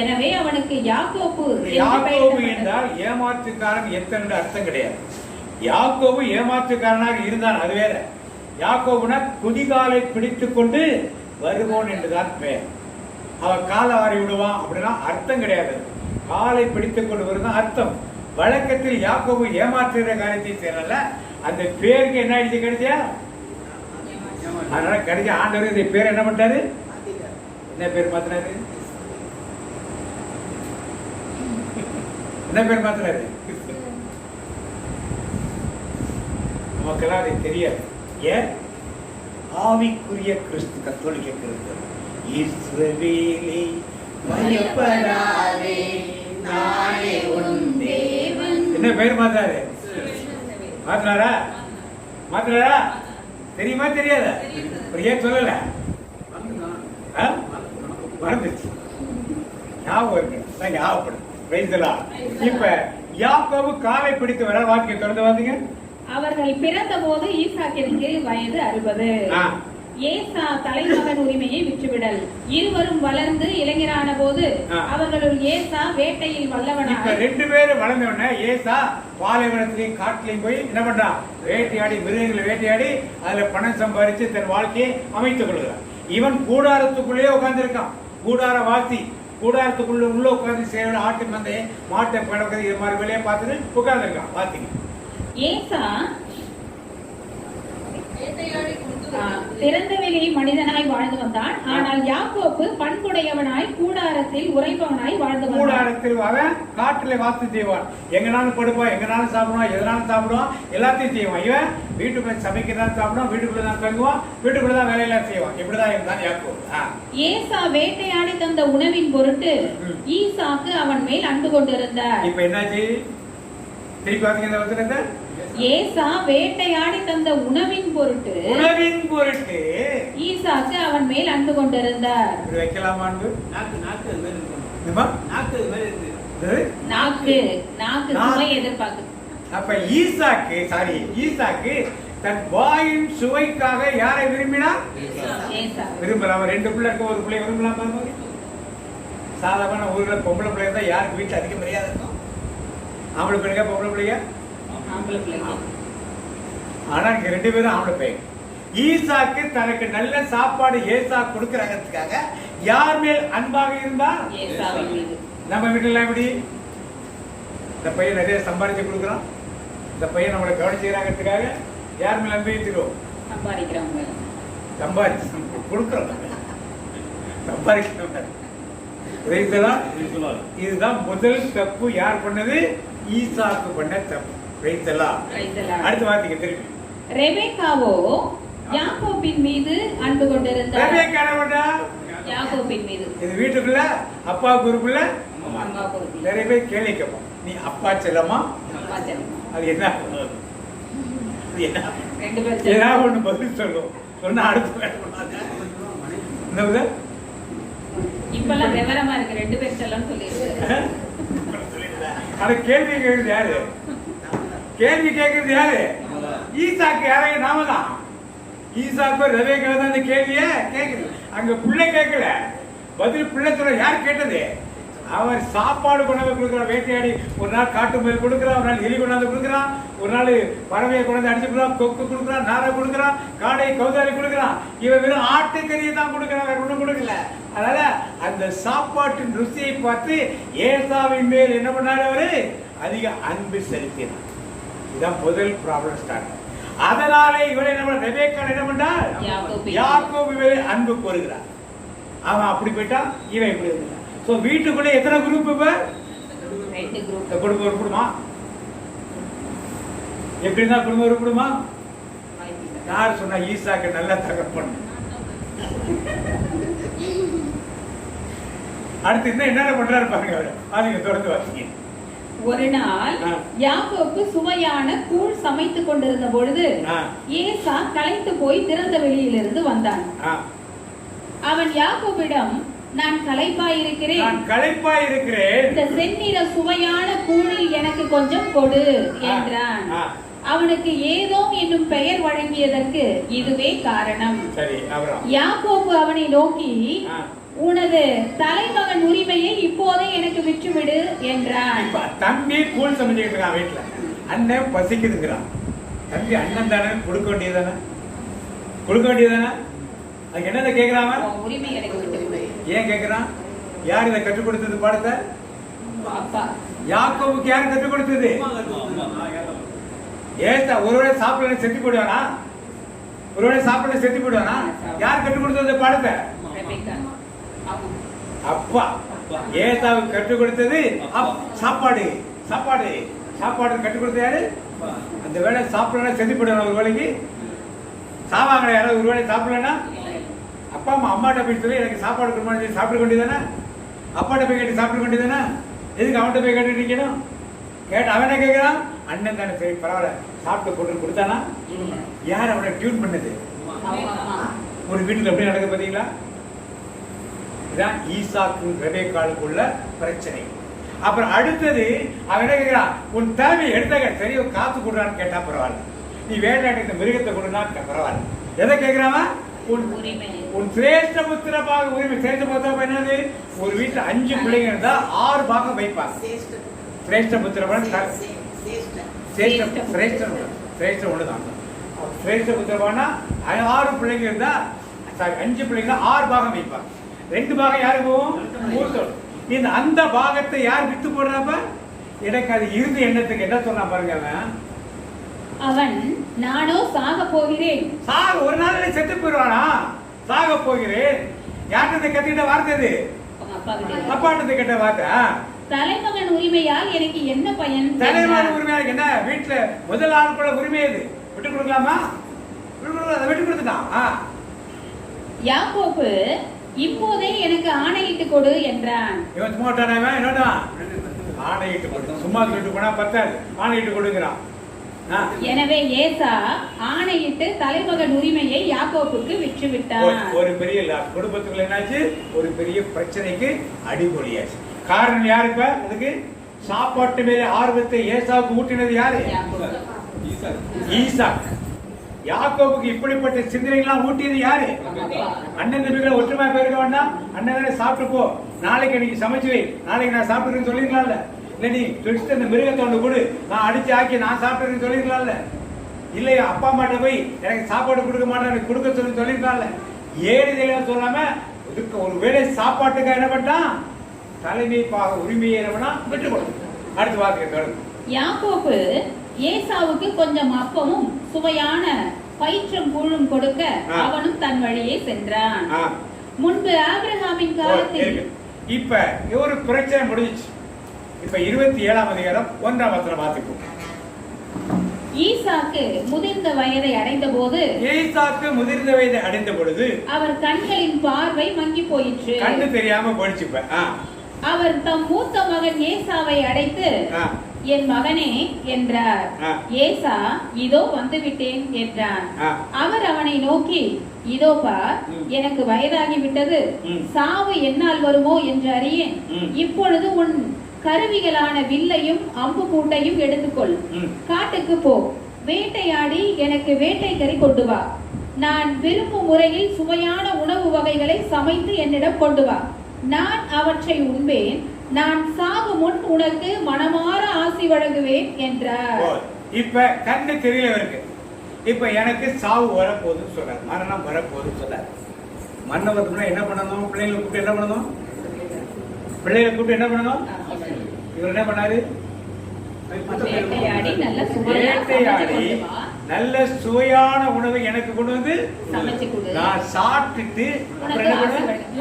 எனவே அவனுக்கு யாக்கோபு என்றால் ஏமாற்றுக்காரன் எத்தனை அர்த்தம் கிடையாது. யாக்கோபு ஏமாற்றுக்காரனாக இருந்தான், அது வேற. யாக்கோபுனா குதிகாலை பிடித்துக் கொண்டு வருவோன் என்றுதான் பெயர். அவன் காலை வாரி விடுவான் அப்படின்னா அர்த்தம் கிடையாது. காலை பிடித்துக் கொண்டு வருதான் அர்த்தம். வழக்கத்தில் யாக்கோபு ஏமாற்றுகிற காரியத்தை செய்யறல, அந்த பேருக்கு என்ன ஆயிடுச்சு கிடைச்சா? அதனால கிடைச்ச ஆண்டவர் இந்த பேர் என்ன பண்ணிட்டாரு? என்ன பேர் மாத்தினாரு? என்ன பேர் மாத்தினாரு? நமக்கெல்லாம் அது தெரியாது. ஏன்? ஆவிக்குரிய கிறிஸ்து, கத்தோலிக்க கிறிஸ்து. இஸ்ரவேலே பயப்படாதே, நானே உன் தேவன். என்ன பேர் மாத்தாரு? மாத்தினாரா? மாத்தினாரா? தெரியுமா தெரியாதா? ஏன் சொல்லல? மறந்துச்சு. ஞாபகம் இருக்கு, ஞாபகப்படும். இப்ப யாக்கோபு காலை பிடித்து வர வாக்கிய தொடர்ந்து வாங்க. அவர்கள் பிறந்த போது ஈசாக்கிற்கு வயது 60. ஏசா தலைமகன் உரிமையை விற்றுவிடல். இருவரும் வளர்ந்து இளைஞரான போது அவர்களுள் ஏசா வேட்டையில் வல்லவனாக. ரெண்டு பேரும் வளர்ந்தவன ஏசா பாலைவனத்திலையும் காட்டிலையும் போய் என்ன பண்றான்? வேட்டையாடி, மிருகங்களை வேட்டையாடி அதுல பணம் சம்பாதிச்சு தன் வாழ்க்கையை அமைத்துக் கொள்கிறான். இவன் கூடாரத்துக்குள்ளேயே உட்கார்ந்து இருக்கான். கூடார வாசி, கூடாரத்துக்குள்ள உள்ள உட்கார்ந்து சேவை, ஆட்டு மந்தையை, மாட்டை பழக்கிறது, இது மாதிரி வேலையை பார்த்துட்டு உட்கார்ந்து இருக்கான். பாத்தீங்க, ஏசா திறந்த வெளி மனிதனாய் வாழ்ந்து வந்தான். ஆனால் யாக்கோபு பண்புடையவனாய் கூடாரத்தில் உறைபவனாய் வாழ்ந்து வந்தான். கூடாரத்தில் அவன் காட்டிலே வாசி செய்வான். எங்கனாலும் படுப்பான், எங்கனாலும் சாப்பிடுவான், எதனாலும் சாப்பிடுவான், எல்லாத்தையும் செய்வான். இவன் வீட்டுக்குள்ள சமைக்கதான் சாப்பிடுவான், வீட்டுக்குள்ளதான் தங்குவான், வீட்டுக்குள்ளதான் வேலையெல்லாம் செய்வான். இப்படிதான் இருந்தான் யாக்கோபு. ஏசா வேட்டையாடி தந்த உணவின் பொருட்டு ஈசாக்கு அவன் மேல் அன்பு கொண்டிருந்தார். இப்ப என்னாச்சு? திருப்பி வாசிங்க இந்த வசனத்தை. ஏசா வேட்டையாடி தந்த உணவின் பொருட்டு ஈசாக்கு அவன் மேல் அன்பு கொண்டிருந்தார். வைக்கலாமா? அன்பு நாக்கு சுவை எதிர்பார்க்கு. அப்ப ஈசாக்கு தன் வாயின் சுவைக்காக யாரை விரும்பினார்? விரும்பலாம். ரெண்டு பிள்ளை இருக்க, ஒரு பிள்ளை விரும்பலாம் பாருங்க. சாதாரண ஊர்ல பொம்பளை பிள்ளை இருந்தா யாருக்கு வீட்டுல அதிக மரியாதை இருக்கும்? ஆம்பளை பிள்ளைங்க, பொம்பளை பிள்ளைங்க? ஆனா இங்க ரெண்டு பேரும் ஆம்பளை பையன். ஈசாக்கு தனக்கு நல்ல சாப்பாடு ஏசா கொடுக்கறதுக்காக யார் மேல் அன்பாக இருந்தா? நம்ம வீட்டுல எப்படி இந்த பையன் நிறைய சம்பாதிச்சு கொடுக்குறான், இந்த பையன் நம்மளை கவனிச்சுக்கிறாங்கிறதுக்காக யார் மேல அன்பு வைக்கிறோம்? சம்பாதிச்சு கொடுக்குறோம், சம்பாதிக்கிறோம். இதுதான் முதல் தப்பு. யார் பண்ணது? ஈசாக்கு பண்ண தப்பு. அடுத்து வார்த்தைக்கு திருப்பி. ரெபெக்காவோ யாக்கோபின் மீது அன்பு கொண்டிருந்தார். யாக்கோபின் மீது. இது வீட்டுக்குள்ள அப்பாவுக்கு ஒரு பிள்ளை, நிறைய பேர் கேள்வி கேட்போம், நீ அப்பா செல்லமா? அது என்ன? ஏதாவது ஒண்ணு பதில் சொல்லும். சொன்னா அடுத்து இப்பெல்லாம் விவரமா இருக்கு, ரெண்டு பேர் செல்லம் சொல்லிருக்கு. ஆனா கேள்வி கேட்கறது யாரு? கேள்வி கேட்கறது யாரு? ஈசாக்கு. யாரையும் நாம தான். ஈசாக்கு ரெபெக்கா தான் இந்த கேள்வியே கேட்குது. அங்க பிள்ளை கேட்கல, பதில் பிள்ளை சொல்ல. யார் கேட்டது? அவர் சாப்பாடு கொண்டாந்து கொடுக்குறான். வேட்டையாடி ஒரு நாள் காட்டு முயல் கொடுக்குறான், ஒரு நாள் எலி கொண்டாந்து கொடுக்குறான், ஒரு நாள் பறவையை கொண்டாந்து அடிச்சு கொடுக்குறான், கொக்கு கொடுக்குறான், நாரை கொடுக்குறான், காடை கௌதாரி கொடுக்குறான். இவன் வெறும் ஆட்டுக்கறியை தான் கொடுக்குறான், வேற ஒன்றும் கொடுக்கல. அதனால அந்த சாப்பாட்டின் ருசியை பார்த்து ஏசாவின் மேல் என்ன பண்ணாரு? அவரு அதிக அன்பு செலுத்தினார். இதுதான் முதல் ப்ராப்ளம் ஸ்டார்ட். அதனால இவரை நம்ம ரெபெக்கா என்ன பண்ணார்? யாக்கோபு மேல் அன்பு கோருகிறார். அவன் அப்படி போயிட்டான், இவன் இப்படி இருந்தான். சோ வீட்டுக்குள்ள எத்தனை குரூப்? இப்ப குடும்பம் உருப்படுமா? எப்படி இருந்தா குடும்பம் உருப்படுமா? யார் சொன்னா? ஈசாக்கு நல்ல தகப்பன். அடுத்து என்ன பண்றாரு பாருங்க. அதுங்க தொடர்ந்து வாசிங்க. ஒரு நாள் யாக்கோபு சுவையான கூழ் சமைத்துக் கொண்டிருந்த பொழுது ஏசா களைத்து போய் திறந்த வெளியிலிருந்து வந்தான். அவன் யாக்கோபிடம், நான் களைப்பாயிருக்கிறேன், நான் களைப்பாயிருக்கிறேன், இந்த செந்நிற சுவையான கூழில் எனக்கு கொஞ்சம் கொடு என்றான். அவனுக்கு ஏதோம் என்னும் பெயர் வழங்கியதற்கு இதுவே காரணம். சரி, அப்புறம் யாக்கோபு அவனை நோக்கி, உனது தலைமகன் உரிமையை இப்போதே எனக்கு விற்றுவிடு என்றான். தம்பி கூழ் சமைச்சுக்கிட்டு இருக்கான் வீட்டுல, அண்ணன் பசிக்குதுங்கிறான். தம்பி அண்ணன் தானே, கொடுக்க வேண்டியதானே, கொடுக்க வேண்டியதானே. அதுக்கு என்னதை கேட்கிறான்? உரிமை எனக்கு விட்டுவிடு. ஏன் கேட்கிறான்? யார் இதை கற்றுக் கொடுத்தது பாடத்தை? அப்பா. யாக்கோபுக்கு யார் கற்றுக் கொடுத்தது? ஏசா. ஒருவேளை சாப்பிட செத்து போடுவானா? ஒருவேளை சாப்பிட செத்து போடுவானா? யார் கற்றுக் கொடுத்தது பாடத்தை? அப்பா. ஏசாவுக்கு கற்றுக் கொடுத்தது சாப்பாடு. சாப்பாடு சாப்பாடு கற்றுக் கொடுத்தது யாரு? அந்த வேலை சாப்பிடலாம் செத்து போடுவானா? ஒரு வேலைக்கு சாவாங்க யாராவது ஒரு வேலை சாப்பிடலன்னா அப்பா அம்மா அம்மாட்ட போய் சொல்லி எனக்கு சாப்பாடு கொடுமா சாப்பிட வேண்டியதானே? அப்பாட்ட போய் கேட்டு சாப்பிட வேண்டியதானே? எதுக்கு அவன்கிட்ட போய் கேட்டு நிற்கணும்? கேட்டு அவனை கேட்கிறான். அண்ணன் தானே, சரி பரவாயில்ல சாப்பிட்டு போட்டு கொடுத்தானா? யார் அவனை டியூன் பண்ணது? ஒரு வீட்டுல எப்படி நடக்க பாத்தீங்களா? இதான் ஈசாக்கு ரெபேக்காளுக்குள்ள பிரச்சனை. அப்புறம் அடுத்தது அவன் என்ன கேட்கிறான்? உன் தேவை எடுத்த சரி காசு கொடுறான்னு கேட்டா பரவாயில்ல, நீ வேண்டாம் இந்த மிருகத்தை கொடுனா பரவாயில்ல. எதை கேட்கிறான்? உன் சிரேஷ்ட புத்திரமாக உரிமை. சிரேஷ்ட புத்திரம் என்னது? ஒரு வீட்டுல 5 பிள்ளைங்க இருந்தா 6 பாகம் வைப்பாங்க. சிரேஷ்ட புத்திரம் சிரேஷ்ட ஒண்ணுதான். சிரேஷ்ட புத்திரமானா 6 பிள்ளைங்க இருந்தா 5 பிள்ளைங்க 6 பாகம் வைப்பாங்க. 2 பாகம் யாரு போகும்? மூத்தோடு. இந்த அந்த பாகத்தை யார் வித்து போடுறப்ப எனக்கு அது இறுதி எண்ணத்துக்கு என்ன சொன்னா பாருங்க. அவன் நானோ சாக போகிறேன். சாக ஒரு நாள் செத்து போயிடுவானா? சாக போகிறேன். யார்கிட்ட கத்திக்கிட்ட வார்த்தை அது? அப்பாட்டத்தை கேட்ட வார்த்தை. தலைமகன் உரிமையால் எனக்கு என்ன பயன்? தலைமகன் உரிமையால் என்ன? வீட்டுல முதல் ஆளுக்குள்ள உரிமை அது விட்டு கொடுக்கலாமா? விட்டு கொடுத்துட்டான். யாக்கோபு இப்போதே எனக்கு ஆணையிட்டு கொடு என்றான். இவன் சும்மா என்னடா ஆணையிட்டு கொடு, சும்மா சொல்லிட்டு போனா பத்தாது, ஆணையிட்டு கொடுங்கிறான். எனவே ஏசா ஆணையிட்டு தலைமகன் உரிமையை யாக்கோபுக்கு விற்று விட்டான். ஒரு பெரிய குடும்பத்துக்குள்ள என்னாச்சு? ஒரு பெரிய பிரச்சனைக்கு அடிபொலியாச்சு. காரணம் யாருப்ப? அதுக்கு சாப்பாட்டு மேல ஆர்வத்தை ஏசாவுக்கு ஊட்டினது யாரு? ஈசாக். யாக்கோபுக்கு இப்படிப்பட்ட சிந்தனைகள்லாம் ஊட்டியது யாரு? அண்ணன் தம்பிகளை ஒற்றுமை போயிருக்க வேண்டாம். அண்ணன் சாப்பிட்டு போ, நாளைக்கு எனக்கு சமைச்சு வை, நாளைக்கு நான் சாப்பிட்டுருன்னு சொல்லிருக்கலாம்ல. இல்ல நீ துடிச்சிட்டு அந்த மிருகத்தை ஒன்று கொடு, நான் அடிச்சு ஆக்கி நான் சாப்பிட்டுருன்னு சொல்லிருக்கலாம்ல. இல்லையா அப்பா அம்மாட்ட போய் எனக்கு சாப்பாடு கொடுக்க மாட்டேன் எனக்கு கொடுக்க சொல்லி சொல்லிருக்கலாம்ல. ஏழு இதெல்லாம் சொல்லாம இதுக்கு ஒரு வேளை சாப்பாட்டுக்காக என்ன பண்ணான்? தலைமை பாக உரிமையை விட்டு கொடுத்து அடுத்த வார்த்தை. யாக்கோபு ஏசாவுக்கு கொஞ்சம் அப்பமும் சுவையான பயிற்றம் கூழும் கொடுக்க அவனும் தன் வழியே சென்றான். முன்பு ஆபிரகாமின் காலத்தில் இப்ப ஒரு பிரச்சனை முடிஞ்சிச்சு. இப்ப 27ஆம் அதிகாரம் 1ஆம் வசனம் வாசிப்போம். ஈசாக்கு முதிர்ந்த வயதை அடைந்த பொழுது அவர் கண்களின் பார்வை மங்கி போயிற்று. கண்ணு தெரியாம போயிடுச்சு. அவர் தம் மூத்த மகன் ஏசாவை அழைத்து என் மகனே என்றார். ஏசா இதோ வந்துவிட்டேன் என்றான். அவர் அவனை நோக்கி இதோ பார், எனக்கு வயதாகிவிட்டது, சாவு என்னால் வருமோ என்று அறியேன். இப்பொழுது உன் கருவிகளான வில்லையும் அம்பு கூட்டையும் எடுத்துக்கொள், காட்டுக்கு போ, வேட்டையாடி எனக்கு வேட்டை கறி கொண்டு வா, நான் விரும்பும் முறையில் சுவையான உணவு வகைகளை சமைத்து என்னிடம் கொண்டு வா, நான் அவற்றை உண்பேன், நான் சாகு முன் உனக்கு மனமாற ஆசி வழங்குவேன் என்றார். இப்ப கண்ணு தெரியல இருக்கு. இப்ப எனக்கு சாவு வரப்போகுதுன்னு சொல்றாரு, மரணம் வரப்போகுதுன்னு சொல்றாரு. மரணம் என்ன பண்ணணும்? பிள்ளைகளை கூப்பிட்டு என்ன பண்ணணும்? பிள்ளைகளை கூப்பிட்டு என்ன பண்ணணும்? இவர் என்ன பண்ணாரு? வேட்டையாடி நல்ல சுவையான உணவை எனக்கு கொண்டு வந்து நான் சாப்பிட்டுட்டு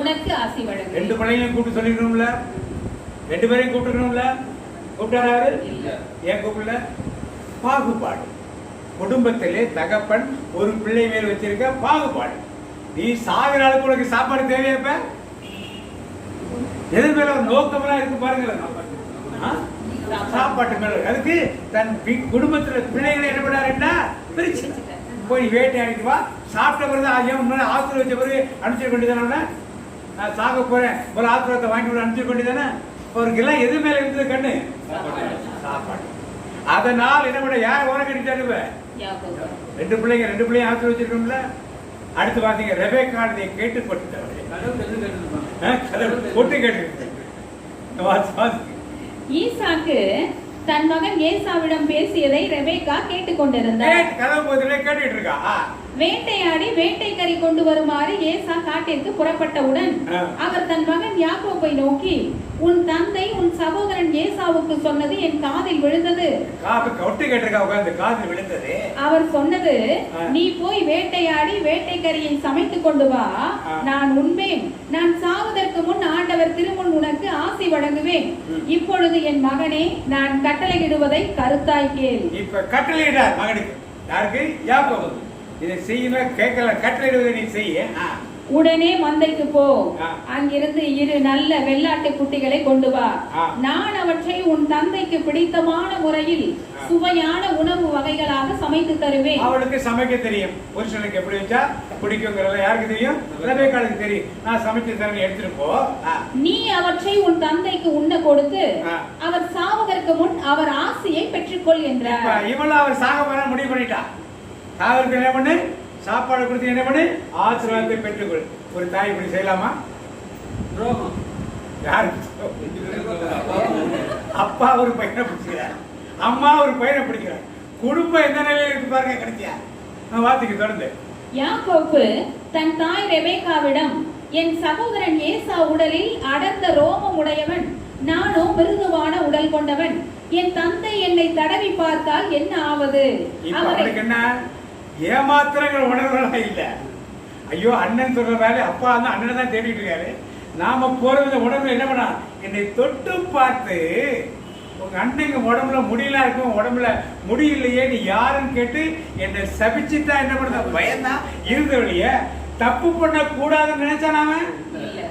உனக்கு ஆசி வழங்கு. 2 பிள்ளைங்களையும் கூப்பிட்டு சொல்லிக்கணும்ல, 2 பேரையும் கூப்பிட்டுக்கணும்ல. கூப்பிட்டாரு? ஏன் கூப்பிடல? பாகுபாடு. குடும்பத்திலே தகப்பன் ஒரு பிள்ளை மேல் வச்சிருக்க பாகுபாடு. நீ சாகிற அளவுக்கு உனக்கு சாப்பாடு தேவையப்ப எது மேல ஒரு நோக்கமெல்லாம் இருக்கு பாருங்க. சாப்பாட்டு மேல அதுக்கு தன் குடும்பத்துல பிள்ளைகளை என்ன பண்ணாருன்னா பிரிச்சு போய் வேட்டையாடிட்டு வா, சாப்பிட்ட பிறகு ஐயா முன்னாடி ஆத்துல வச்ச பிறகு அனுப்பிச்சிட வேண்டியதான நான் சாக போறேன், ஒரு ஆத்திரத்தை வாங்கி விட அனுப்பிச்சு வேண்டியதானே? அவருக்கு எல்லாம் எது மேல இருந்தது கண்ணு? சாப்பாடு. அதனால் என்ன பண்ண, யார் ஓரம் கட்டிட்டாரு? ரெண்டு பிள்ளைங்க ஆத்திரம் வச்சிருக்கோம்ல. அடுத்து பாத்தீங்க, ரெபேக்கா இதை கேட்டு கொட்டுட்டாரு. கொட்டு கேட்டு ஈசாக்கு தன் மகன் ஏசாவிடம் பேசியதை ரெபேக்கா கேட்டுக்கொண்டிருந்தார். கேட்டுட்டு இருக்கா. வேட்டையாடி வேட்டைக்கறி கொண்டு வருமாறு ஏசா காட்டிற்கு புறப்பட்டவுடன் அவர் தன் மகன் யாக்கோபை நோக்கி, உன் தந்தை உன் சகோதரன் ஏசாவுக்கு சொன்னது என் காதில் விழுந்தது. அவர் சொன்னது, நீ போய் வேட்டையாடி வேட்டைக்கறியை சமைத்துக் கொண்டு வா, நான் உண்பேன். நான் சாவதற்கு முன் ஆண்டவர் திருமுன் உனக்கு ஆசி வழங்குவேன். இப்பொழுது என் மகனே, நான் கட்டளையிடுவதை கருத்தாய் கேள். இப்ப கட்டளையிடார் மகனுக்கு. யாருக்கு? யாக்கோபு. இதை செய்யல, கேட்கல, கட்டளையிடுவதை நீ செய்ய. உடனே மந்தைக்கு போ, அங்கிருந்து 2 நல்ல வெள்ளாட்டு குட்டிகளை கொண்டு வா. நான் அவற்றை உன் தந்தைக்கு பிடித்தமான முறையில் சுவையான உணவு வகைகளாக சமைத்து தருவேன். அவளுக்கு சமைக்க தெரியும். புருஷனுக்கு எப்படி வச்சா பிடிக்குங்கிறத யாருக்கு தெரியும்? ரெபேக்காளுக்கு தெரியும். நான் சமைச்சு தரேன், எடுத்துட்டு போ. நீ அவற்றை உன் தந்தைக்கு உண்ண கொடுத்து அவர் சாவதற்கு முன் அவர் ஆசையை பெற்றுக்கொள் என்றார். இவள அவர் சாக போற முடிவு பண்ணிட்டா. சாவதற்கு என்ன பண்ணு? சாப்பாடு கொடுத்து என்ன பண்ணு? ஆசீர்வாதத்தை பெற்றுக்கொள். ஒரு தாய் இப்படி செய்யலாமா? யாரு? அப்பா ஒரு பையனை பிடிக்கிறார், அம்மா ஒரு பையனை பிடிக்கிறார். குடும்பம் எந்த நிலையில இருக்கு பாருங்க. கிடைச்சியா? வார்த்தைக்கு தொடர்ந்து யாக்கோபு தன் தாய் ரெபேக்காவிடம், என் சகோதரன் ஏசா உடலில் அடர்ந்த ரோமம் உடையவன், நானோ மிருதுவான உடல் கொண்டவன். என் தந்தை என்னை தடவி பார்த்தால் என்ன ஆவது? அவருக்கு என்ன ஏமாத்திரங்கள் உணர்வுகளா இல்ல. ஐயோ, அண்ணன் சொல்ற வேலை அப்பா வந்து அண்ணனை தான் தேடிட்டு இருக்காரு. நாம போறது உடம்புல என்ன பண்ணா, என்னை தொட்டு பார்த்து, உங்க அண்ணங்க உடம்புல முடியல இருக்கும், உடம்புல முடியலையே, நீ யாருன்னு கேட்டு என்னை சபிச்சுட்டா என்ன பண்ண பயம்தான் இருந்த வழிய தப்பு பண்ண கூடாதுன்னு நினைச்சா நாம.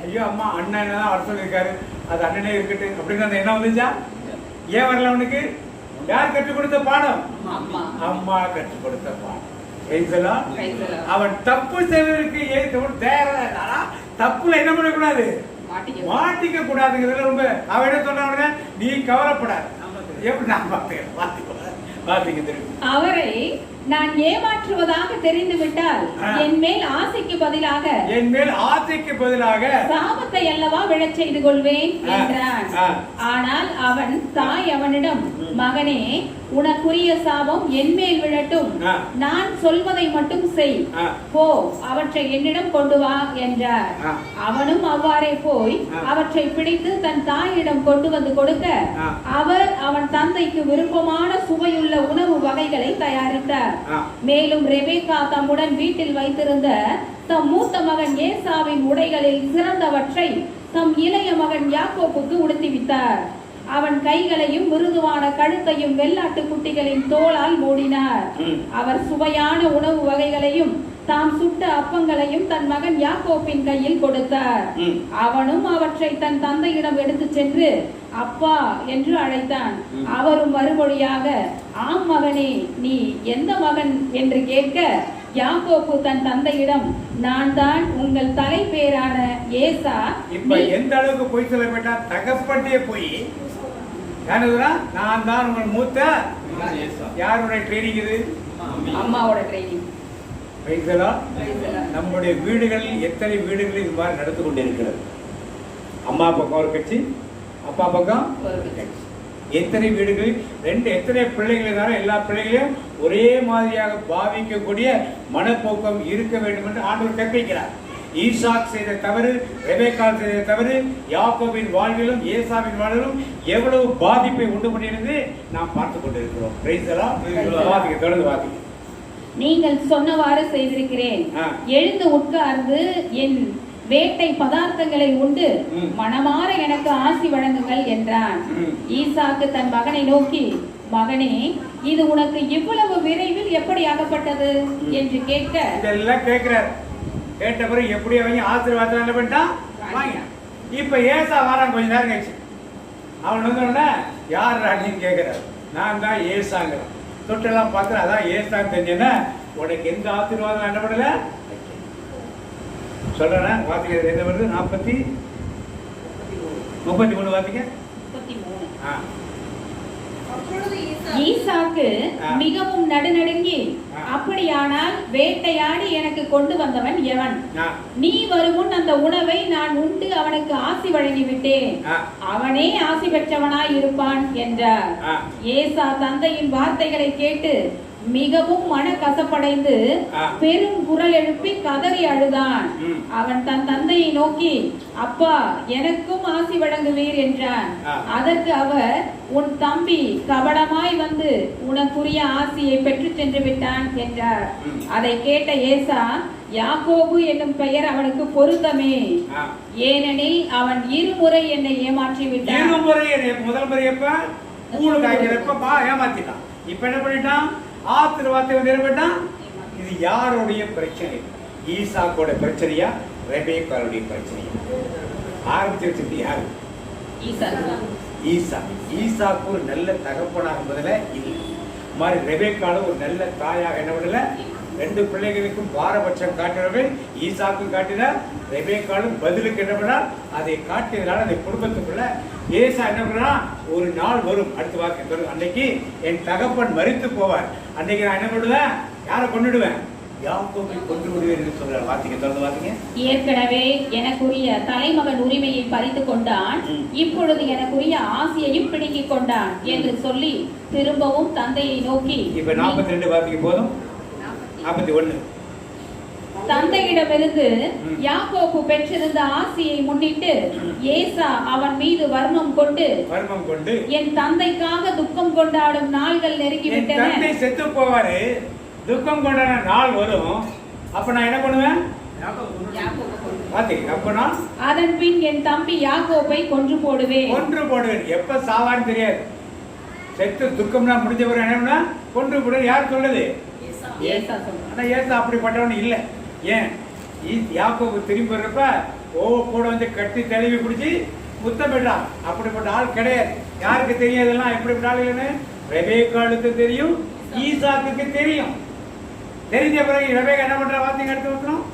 ஐயோ அம்மா, அண்ணன் என்னதான் வர சொல்லியிருக்காரு, அது அண்ணனே இருக்கட்டு அப்படின்னு அந்த என்ன வந்துச்சா? ஏன் வரல அவனுக்கு? யார் கற்றுக் கொடுத்த பாடம்? அம்மா கற்றுக் கொடுத்த பாடம். அவன் தப்பு செய்வதற்கு தப்புல என்ன பண்ணக்கூடாது? மாட்டிக்க கூடாதுங்கிறது ரொம்ப. அவன் என்ன சொன்ன, நீ கவலைப்படாது, எப்படி நான் பாத்துக்கிறேன். அவரை நான் ஏமாற்றுவதாக தெரிந்துவிட்டால் என் மேல் ஆசைக்கு பதிலாக சாபத்தை அல்லவா விழச் செய்து கொள்வேன் என்றான். ஆனால் அவன் தாய் அவனிடம், மகனே, உனக்குரிய சாபம் என் மேல் விழட்டும், நான் சொல்வதை மட்டும் செய், போ, அவற்றை என்னிடம் கொண்டு வா என்றார். அவனும் அவ்வாறே போய் அவற்றை பிடித்து தன் தாயிடம் கொண்டு வந்து கொடுக்க, அவர் அவன் தந்தைக்கு விருப்பமான சுவையுள்ள உணவு வகைகளை தயாரித்தார். மேலும் ரெபேக்கா தம்முடன் வீட்டில் வைத்திருந்த தம் மூத்த மகன் ஏசாவின் உடைகளில் சிறந்தவற்றை தம் இளைய மகன் யாக்கோபுக்கு உடுத்திவித்தார். அவன் கைகளையும் மிருதுவான கழுத்தையும் வெள்ளாட்டு குட்டிகளின் தோளால் மூடினார். அவர் சுவையான உணவு வகைகளையும் தாம் சுட்ட அப்பங்களையும் தன் மகன் யாக்கோபின் கையில் கொடுத்தார். அவனும் அவற்றை தன் தந்தையிடம் எடுத்து சென்று அப்பா என்று அழைத்தான். அவரும் மறுமொழியாக, ஆம் மகனே, நீ எந்த மகன் என்று கேட்க, யாக்கோபு தன் தந்தையிடம், நான் தான் உங்கள் தலை பேரான ஏசா. இப்ப எந்த அளவுக்கு போய் சொல்லப்பட்டா? தகப்பட்டே போய் நான் தான் உங்கள் மூத்த. யாருடைய ட்ரைனிங் இது? அம்மாவோட ட்ரைனிங். நம்முடைய வீடுகளில் எத்தனை வீடுகளில் இது மாதிரி நடந்து கொண்டிருக்கிறது? அம்மா பக்கம் ஒரு கட்சி, அப்பா பக்கம் எத்தனை வீடுகளில் எத்தனை பிள்ளைகள் இருந்தாலும் எல்லா பிள்ளைகளையும் ஒரே மாதிரியாக பாவிக்கக்கூடிய மனப்போக்கம் இருக்க வேண்டும் என்று ஆண்டவர் கற்பிக்கிறார். ஈசாக் செய்த தவறு, ரெபேக்காள் செய்த தவறு, யாக்கோபின் வாழ்விலும் ஏசாவின் வாழ்விலும் எவ்வளவு பாதிப்பை உண்டு பண்ணியிருந்து நாம் பார்த்து கொண்டிருக்கிறோம். தொடர்ந்து வாசிக்க. நீங்கள் சொன்னவாறு செய்திருக்கிறேன். எழுந்து உட்கார்ந்து என் வேட்டை பதார்த்தங்களை உண்டு மனமாற எனக்கு ஆசி வழங்குங்கள் என்றான். ஈசாக்கு தன் மகனை நோக்கி, மகனே, இது உனக்கு இவ்வளவு விரைவில் எப்படி ஆகப்பட்டது என்று கேட்க, இதெல்லாம் கேட்கிறார். கேட்ட பிறகு எப்படி அவங்க ஆசீர்வாதம் என்ன பண்ணிட்டான்? இப்ப ஏசா வாரான். கொஞ்ச நேரம் கழிச்சு அவன் வந்து யார் ராணின்னு கேட்கிறார். நான் தான் ஏசாங்கிறான். தொட்டெல்லாம் பார்த்து அதான் ஏசான்னு தெரிஞ்சேன்னா உனக்கு எந்த ஆசீர்வாதம் என்ன பண்ணல. சொல்றேன் வாசிக்கிறது என்ன வருது? 33 வாசிங்க. 33. ஆ. ஈசாக்கு மிகவும் நடுநடுங்கி, அப்படியானால் வேட்டையாடி எனக்கு கொண்டு வந்தவன் எவன்? நீ வருமுன் அந்த உணவை நான் உண்டு அவனுக்கு ஆசி வழங்கி விட்டேன், அவனே ஆசி பெற்றவனாய் இருப்பான் என்றார். ஏசா தந்தையின் வார்த்தைகளை கேட்டு மிகவும் மனக்கசப்படைந்து பெரும் குரல் எழுப்பி கதறி அழுதான். அவன் தன் தந்தையை நோக்கி, அப்பா, எனக்கும் ஆசி வழங்குவீர் என்றான். அதற்கு அவர், உன் தம்பி கபடமாய் வந்து உனக்குரிய ஆசியை பெற்று சென்று விட்டான் என்றார். அதை கேட்ட ஏசா, யாக்கோபு என்னும் பெயர் அவனுக்கு பொருத்தமே, ஏனெனில் அவன் இருமுறை என்னை ஏமாற்றி விட்டான். முதல் முறை எப்ப கூழு காய்க்கிறப்ப ஏமாத்திட்டான். இப்ப என்ன பண்ணிட்டான்? ஆசீர்வாதத்தை நிறைவேற்றான். இது யாருடைய பிரச்சனை? ஈசாக்கோட பிரச்சனையா, ரெபேக்காளுடைய பிரச்சனையா? ஆரம்பிச்சு வச்சிருக்க யாரு? ஈசாக்கு ஒரு நல்ல தகப்பனாக பதில இல்லை. மாதிரி ரெபேக்காலும் ஒரு நல்ல தாயாக என்ன பண்ணல? 2 பிள்ளைகளுக்கும் பாரபட்சம் காட்டினவர்கள் ஈசாக்கும் காட்டினார், ரெபேக்காலும் பதிலுக்கு என்ன பண்ணார்? அதை காட்டியதுனால அந்த குடும்பத்துக்குள்ள ஏசா என்ன பண்ணா, ஒரு நாள் வரும், அடுத்த வாக்கு அன்னைக்கு என் தகப்பன் மரித்து போவார், அன்னைக்கு நான் என்ன பண்ணுவேன்? யாரை கொண்டுடுவேன்? யாக்கோபை கொன்று விடுவேன் என்று சொல்றார். வாசிங்க, தொடர்ந்து வாசிங்க. ஏற்கனவே எனக்குரிய தலைமகன் உரிமையை பறித்து கொண்டான், இப்பொழுது எனக்குரிய ஆசையையும் பிடுங்கிக் கொண்டான் என்று சொல்லி திரும்பவும் தந்தையை நோக்கி, இப்ப 42 வாசிக்க போதும். 41. தந்தையிடமிருந்து யாக்கோபு பெற்றிருந்த ஆசியை முன்னிட்டு ஏசா அவன் மீது வர்மம் கொண்டு என் தந்தைக்காக துக்கம் கொண்டாடும் நாள்கள் நெருங்கிவிட்டன. தந்தை செத்து போவாரு, துக்கம் கொண்டாட நாள் வரும், அப்ப நான் என்ன பண்ணுவேன்? அதன் பின் என் தம்பி யாக்கோபை கொன்று போடுவேன். எப்ப சாவான்னு தெரியாது. செத்து துக்கம்னா முடிஞ்ச பிறகு என்ன கொன்று போடுவேன். யார் சொல்லுது? ஆனா ஏசா அப்படிப்பட்டவன் இல்ல. ஏன்? யாக்கோபு திரும்பி வர்றப்ப கூட வந்து கட்டி தழுவி பிடிச்சி முத்தமிட்டான். அப்படிப்பட்ட ஆள் கிடையாது. யாருக்கு தெரியும் இதெல்லாம் எப்படிப்பட்ட ஆள் இல்லைன்னு? ரெபேக்காளுக்கு தெரியும், ஈசாக்கு தெரியும். தெரிஞ்ச பிறகு ரெபேக்கா என்ன பண்ற? வார்த்தைங்க எடுத்து வைக்கணும்.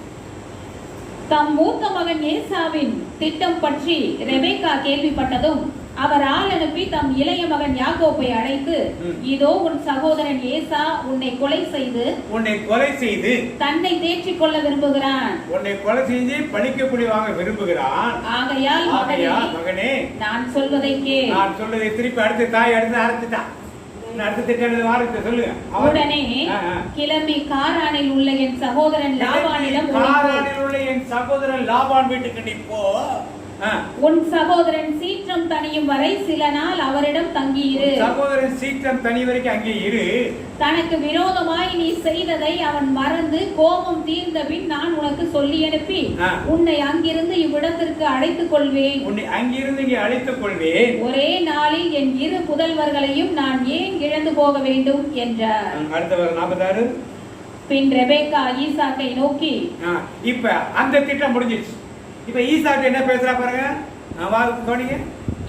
தம் மூத்த மகன் ஏசாவின் திட்டம் பற்றி ரெபேக்கா கேள்விப்பட்டதும் அவர் ஆள் அனுப்பி தம் இளைய மகன் யாக்கோபை அழைத்து, இதோ உன் சகோதரன் ஏசா உன்னை கொலை செய்து தன்னை தேற்றிக் கொள்ள விரும்புகிறான், உன்னை கொலை செய்து பழிக்கக்கூடிய வாங்க விரும்புகிறான். ஆகையால் மகனே, நான் சொல்வதை கேள். நான் சொல்வதை திருப்பி அடுத்த தாய் அடுத்து ஆரம்பிச்சுட்டான். உடனே கிளம்பி காரானில் உள்ள என் சகோதரன் லாபான் வீட்டுக்கு நீ போ. உன் சகோதரன் சீற்றம் தணியும் வரை சில நாள் அவரிடம் தங்கியிரு. சகோதரன் சீற்றம் தனி வரைக்கும் அங்கே இரு. தனக்கு விரோதமாய் நீ செய்ததை அவன் மறந்து கோபம் தீர்ந்த பின் நான் உனக்கு சொல்லி அனுப்பி உன்னை அங்கிருந்து இவ்விடத்திற்கு அழைத்துக் கொள்வேன். ஒரே நாளில் என் 2 புதல்வர்களையும் நான் ஏன் இழந்து போக வேண்டும் என்றார். அடுத்தவர் 46. பின் ரெபேக்கா ஈசாக்கை நோக்கி, இப்ப அந்த திட்டம் முடிஞ்சிச்சு. இப்ப ஈசாக்கு என்ன பேசுறா பாருங்க.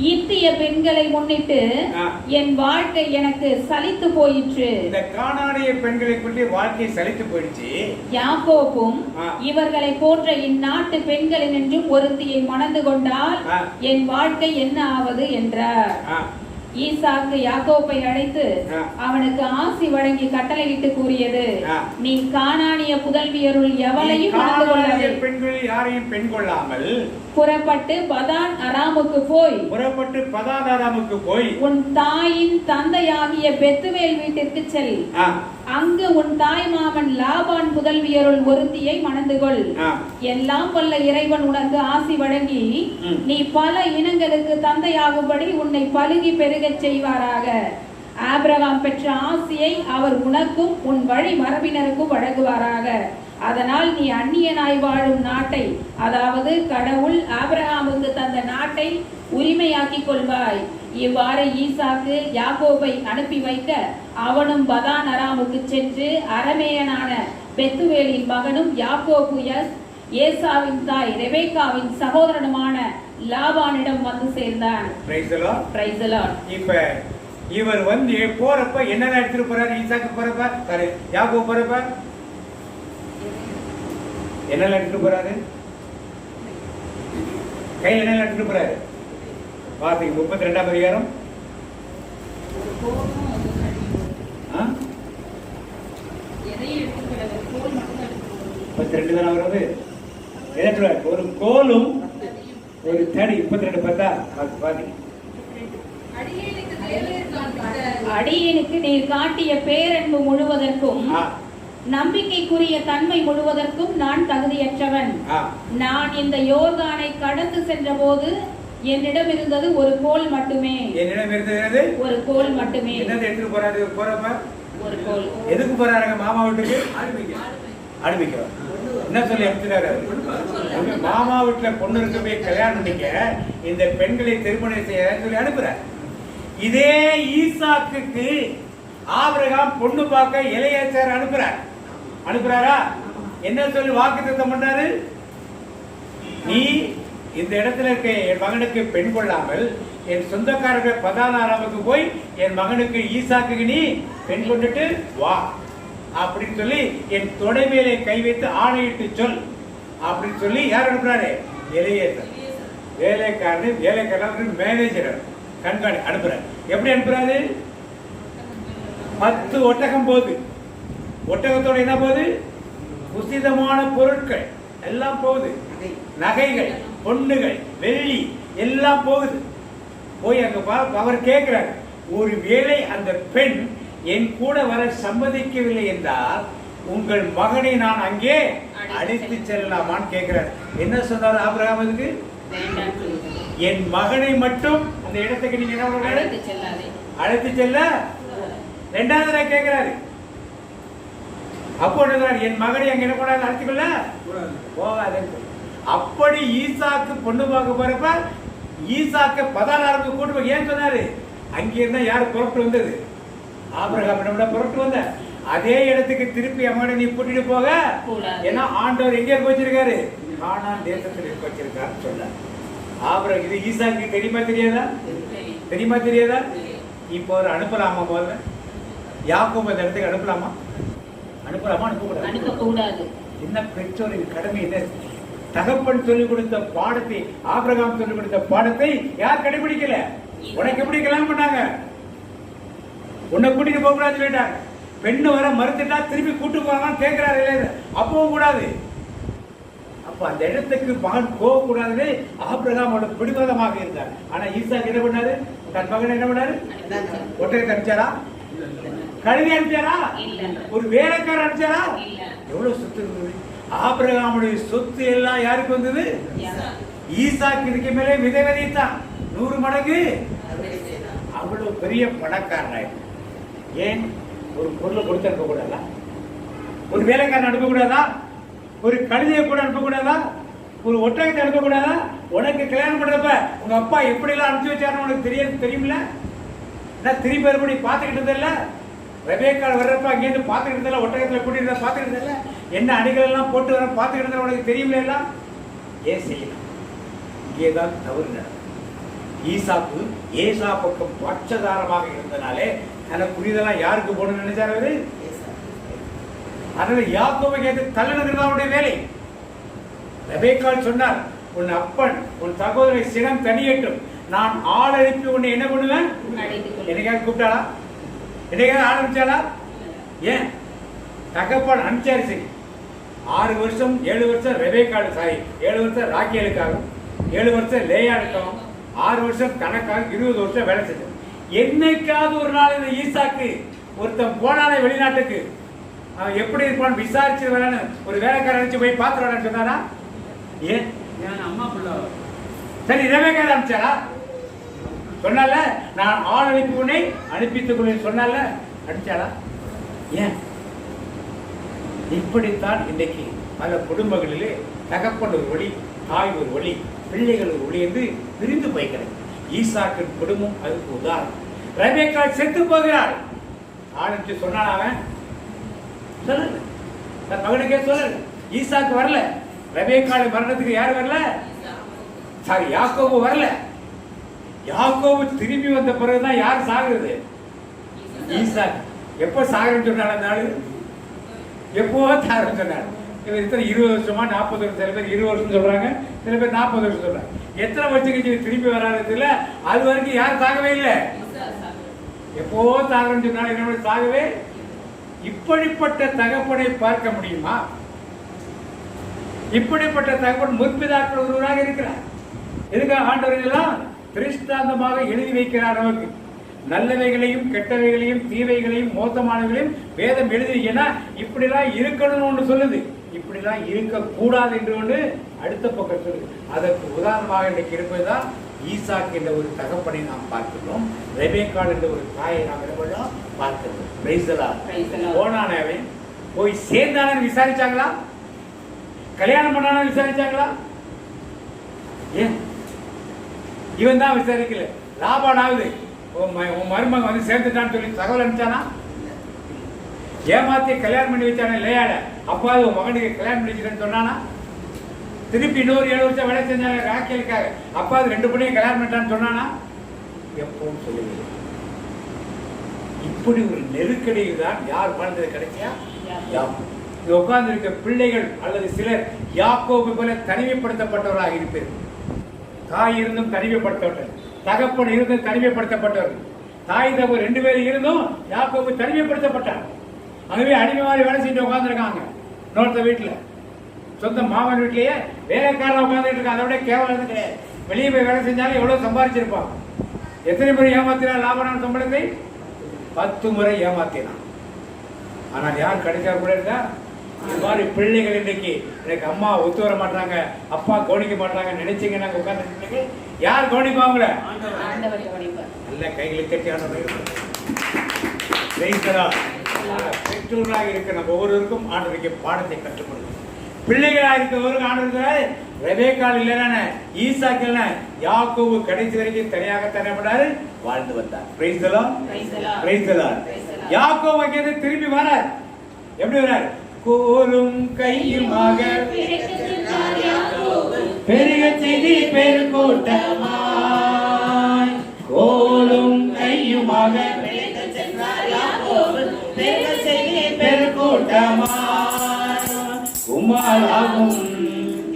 இத்திய பெண்களை முன்னிட்டு என் வாழ்க்கை எனக்கு சலித்து போயிற்று. இந்த கானானிய பெண்களை பற்றி வாழ்க்கை சலித்து போயிடுச்சு. யாக்கோபும் இவர்களை போன்ற இந்நாட்டு பெண்களின் என்றும் ஒருத்தியை மணந்து கொண்டால் என் வாழ்க்கை என்ன ஆவது என்றார். ஈசாக்கு யாக்கோபை அழைத்து அவனுக்கு ஆசி வழங்கி கட்டளையிட்டு கூறியது, நீ கானானிய புதல்வியருள் எவளையும் யாரையும் பெண் கொள்ளாமல் புறப்பட்டு பதான் அராமுக்கு போய் உன் தாயின் தந்தையாகிய பெத்துவேல் வீட்டிற்கு செல். அங்கு உன் தாய் மாமன் லாபான் புதல்வியருள் ஒருத்தியை மணந்து கொள். எல்லாம் வல்ல இறைவன் உனக்கு ஆசி வழங்கி நீ பல இனங்களுக்கு தந்தையாகும்படி உன்னை பலுகி பெருகச் செய்வாராக. ஆபிரகாம் பெற்ற ஆசியை அவர் உனக்கும் உன் வழி மரபினருக்கும் வழங்குவாராக. அதனால் நீ அந்நியனாய் வாழும் நாட்டை, அதாவது கடவுள் ஆபிரகாமுக்கு தந்த நாட்டை உரிமையாக்கிக் கொள்வாய். இவ்வாறு ஈசாக்கு யாக்கோபை அனுப்பி வைக்க அவனும் பதான் அராமுக்கு சென்று அரமேயனான பெத்துவேலின் மகனும் யாக்கோபு ஏசாவின் தாய் ரெபேக்காவின் சகோதரனுமான லாபானிடம் வந்து சேர்ந்தான். இப்ப இவர் வந்து போறப்ப என்ன எடுத்துட்டு போறாரு? ஈசாக்கு போறப்ப யாக்கோபு போறப்ப என்ன எடுத்துட்டு போறாரு? கையில் என்ன எடுத்துட்டு போறாரு? வார்த்தைக்கு 32ஆம் அதிகாரம். எதையும் எடுத்துக்கூடாது, கோல் மட்டும் தான் எடுத்துக்கணும். 32 தானே வருது. என்ன சொல்றாரு? ஒரு கோலும் ஒரு தடி. 32 பார்த்தா பாருங்க. அடியேனுக்கு நீர் காட்டிய பேரன்பு முழுவதற்கும் நம்பிக்கைக்குரிய தன்மை முழுவதற்கும் நான் தகுதியற்றவன். நான் இந்த யோர்தானை கடந்து சென்ற போது என்னிடம் இருந்தது ஒரு கோல் மட்டுமே. என்னிடம் இருந்தது ஒரு கோல் மட்டுமே. என்னது எடுத்துட்டு போறாரு? போறப்ப ஒரு கோல். எதுக்கு போறாருங்க? மாமா வீட்டுக்கு அனுப்பிக்க. என்ன சொல்லி அனுப்பிச்சாரு? மாமா வீட்டுல பொண்ணு இருக்க போய் கல்யாணம் பண்ணிக்க, இந்த பெண்களை திருமணம் செய்ய சொல்லி அனுப்புறாரு. இதே ஈசாக்குக்கு ஆபிரகாம் பொண்ணு பார்க்க எலியாசார் அனுப்புறாரா? என்ன சொல்லி வாக்குத்தத்தம் பண்ணாரு? நீ இந்த இடத்துல இருக்க என் மகனுக்கு பெண் கொள்ளாமல் என் சொந்தக்காரர்கள் பதானாராமுக்கு போய் என் மகனுக்கு ஈசாக்கு நீ பெண் கொண்டுட்டு வா அப்படின்னு சொல்லி என் தொடை மேலே கை வைத்து ஆணையிட்டு சொல் அப்படின்னு சொல்லி யார் அனுப்புறாரு? எலியாசார். வேலைக்காரன் மேனேஜர் கண்காணி அனுப்புறாரு. எப்படி அனுப்புறாரு? 10 ஒட்டகம் போகுது. ஒட்டகத்தோட என்ன போகுது? உசிதமான பொருட்கள் எல்லாம் போகுது. நகைகள், பொண்ணுகள், வெள்ளி எல்லாம் போகுது. போய் அங்க அவர் கேட்கிறார், ஒரு வேளை அந்த பெண் என் கூட வர சம்மதிக்கவில்லை என்றால் உங்கள் மகனை நான் அங்கே அழைத்து செல்லலாமான்னு கேட்கிறார். என்ன சொன்னார் ஆபிரகாம்? அதுக்கு என் மகனை மட்டும் அந்த இடத்துக்கு நீங்க என்ன அழைத்து செல்ல. இரண்டாவது கேட்கிறாரு. அப்போ என் மகனை அங்க என்ன கொண்டாந்து அழைத்துக்கொள்ள போகாது. அப்படி ஈசாக்கு பொண்ணு பார்க்க போறப்ப ஈசாக்க 16 கூட்டு ஏன் சொன்னாரு? அங்கே இருந்தா யாரு புறப்பட்டு வந்தது? ஆபிரகாம் புறப்பட்டு வந்த அதே இடத்துக்கு திருப்பி அம்மனை நீ கூட்டிட்டு போக. ஏன்னா ஆண்டவர் எங்க இருக்க வச்சிருக்காரு? கானான் தேசத்தில் இருக்க வச்சிருக்காருன்னு சொல்ல. ஆபிரகாம் இது ஈசாக்கு தெரியுமா தெரியாதா? இப்போ ஒரு அனுப்பலாமா? போல யாக்கோபு அந்த இடத்துக்கு அனுப்பலாமா? அனுப்பக்கூடாது. என்ன பெற்றோரின் கடமை என்ன? தகப்பன் சொல்லிக் கொடுத்த பாடத்தை, ஆபிரகாம் சொல்லிக் கொடுத்த பாடத்தை யார் கடைபிடிக்கல? உனக்கு எப்படி கல்யாணம் பண்ணாங்க? உன்னை கூட்டிட்டு போக கூடாது சொல்லிட்டாங்க. பெண்ணு வர மறுத்துட்டா திருப்பி கூட்டு போறாங்கன்னு கேட்கிறாரு. அப்பவும் கூடாது. அப்ப அந்த இடத்துக்கு மகன் போக கூடாதுன்னு ஆபிரகாமோட பிடிவாதமாக இருந்தார். ஆனா ஈசாக்கு என்ன பண்ணாரு? தன் மகன் என்ன பண்ணாரு? ஒட்டகத்தை அனுப்பிச்சாரா? கழுதி அனுப்பிச்சாரா? ஒரு வேலைக்காரர் அனுப்பிச்சாரா? எவ்வளவு சொத்து இருந்தது? ஆபிரகாமுடைய சொத்து எல்லாம் யாருக்கு வந்தது? ஈசாக்கு இதுக்கு மேலே விதை விதைத்தான் 100 மடங்கு. அவ்வளவு பெரிய பணக்காரன். ஏன் ஒரு பொருளை கொடுத்து அனுப்ப கூடாதா? ஒரு வேலைக்காரன் அனுப்ப கூடாதா? ஒரு கழுதையை கூட அனுப்ப கூடாதா? ஒரு ஒட்டகத்தை அனுப்ப கூடாதா? உனக்கு கல்யாணம் பண்றப்ப உங்க அப்பா எப்படி எல்லாம் அனுப்பிச்சு வச்சாருன்னு உனக்கு தெரியுமில்ல? நான் திருப்பி மறுபடி பார்த்துக்கிட்டு இருந்தேன்ல. ரெபேக்காள் வர்றப்ப அங்கேருந்து பார்த்துக்கிட்டு இருந்தல, ஒட்டகத்தில் கூட்டிட்டு பார்த்துக்கிட்டு இருந்தல, என்ன அணிகள் எல்லாம் போட்டு வர பார்த்துக்கிட்டு இருந்தல, உனக்கு தெரியுமில்ல எல்லாம்? ஏன் செய்யலாம்? இங்கேதான் தவறு நடக்கும். ஈசாக்கு ஏசா பக்கம் பட்சதாரமாக இருந்தனாலே தனக்குரியதெல்லாம் யாருக்கு போகணும்னு நினைச்சாரு? அதனால யாக்கோபை கேட்டு தள்ளுனது அவருடைய வேலை. ரெபேக்காள் சொன்னார், உன் அப்பன் உன் சகோதரி சினம் தனியட்டும், நான் ஆள் அனுப்பி உன்னை என்ன பண்ணுவேன்? என்னைக்காவது கூப்பிட்டாளா? என்னைக்காவது ஆள் அனுப்பிச்சாளா? ஏன் தகப்பன் அனுப்பிச்சாரு. சரி, 6 வருஷம் 7 வருஷம் ரெபேக்காள் 7 வருஷம் ராக்கேலுக்காகவும் 7 வருஷம் லேயாளுக்காகவும் 6 வருஷம் கணக்காக 20 வருஷம் வேலை செஞ்சோம். என்னைக்காவது ஒரு நாள் இந்த ஈசாக்கு ஒருத்தன் போனானே வெளிநாட்டுக்கு, அவன் எப்படி இருப்பான்னு விசாரிச்சு வரேன்னு ஒரு வேலைக்காரன் அனுப்பிச்சு போய் பார்த்து வரேன்னு சொன்னாரா? ஏன் அம்மா பிள்ளை சரி ரெபேக்காள் அனுப்பிச்சாரா? சொன்னால நான் ஆள் அனுப்பி உன்னை அனுப்பித்துக் கொள்ள சொன்னால அனுப்பிச்சாரா? ஏன்? இப்படித்தான் இன்றைக்கு பல குடும்பங்களிலே தகப்பன் ஒரு வழி, தாய் ஒரு வழி, பிள்ளைகள் ஒரு ஒளி என்று பிரிந்து போய்கிறது. ஈசாக்கின் குடும்பம் அதுக்கு உதாரணம். ரெபேக்காள் செத்து போகிறாள். ஆரம்பிச்சு சொன்னான் அவன் சொல்லல, தன் மகனுக்கே சொல்லல. ஈசாக்கு வரல. ரெபேக்காள் மரணத்துக்கு யார் வரல? சாரி, யாக்கோபு வரல. யாக்கோபு திரும்பி வந்த பிறகுதான் யார் சாகுறது? ஈசாக்கு. எப்போ சாகுன்னு சொன்னாள்? அந்த ஆளு எப்போ சாகுன்னு சொன்னாள்? இத்தனை 20 வருஷமா 40 வருஷம், சில பேர் 20 வருஷம் சொல்றாங்க, சில பேர் 40 வருஷம் சொல்றாங்க. எத்தனை வருஷம் கழிச்சு திரும்பி வராதுல அது வரைக்கும் யாரும் சாகவே இல்லை. எப்போ சாகணும்னு சொன்னாலும் என்ன சாகவே. இப்படிப்பட்ட தகப்பனை பார்க்க முடியுமா? இப்படிப்பட்ட தகப்பன் முற்பிதாக்கள் ஒருவராக இருக்கிறார். எதுக்காக ஆண்டவர் எல்லாம் திருஷ்டாந்தமாக எழுதி வைக்கிறார். நமக்கு நல்லவைகளையும் கெட்டவைகளையும் தீவைகளையும் மோசமானவைகளையும் வேதம் எழுதி. ஏன்னா இப்படிலாம் இருக்கணும்னு ஒன்று சொல்லுது, இப்படிலாம் இருக்கக்கூடாது என்று ஒன்று அடுத்த பக்கம் சொல்லுது. அதற்கு உதாரணமாக இன்றைக்கு இருப்பதுதான் ஈசாக் என்ற ஒரு தகப்பனை நாம் பார்க்கிறோம், ரெபேக்காள் என்ற ஒரு தாயை நாம் என்ன பார்க்கிறோம். போனானவன் போய் சேர்ந்தானு விசாரிச்சாங்களா? கல்யாணம் பண்ணான விசாரிச்சாங்களா? ஏன் இவன் தான் விசாரிக்கல. லாபானாவது உன் மருமகன் வந்து சேர்ந்துட்டான்னு சொல்லி தகவல் அனுப்பிச்சானா? ஏமாத்தி கல்யாணம் பண்ணி வச்சானே லேயாட. அப்பாவது உன் மகனுக்கு கல்யாணம் பண்ணி வச்சுட்டேன்னு சொன்னானா? திருப்பி இன்னொரு 7 வருஷம் வேலை செஞ்சாங்க ராக்கேலுக்காக. அப்பாவது 2 பொண்ணையும் கல்யாணம் பண்ணிட்டான்னு சொன்னானா? எப்பவும் சொல்லவில்லை. இப்படி ஒரு நெருக்கடியில் தான் யார் வாழ்ந்தது கிடைச்சியா? உட்கார்ந்து இருக்க பிள்ளைகள் அல்லது சிலர் யாக்கோபு போல தனிமைப்படுத்தப்பட்டவராக இருப்பது. தாய் இருந்தும் தனிமைப்படுத்தப்பட்டவர், தகப்பன் இருந்தும் தனிமைப்படுத்தப்பட்டவர். தாய் தகவல் 2 பேரும் இருந்தும் யாக்கோபு தனிமைப்படுத்தப்பட்டார். அதுவே அடிமை மாதிரி வேலை செஞ்சு உட்காந்துருக்காங்க. இன்னொருத்த வீட்டுல, சொந்த மாமன் வீட்லயே வேலைக்காரன் உட்காந்துட்டு இருக்காங்க. அதை விட கேவலம் கிடையாது. வெளியே போய் வேலை செஞ்சாலும் எவ்வளவு சம்பாதிச்சிருப்பான். எத்தனை முறை ஏமாத்தினான் லாபனான சம்பளத்தை? 10 முறை ஏமாத்தினான். ஆனால் யார் கிடைச்சா கூட இருக்கா? இது மாதிரி பிள்ளைகள் இன்றைக்கு எனக்கு அம்மா ஒத்து வர மாட்டாங்க, அப்பா கவனிக்க மாட்டாங்க நினைச்சீங்க. நாங்க உட்கார்ந்து யார் கவனிப்பாங்களே? நல்ல கைகளை கட்டி பெற்றோர்களாக இருக்க நம்ம ஒவ்வொருவருக்கும் ஆண்டவருக்கு பாடத்தை கற்றுக் கொடுக்கும். பிள்ளைகளாக இருக்கவருக்கு ஆண்டவர் ரெபேக்காள் இல்லைன்னா ஈசாக் இல்லைன்னா யாக்கோபு கடைசி வரைக்கும் தனியாக தரப்படாரு வாழ்ந்து வந்தார். Praise the Lord, praise the Lord. யாக்கோபு அங்கே திரும்பி வரார். எப்படி வரார்? கோலும் கையுமாக பெருக செய்தி பெருக்கூட்டமாய், கோலும் கையுமாக பெருக்கூட்டமாய், உம்மாலாகும்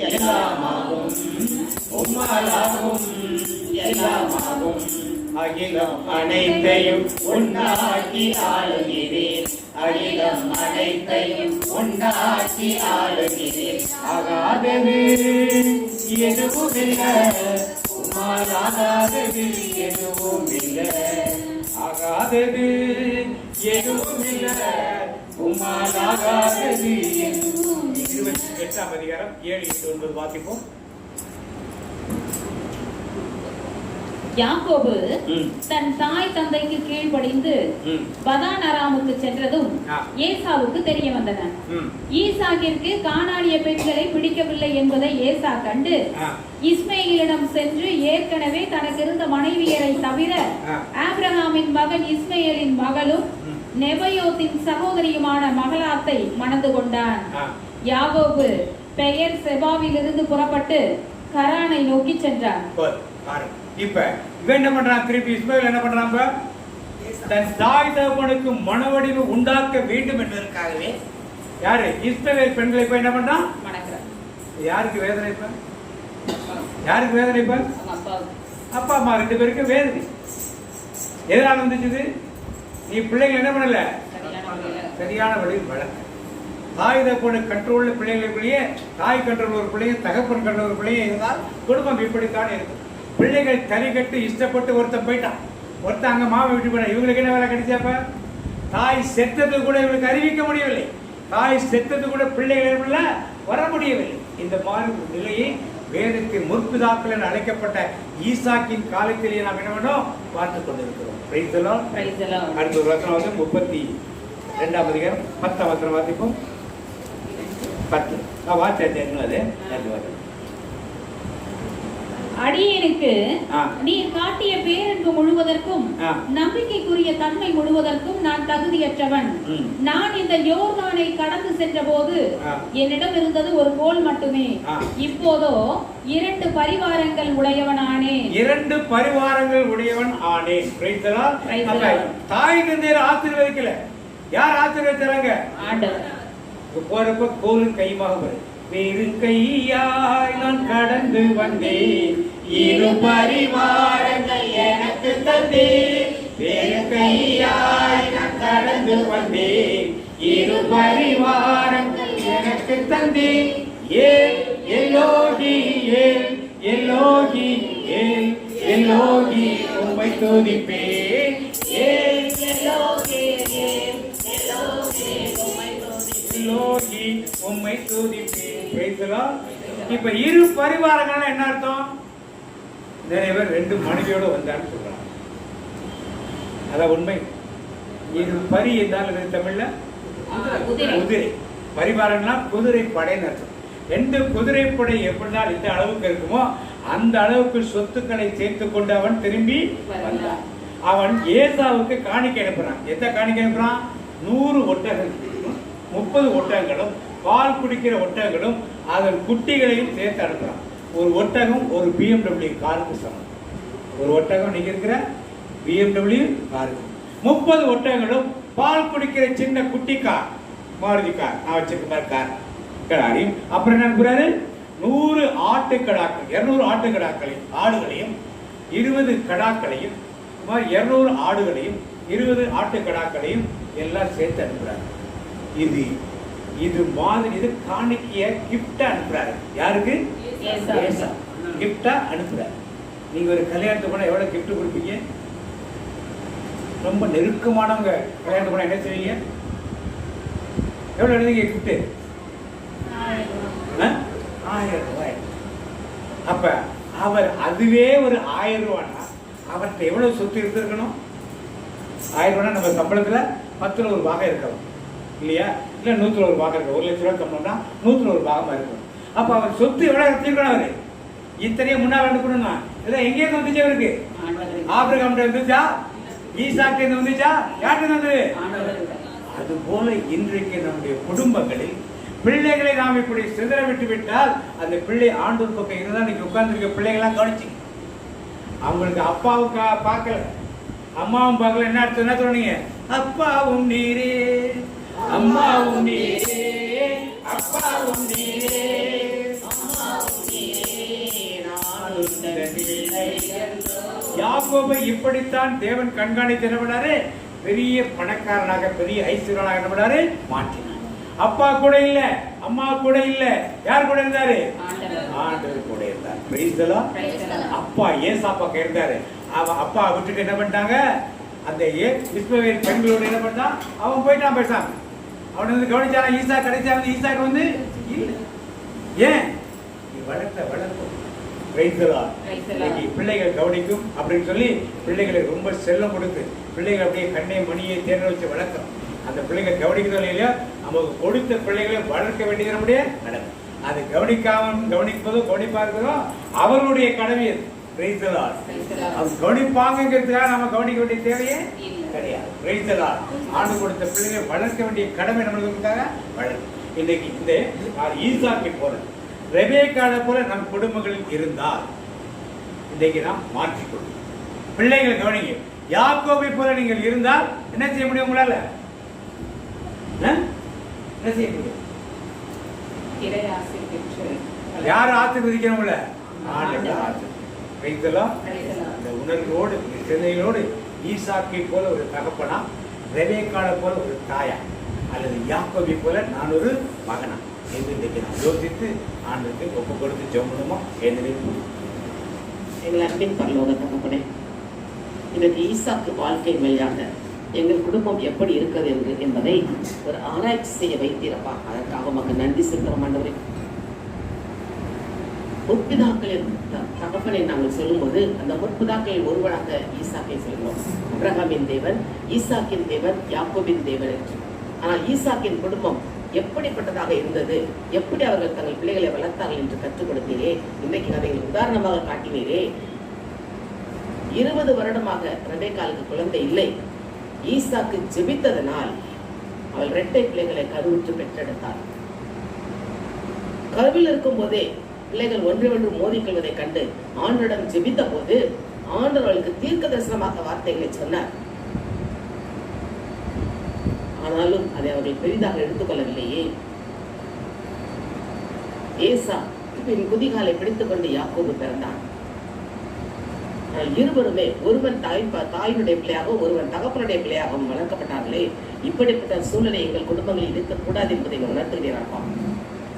எல்லாமாகும், உம்மாலாகும் எல்லாமாகும், அகிலம் அனைத்தையும் உண்டாக்கி ஆளுகிறேன், அகிலம் அனைத்தையும் உண்டாக்கி ஆளுகிறேன். ஆகாதது எதுவும் இல்லை, உம்மாலாகாதது எதுவும் இல்லை, ஆகாதது எதுவும் இல்லை, உம்மாலாகாதது எதுவும். 28ஆம் அதிகாரம் 7-9 வாசிப்போம். யாக்கோபு தன் தாய் தந்தைக்கு கீழ்ப்படிந்து பதான் அராமுக்கு சென்றதும் ஏசாவுக்கு தெரிய வந்தன. ஈசாக்கிற்கு கானானிய பெண்களை பிடிக்கவில்லை என்பதை ஏசா கண்டு இஸ்மேலிடம் சென்று ஏற்கனவே தனக்கு இருந்த மனைவியரை தவிர ஆபிரகாமின் மகன் இஸ்மேலின் மகளும் நெபயோத்தின் சகோதரியுமான மகளாத்தை மணந்து கொண்டான். யாக்கோபு பெயர் செபாவிலிருந்து புறப்பட்டு கரானை நோக்கி சென்றான். இப்ப இவன் என்ன பண்றான்? திருப்பி இஸ்மாயில் என்ன பண்றான்? தன் தாய் தகப்பனுக்கு மனவடிவு உண்டாக்க வேண்டும் என்பதற்காகவே யாரு இஸ்மாயில் பெண்களை இப்ப என்ன பண்றான்? யாருக்கு வேதனை? இப்ப யாருக்கு வேதனை? இப்ப அப்பா அம்மா 2 பேருக்கு வேதனை. எதனால வந்துச்சு? நீ பிள்ளைகள் என்ன பண்ணல? சரியான வழியில் வளர்க்க. தாய் தகப்பனுக்கு கண்ட்ரோல் பிள்ளைகளுக்குள்ளேயே தாய் கண்ட்ரோல் ஒரு பிள்ளைங்க, தகப்பன் கண்ட்ரோல் ஒரு பிள்ளைங்க இருந்தால் குடும்பம் இப்படித்தான் இருக்கும். பிள்ளைகள் தறி கட்டு இஷ்டப்பட்டு ஒருத்தன் போயிட்டான், ஒருத்தன் அங்க மாவை விட்டு போயிட்டான். இவங்களுக்கு என்ன வேலை கிடைச்சாப்ப? தாய் செத்தது கூட இவங்களுக்கு அறிவிக்க முடியவில்லை, தாய் செத்தது கூட பிள்ளைகள் வர முடியவில்லை. இந்த மாதிரி நிலையை வேதத்தின் முற்பிதாக்கள் என அழைக்கப்பட்ட ஈசாக்கின் காலத்திலேயே நாம் என்ன பண்ணோம் பார்த்துக் கொண்டிருக்கிறோம். Praise the Lord. அடுத்த ஒரு வசனம் வந்து 32ஆம் அதிகாரம் 10ஆம் வசனம் வாசிப்போம். 10 வாசிச்சேன். அது அடியேனுக்கு நீர் காட்டிய பேரன்பு முழுவதற்கும் நம்பிக்கைக்குரிய தன்மை முழுவதற்கும் நான் தகுதியற்றவன். நான் இந்த யோர்தானை கடந்து சென்ற போது என்னிடம் இருந்தது ஒரு கோல் மட்டுமே, இப்போதோ 2 பரிவாரங்கள் உடையவன் ஆனேன். 2 பரிவாரங்கள் உடையவன் ஆனேன். தாய் தந்தையர் ஆசீர்வதிக்கல, யார் ஆசீர்வதிச்சாங்க? ஆண்டவர். போறப்ப கோலும் கையுமாக வரும். வேறு கையாய் நான் கடந்து வந்தேன், இரு பரிவாரங்கள் எனக்கு தந்தே. வேறு கையாய் நான் கடந்து வந்தேன், இரு பரிவாரங்கள் எனக்கு தந்தே. ஏல் எல்லோகி ஏல் எல்லோகி ஏல் எல்லோகி உம்மை துதிப்பேன். ஏல் எல்லோகி ஏல் எல்லோகி உம்மை துதிப்பேன். இப்ப இரு பரிவாரங்கள் என்ன அர்த்தம்? நிறைய பேர் 2 மனைவியோட வந்தான்னு சொல்றாங்க. அதான் உண்மை. இரு பரி என்றால் தமிழ்ல குதிரை. பரிவாரம்னா குதிரை படைன்னு அர்த்தம். 2 குதிரைப்படை எப்படினால் இந்த அளவுக்கு இருக்குமோ அந்த அளவுக்கு சொத்துக்களை சேர்த்து கொண்டு அவன் திரும்பி வந்தான். அவன் ஏசாவுக்கு காணிக்கை அனுப்புறான். எத்தனை காணிக்கை அனுப்புறான்? 100 ஒட்டகங்கள், 30 ஒட்டகங்களும், பால் குடிக்கிற ஒட்டகங்களும், அதன் குட்டிகளையும் சேர்த்து அனுப்புறான். ஒரு ஒட்டகம் ஒரு BMW காருக்கு சமம். ஒரு ஒட்டகம் நீங்க இருக்கிற BMW காருக்கு. 30 ஒட்டகங்களும் பால் குடிக்கிற சின்ன குட்டி கார், மாருதி கார், நான் வச்சிருக்க கார் கடாரையும். அப்புறம் என்ன அனுப்புறாரு? 100 ஆட்டுக்கடாக்கள், 200 ஆட்டுக்கடாக்களையும் ஆடுகளையும், 20 கடாக்களையும், 200 ஆடுகளையும், 20 ஆட்டுக்கடாக்களையும் எல்லாம் சேர்த்து அனுப்புறாரு. இது மாதிரி இது காணிக்கைய கிஃப்டா அனுப்புறாரு. யாருக்கு? கிஃப்டா அனுப்புறாரு. நீங்க ஒரு கல்யாணத்துக்கு போனா எவ்வளவு கிஃப்ட் கொடுப்பீங்க? ரொம்ப நெருக்கமானவங்க கல்யாணத்துக்கு போனா என்ன செய்வீங்க? எவ்வளவு எழுதிங்க கிஃப்ட்? 1000 ரூபாய். அப்ப அவர் அதுவே ஒரு 1000 ரூபாய்னா அவர்கிட்ட எவ்வளவு சொத்து இருந்திருக்கணும்? 1000 ரூபாய் நம்ம சம்பளத்துல 10ல் ஒரு பாகம் இருக்கணும் இல்லையா? இல்ல 100ல் ஒரு பாகம் இருக்கு. 1 லட்சம் ரூபாய் சம்பளம்னா 100ல் ஒரு பாகமா இருக்கணும். அப்ப அவர் சொத்து எவ்வளவு எடுத்துக்கணும்? அவரு இத்தனையும் முன்னாள் அனுப்பணும்னா இதெல்லாம் எங்கேயிருந்து வந்துச்சு? அவருக்கு ஆபிரகாம்கிட்ட இருந்துச்சா? ஈசாக்கு இருந்து வந்துச்சா? யார்கிட்ட வந்தது? அது போல இன்றைக்கு நம்முடைய குடும்பங்களில் பிள்ளைகளை நாம் இப்படி சிதற விட்டு விட்டால் அந்த பிள்ளை ஆண்டூர் பக்கம் இருந்தால் நீங்க உட்கார்ந்துருக்க பிள்ளைகள்லாம் கவனிச்சு அவங்களுக்கு அப்பாவுக்கு பார்க்கல அம்மாவும் பார்க்கல. என்ன அர்த்தம்? என்ன சொன்னீங்க? அப்பாவும் நீரே அம்மாவும் நீரே அப்பாவும் நீரே யாக்கோபை இப்படித்தான் தேவன் கண்காணித்து என்ன பண்ணாரு? பெரிய பணக்காரனாக, பெரிய ஐஸ்வர்யனாக என்ன பண்ணாரு? மாற்றினார். அப்பா கூட இல்ல, அம்மா கூட இல்ல, யார் கூட இருந்தாரு? ஆண்டவர் கூட இருந்தார். Praise the Lord. அப்பா ஏசாப்பா இருந்தாரு. அப்பா விட்டுட்டு என்ன பண்ணிட்டாங்க? அந்த இஸ்மவேல் பெண்களோட என்ன பண்ணான்? அவன் போயிட்டான் பேசாம. அவன் வந்து கவனிச்சானா? ஈசா கிடைச்சா வந்து ஈசாக்கு வந்து ஏன் வளர்ப்பு பிள்ளைகள் கவனிக்கும் அப்படின்னு சொல்லி பிள்ளைகளை ரொம்ப செல்லம் கொடுத்து பிள்ளைகள் அப்படியே கண்ணை மணியை தேர்ந்து வச்சு வளர்க்கும். அந்த பிள்ளைங்க கவனிக்கிறதோ இல்லையா? நமக்கு கொடுத்த பிள்ளைகளை வளர்க்க வேண்டியது நம்முடைய கடமை. அது கவனிப்பதோ கவனிப்பா இருக்கிறதோ அவர்களுடைய கடமை. அது கவனிப்பாங்கிறதுக்காக நம்ம கவனிக்க வேண்டிய தேவையே கிடையாது. ஆண்டு கொடுத்த பிள்ளைகளை வளர்க்க வேண்டிய கடமை நம்மளுக்காக வளர்க்கும். இன்னைக்கு இந்த ஈசாக்கை போல ரெபேக்காளை போல நம் குடும்பங்களில் இருந்தால் இன்றைக்கு நாம் மாற்றிக்கொள்ளும். பிள்ளைகளை கவனிங்க. யாக்கோபை போல நீங்கள் இருந்தால் என்ன செய்ய முடியும்? உங்களால என்ன செய்ய முடியும்? யார் ஆசீர்வதிக்கிறவங்கள? இந்த உணர்வோடு சிந்தைகளோடு ஈசாக்கை போல ஒரு தகப்பனா, ரெபேக்காளை போல ஒரு தாயா, அல்லது யாக்கோபை போல நான் ஒரு மகனா என்று இன்றைக்கு நாம் யோசித்து ஆண்டுக்கு ஒப்பு கொடுத்து ஜெபணுமா? எங்கள் அன்பின் பரலோக தகப்பனே, இன்றைக்கு ஈசாக்கு வாழ்க்கை வழியாக எங்கள் குடும்பம் எப்படி இருக்கிறது என்பதை ஒரு ஆராய்ச்சி செய்ய வைத்தீரப்பா. அதற்காக உமக்கு நன்றி செலுத்துகிறோம் ஆண்டவரே. முற்பிதாக்களின் தகப்பனை நாங்கள் சொல்லும்போது அந்த முற்பிதாக்களில் ஒருவராக ஈசாக்கை சொல்கிறோம். அப்ரஹாமின் தேவன், ஈசாக்கின் தேவன், யாக்கோபின் தேவன் என்று. ஆனால் ஈசாக்கின் குடும்பம் எப்படிப்பட்டதாக இருந்தது, எப்படி அவர்கள் தங்கள் பிள்ளைகளை வளர்த்தார்கள் என்று கற்றுக் கொடுத்தீரே. இன்னைக்கு அதை உதாரணமாக காட்டினீரே. 20 வருடமாக ரெபேக்காளுக்கு குழந்தை இல்லை. ஈசாக்கு ஜெபித்ததனால் அவள் 2 பிள்ளைகளை கருவுற்று பெற்றெடுத்தார். கருவில் இருக்கும் போதே பிள்ளைகள் ஒன்று மோதிக்கொள்வதை கண்டு ஆண்டவரிடம் ஜெபித்த போது ஆண்டவர் அவளுக்கு தீர்க்க தரிசனமாக வார்த்தைகளை சொன்னார். ஆனாலும் அதை அவர்கள் பெரிதாக எடுத்துக்கொள்ளவில்லையே. ஏசா குதிகாலை பிடித்துக் கொண்டு யாக்கோபு பிறந்தான். இருவருமே ஒருவன் தாயினுடைய பிள்ளையாகவும் ஒருவன் தகப்பனுடைய பிள்ளையாகவும் வளர்க்கப்பட்டார்களே. இப்படிப்பட்ட சூழ்நிலை எங்கள் குடும்பங்களில் இருக்கக்கூடாது என்பதை உணர்த்துகிறார்களா?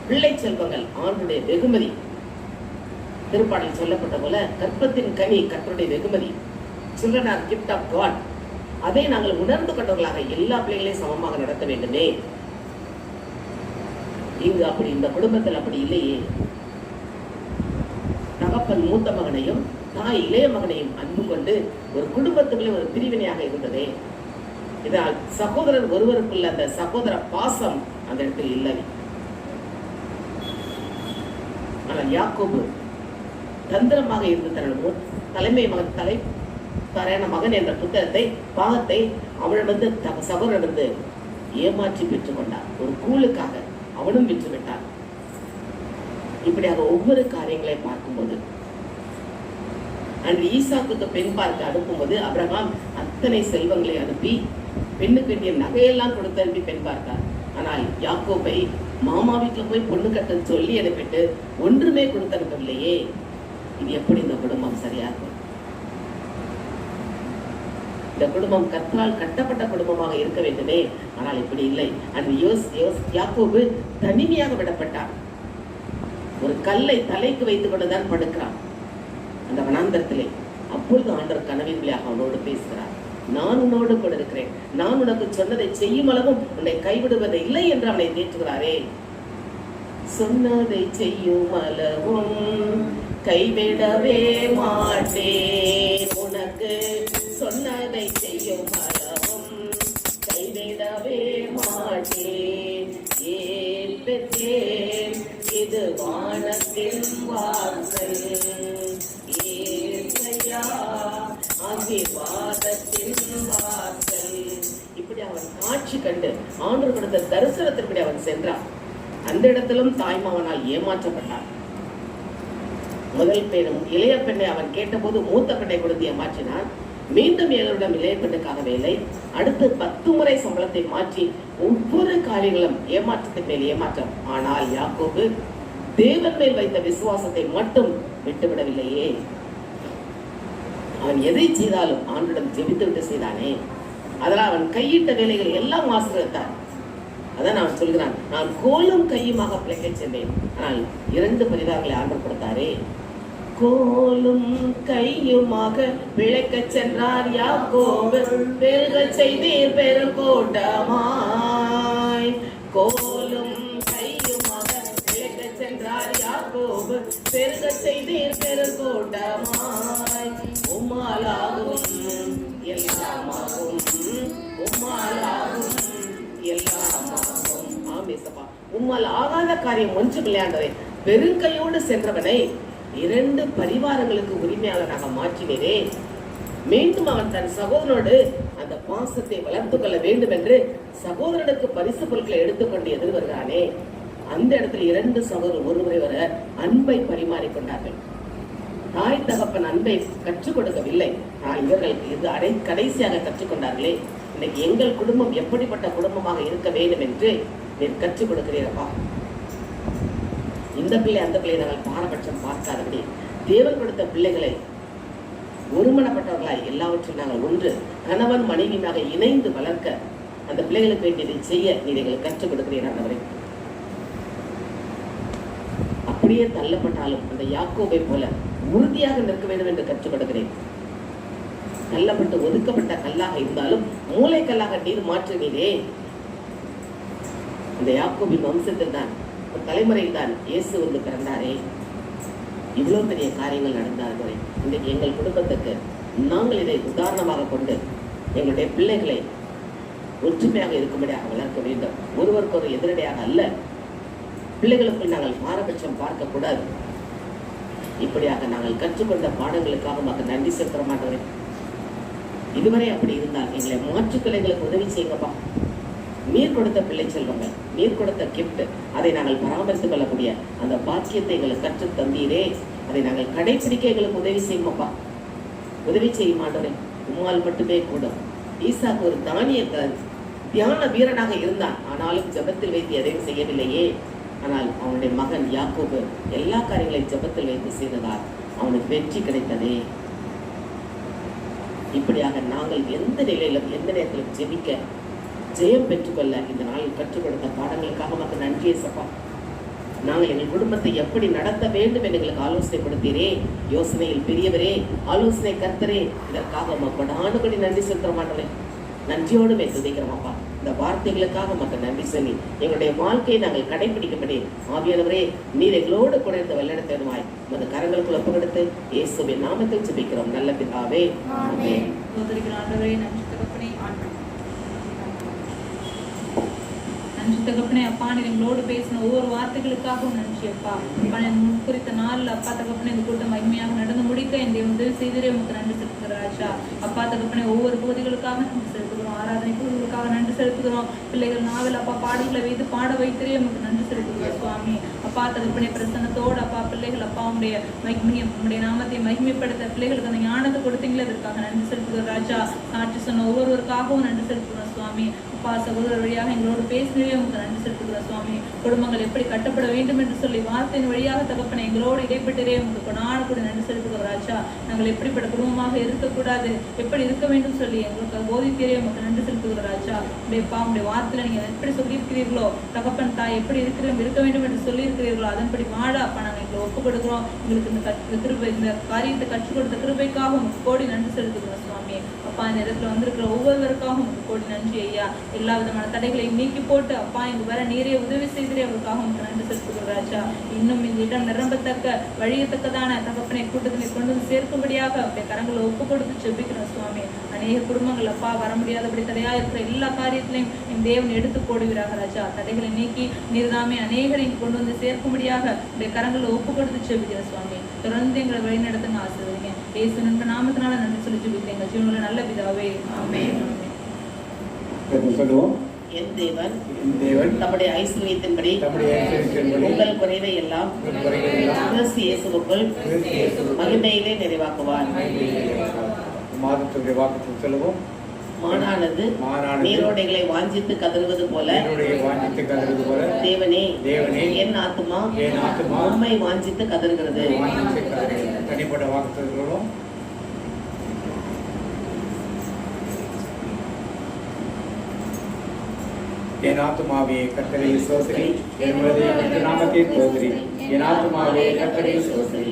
பிள்ளை செல்வங்கள் ஆண்டுடைய வெகுமதி. திருப்பாடல் சொல்லப்பட்ட போல கற்பத்தின் கனி கர்த்தருடைய வெகுமதி. Children are gift of God. அதை நாங்கள் உணர்ந்து கொண்டவர்களாக எல்லா பிள்ளைகளையும் சமமாக நடத்த வேண்டுமே. இங்கு அப்படி இந்த குடும்பத்தில் அப்படி இல்லையே. தகப்பன் மூத்த மகனையும் தாய் இளைய மகனையும் அன்பு கொண்டு ஒரு குடும்பத்துக்குள்ளே ஒரு பிரிவினையாக இருந்ததே. இதனால் சகோதரர் ஒருவருக்குள்ள அந்த சகோதர பாசம் அந்த இடத்தில் இல்லை. ஆனால் யாக்கோபு தந்திரமாக இருந்து தனது தலைமை மகன் தலைவரான மகன் என்ற புத்தகத்தை பாகத்தை அவனிடந்து சகோதரனிடந்து ஏமாற்றி பெற்றுக் கொண்டார். ஒரு கூழுக்காக அவனும் விற்றுவிட்டான். இப்படியாக ஒவ்வொரு காரியங்களை பார்க்கும்போது அன்று ஈசாக்குக்கு பெண் பார்க்க அனுப்பும்போது அபிரகாம் அத்தனை செல்வங்களை அனுப்பி பெண்ணுக்கு வேண்டிய நகையெல்லாம் கொடுத்து அனுப்பி பெண் பார்த்தார். ஆனால் யாக்கோபை மாமா வீட்டுல போய் பொண்ணு கட்ட சொல்லி அனுப்பிட்டு ஒன்றுமே கொடுத்து அனுப்பவில்லையே. இது எப்படி இந்த குடும்பம் சரியா இருக்கும்? இந்த குடும்பம் கர்த்தரால் கட்டப்பட்ட குடும்பமாக இருக்க வேண்டுமே. ஆனால் இப்படி இல்லை. அன்று யாக்கோபு தனிமையாக விடப்பட்டார். ஒரு கல்லை தலைக்கு வைத்துக் கொண்டுதான் படுக்கிறான் அந்த வனாந்தரத்திலே. அப்பொழுது ஆண்டவர் கனவின் வழியாக அவனோடு பேசுகிறார். நான் உன்னோடு கூட இருக்கிறேன், நான் உனக்கு சொன்னதை செய்யும் அளவும் உன்னை கைவிடுவதை இல்லை என்று அவனை தேற்றுகிறாரே. சொன்னதை செய்யும் அளவும் கைவிடவே மாட்டேன், உனக்கு சொன்னதை செய்யும் அளவும் கைவிடவே மாட்டேன். ஏன் பெற்றேன் இது வானத்தின் வாசல், ஏசையா ஆசீர்வாதத்தின் வாசல். இப்படி அவன் காட்சி கண்டு ஆண்டவர் கொடுத்த தரிசனத்தின்படி அவன் சென்றான். அந்த இடத்திலும் தாய்மாவனால் ஏமாற்றப்பட்டான். முதல் பெண்ணும் இளைய பெண்ணை அவன் கேட்டபோது மூத்த பெண்ணை கொடுத்து ஏமாற்றினான். மீண்டும் ஏழரிடம் இளைய பெண்ணுக்காக வேலை. அடுத்து 10 முறை சம்பளத்தை மாற்றி ஒவ்வொரு காரியங்களும் ஏமாற்றத்தின் மேல் ஏமாற்றம். ஆனால் யாக்கோபு தேவன் மேல் வைத்த விசுவாசத்தை மட்டும் விட்டுவிடவில்லையே. அவன் எதை செய்தாலும் ஆண்டிடம் ஜெபித்து விட்டு செய்தானே. அதனால் அவன் கையிட்ட வேலைகள் எல்லாம் ஆசீர்வதித்தான். அதான் அவன் சொல்கிறான், நான் கோலும் கையுமாக பிழைக்க சென்றேன். ஆனால் 2 பரிதாரங்களை ஆண்டவர் கொடுத்தாரே. கோலும் கையுமாக பிழைக்க சென்றார் யாக்கோபு, பெருக செய்தீர் பெருங்கோட்டமாய். கோலும் கையுமாக பிழைக்க சென்றார் யாக்கோபு, பெருக செய்தீர் பெருங்கோட்டமாய். உம்மாலாகும் எல்லாமாகும், உம்மாலாகும் எல்லாமாகும். ஆமேசப்பா, உம்மால் ஆகாத காரியம் ஒன்றும் இல்லையாண்டவரே. பெருங்கையோடு சென்றவனை 2 பரிவாரங்களுக்கு உரிமையாளராக மாற்றினே. மீண்டும் அவன் தன் சகோதரனோடு அந்த பாசத்தை வளர்த்து கொள்ள வேண்டும் என்று சகோதரனுக்கு பரிசு பொருட்களை எடுத்துக்கொண்டு எதிர் வருகிறானே. அந்த இடத்துல 2 சகோதரர் ஒருவரை வர அன்பை பரிமாறிக்கொண்டார்கள். தாய் தகப்பன் அன்பை கற்றுக் கொடுக்கவில்லை. இவர்களுக்கு இது கடைசியாக கற்றுக்கொண்டார்களே. இன்னைக்கு எங்கள் குடும்பம் எப்படிப்பட்ட குடும்பமாக இருக்க வேண்டும் என்று நீர் கற்றுக் கொடுக்கிறீரப்பா. இந்த பிள்ளை அந்த பிள்ளை நாங்கள் பாரபட்சம் பார்க்காதபடி தேவன் கொடுத்த பிள்ளைகளை ஒருமனப்பட்டவர்களாய் எல்லாவற்றையும் நாங்கள் ஒன்று கணவன் மனைவியாக இணைந்து வளர்க்க அந்த பிள்ளைகளுக்கு வேண்டியதை செய்ய நீர் எங்களுக்கு கற்றுக் கொடுக்கிறீர்கள். அப்படியே தள்ளப்பட்டாலும் அந்த யாக்கோபை போல உறுதியாக நிற்க வேண்டும் என்று கற்றுக் கொடுக்கிறேன். தள்ளப்பட்டு ஒதுக்கப்பட்ட கல்லாக இருந்தாலும் மூளைக்கல்லாக நீர் மாற்றினீரே. இந்த யாக்கோபின் வம்சத்தில் தான், தலைமுறையில் தான் இயேசு வந்து பிறந்தாரே. இவ்வளவு பெரிய காரியங்கள் நடந்தார்கள். இன்றைக்கு எங்கள் குடும்பத்துக்கு நாங்கள் இதை உதாரணமாக கொண்டு எங்களுடைய பிள்ளைகளை ஒற்றுமையாக இருக்கும்படியாக வளர்க்க வேண்டும். ஒருவருக்கு ஒரு எதிரடையாக அல்ல. பிள்ளைகளுக்குள் நாங்கள் பாரபட்சம் பார்க்க கூடாது. இப்படியாக நாங்கள் கற்றுக்கொண்ட பாடங்களுக்காக மக்கள் நன்றி செலுத்த மாட்டோம். இதுவரை அப்படி இருந்தால் எங்களை மாற்றுக்கலைகளுக்கு உதவி செய்யுங்கப்பா. நீர் கொடுத்த பிள்ளை செல்வங்கள், நீர் கொடுத்த கிஃப்ட், அதை நாங்கள் பராமரித்துக் கொள்ளக்கூடிய அந்த பாக்கியத்தை எங்களுக்கு கற்று தந்தீரே. அதை நாங்கள் கடைபிடிக்க எங்களுக்கு உதவி செய்யுமாப்பா. உதவி செய்ய மாட்டோம். உம்மால் மட்டுமே கூட. ஈசாக்கு ஒரு தியான வீரனாக இருந்தான். ஆனாலும் ஜபத்தில் வைத்து எதையும் செய்யவில்லையே. ஆனால் அவனுடைய மகன் யாக்கோபு எல்லா காரியங்களையும் ஜெபத்தில் வைத்து செய்ததால் அவனுக்கு வெற்றி கிடைத்ததே. இப்படியாக நாங்கள் எந்த நிலையிலும் எந்த நேரத்திலும் ஜெபிக்க ஜெயம் பெற்றுக்கொள்ள இந்த நாளில் கற்றுக் கொடுத்த பாடங்களுக்காக மக்கள் நன்றி ஏசப்பா. நாங்கள் எங்கள் குடும்பத்தை எப்படி நடத்த வேண்டும் என்று எங்களுக்கு ஆலோசனை கொடுத்தீரே, யோசனையில் பெரியவரே, ஆலோசனை கர்த்தரே, இதற்காக மக்கள் நன்றி செலுத்த மாட்டோம். நன்றியோடு துதிக்கிறோம் அப்பா. இந்த வார்த்தைகளுக்காக மக்கள் நன்றி சொல்லி எங்களுடைய வாழ்க்கையை நாங்கள் கடைபிடிக்கப்படி ஆவியானவரே நீர் எங்களோடு கூட இருந்த வெள்ளெடுத்ததுமாய் அந்த கரங்களுக்குள் ஒப்பு கொடுத்து இயேசுவின் நாமத்தில் ஜெபிக்கிறோம் நல்ல பிதாவே. ஆமென். நன்றி தகப்பனே. அப்பா நீர் எங்களோடு பேசின ஒவ்வொரு வார்த்தைகளுக்காகவும் நன்றி அப்பா. அப்பா குறித்த நாளில் அப்பா தகப்பனே இந்த கூட்டம் மகிமையாக நடந்து முடிக்க இந்த உதவி செய்தே உங்களுக்கு நன்றி செலுத்துகிறோம் ராஜா. அப்பா தகப்பனே ஒவ்வொரு பகுதிகளுக்காக நன்றி செலுத்துகிறோம், ஆராதனை பகுதிகளுக்காக நன்றி செலுத்துகிறோம். பிள்ளைகள் நாவல் அப்பா பாடல்களை வைத்து பாட வைத்திரே உங்களுக்கு நன்றி செலுத்துகிறோம் சுவாமி. அப்பா தகப்பனே பிரசன்னத்தோடு அப்பா பிள்ளைகள் அப்பா உடைய நாமத்தை மகிமைப்படுத்த பிள்ளைகளுக்கு அந்த ஞானத்தை கொடுத்தீங்களே அதற்காக நன்றி செலுத்துகிறோம் ராஜா. சாட்சி சொன்ன ஒவ்வொருவருக்காகவும் நன்றி செலுத்துகிறோம் சுவாமி. அப்பா சகோதரர் வழியாக எங்களோடு பேசினவே உங்களுக்கு நன்றி செலுத்துகிறோம் சுவாமி. குடும்பங்கள் எப்படி கட்டப்பட வேண்டும் என்று சொல்லி வார்த்தையின் வழியாக தகப்பனை எங்களோடு இடைப்பட்டதே உங்களுக்கு நாள் கூட நன்றி செலுத்துகிறோம் ராஜா. நாங்கள் எப்படிப்பட்ட குடும்பமாக இருக்கக்கூடாது, எப்படி இருக்க வேண்டும் சொல்லி எங்களுக்கு போதித்தீரே உங்களுக்கு நன்றி செலுத்துகிறோம் ராஜா. உடைய வார்த்தையில நீங்க எப்படி சொல்லியிருக்கிறீர்களோ தகப்பன் தாய் எப்படி இருக்க வேண்டும் என்று சொல்லி இருக்கிறீர்களோ அதன்படி வாழ அப்பா நாங்கள் எங்களை ஒப்பு கொடுக்கிறோம். எங்களுக்கு இந்த காரியத்தை கற்றுக் கொடுத்த கிருபைக்காக உங்களுக்கு கோடி நன்றி செலுத்துகிறோம் சுவாமி. அப்பா இந்த இடத்துல வந்திருக்கிற ஒவ்வொருவருக்காகவும் உங்களுக்கு கோடி நன்றி ஐயா. எல்லா விதமான தடைகளையும் நீக்கி போட்டு அப்பா இங்கு வர நீரே உதவி செய்தே அவருக்காக உங்களுக்கு நன்றி செலுத்துகிறோம் ராஜா. இன்னும் இந்த இடம் நிரம்பத்தக்க வழியத்தக்கதான தகப்பனை கூட்டத்தினை கொண்டு வந்து சேர்க்கும்படியாக அவருடைய கரங்களை ஒப்பு கொடுத்து ஜெபிக்கிறோம் சுவாமி. அநேக குடும்பங்கள் அப்பா வர முடியாதபடி தடையா இருக்கிற எல்லா காரியத்திலையும் என் தேவன் எடுத்து போடுவீராக ராஜா. தடைகளை நீக்கி நீர்தாமே அநேகரை கொண்டு வந்து சேர்க்கும்படியாக உடைய கரங்களை ஒப்பு கொடுத்து ஜெபிக்கிறோம் சுவாமி. தொடர்ந்து எங்களை வழிநடத்துங்க ஆசீர்வதிங்க. இயேசு நண்பர் நாமத்தினால நன்றி சொல்லி ஜெபிக்கிறேன் எங்கள் ஜீவனில் நல்ல பிதாவே ஆமென். சொல்லுவோம். என் தேவன் தம்முடைய ஐஸ்வரியத்தின்படி உங்கள் குறைவை எல்லாம் கிறிஸ்து இயேசுவுக்குள் மகிமையிலே நிறைவாக்குவார். மாதத்துடைய வாக்குகள் சொல்லுவோம். மானானது நீரோடைகளை வாஞ்சித்து கதறுவது போல தேவனே என் ஆத்துமா உம்மை வாஞ்சித்து கதறுகிறது. தனிப்பட்ட வாக்குகள் சொல்லுவோம். என் ஆத்துமாவே கர்த்தரை ஸ்தோத்திரி, என் நாமத்தை ஸ்தோத்திரி. என் ஆத்துமாவே கர்த்தரை ஸ்தோத்திரி.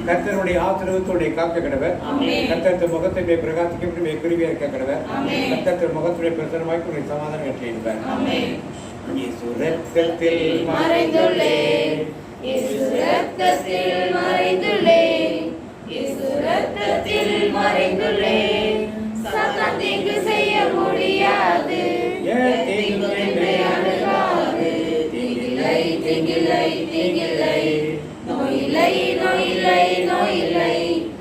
கர்த்தருடைய ஆசீர்வாதத்தோட காக்க கடவர். கர்த்தர் முகத்தை பிரகாசிக்க குருவியா இருக்க கடவர். கர்த்தர் முகத்துடைய பிரசனமாய் உன்னை சமாதானம் கட்டிடுவார். இயேசு ரத்தத்தில் மறைந்துள்ளேன், இயேசு ரத்தத்தில் மறைந்துள்ளேன், இயேசு ரத்தத்தில் மறைந்துள்ளேன். சாத்தான் தீங்கு செய்ய முடியாது, தீங்கு என்னை அணுகாது. தீங்கில்லை தீங்கில்லை தீங்கில்லை, நோயில்லை நோயில்லை நோயில்லை,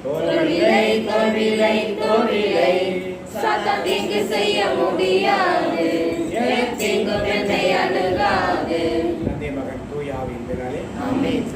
தோல்வில்லை தோல்வில்லை தோல்வில்லை. சாத்தான் தீங்கு செய்ய முடியாது, தீங்கு என்னை அணுகாது. தந்தை மகன் தூய ஆவியின் பெயராலே ஆமென்.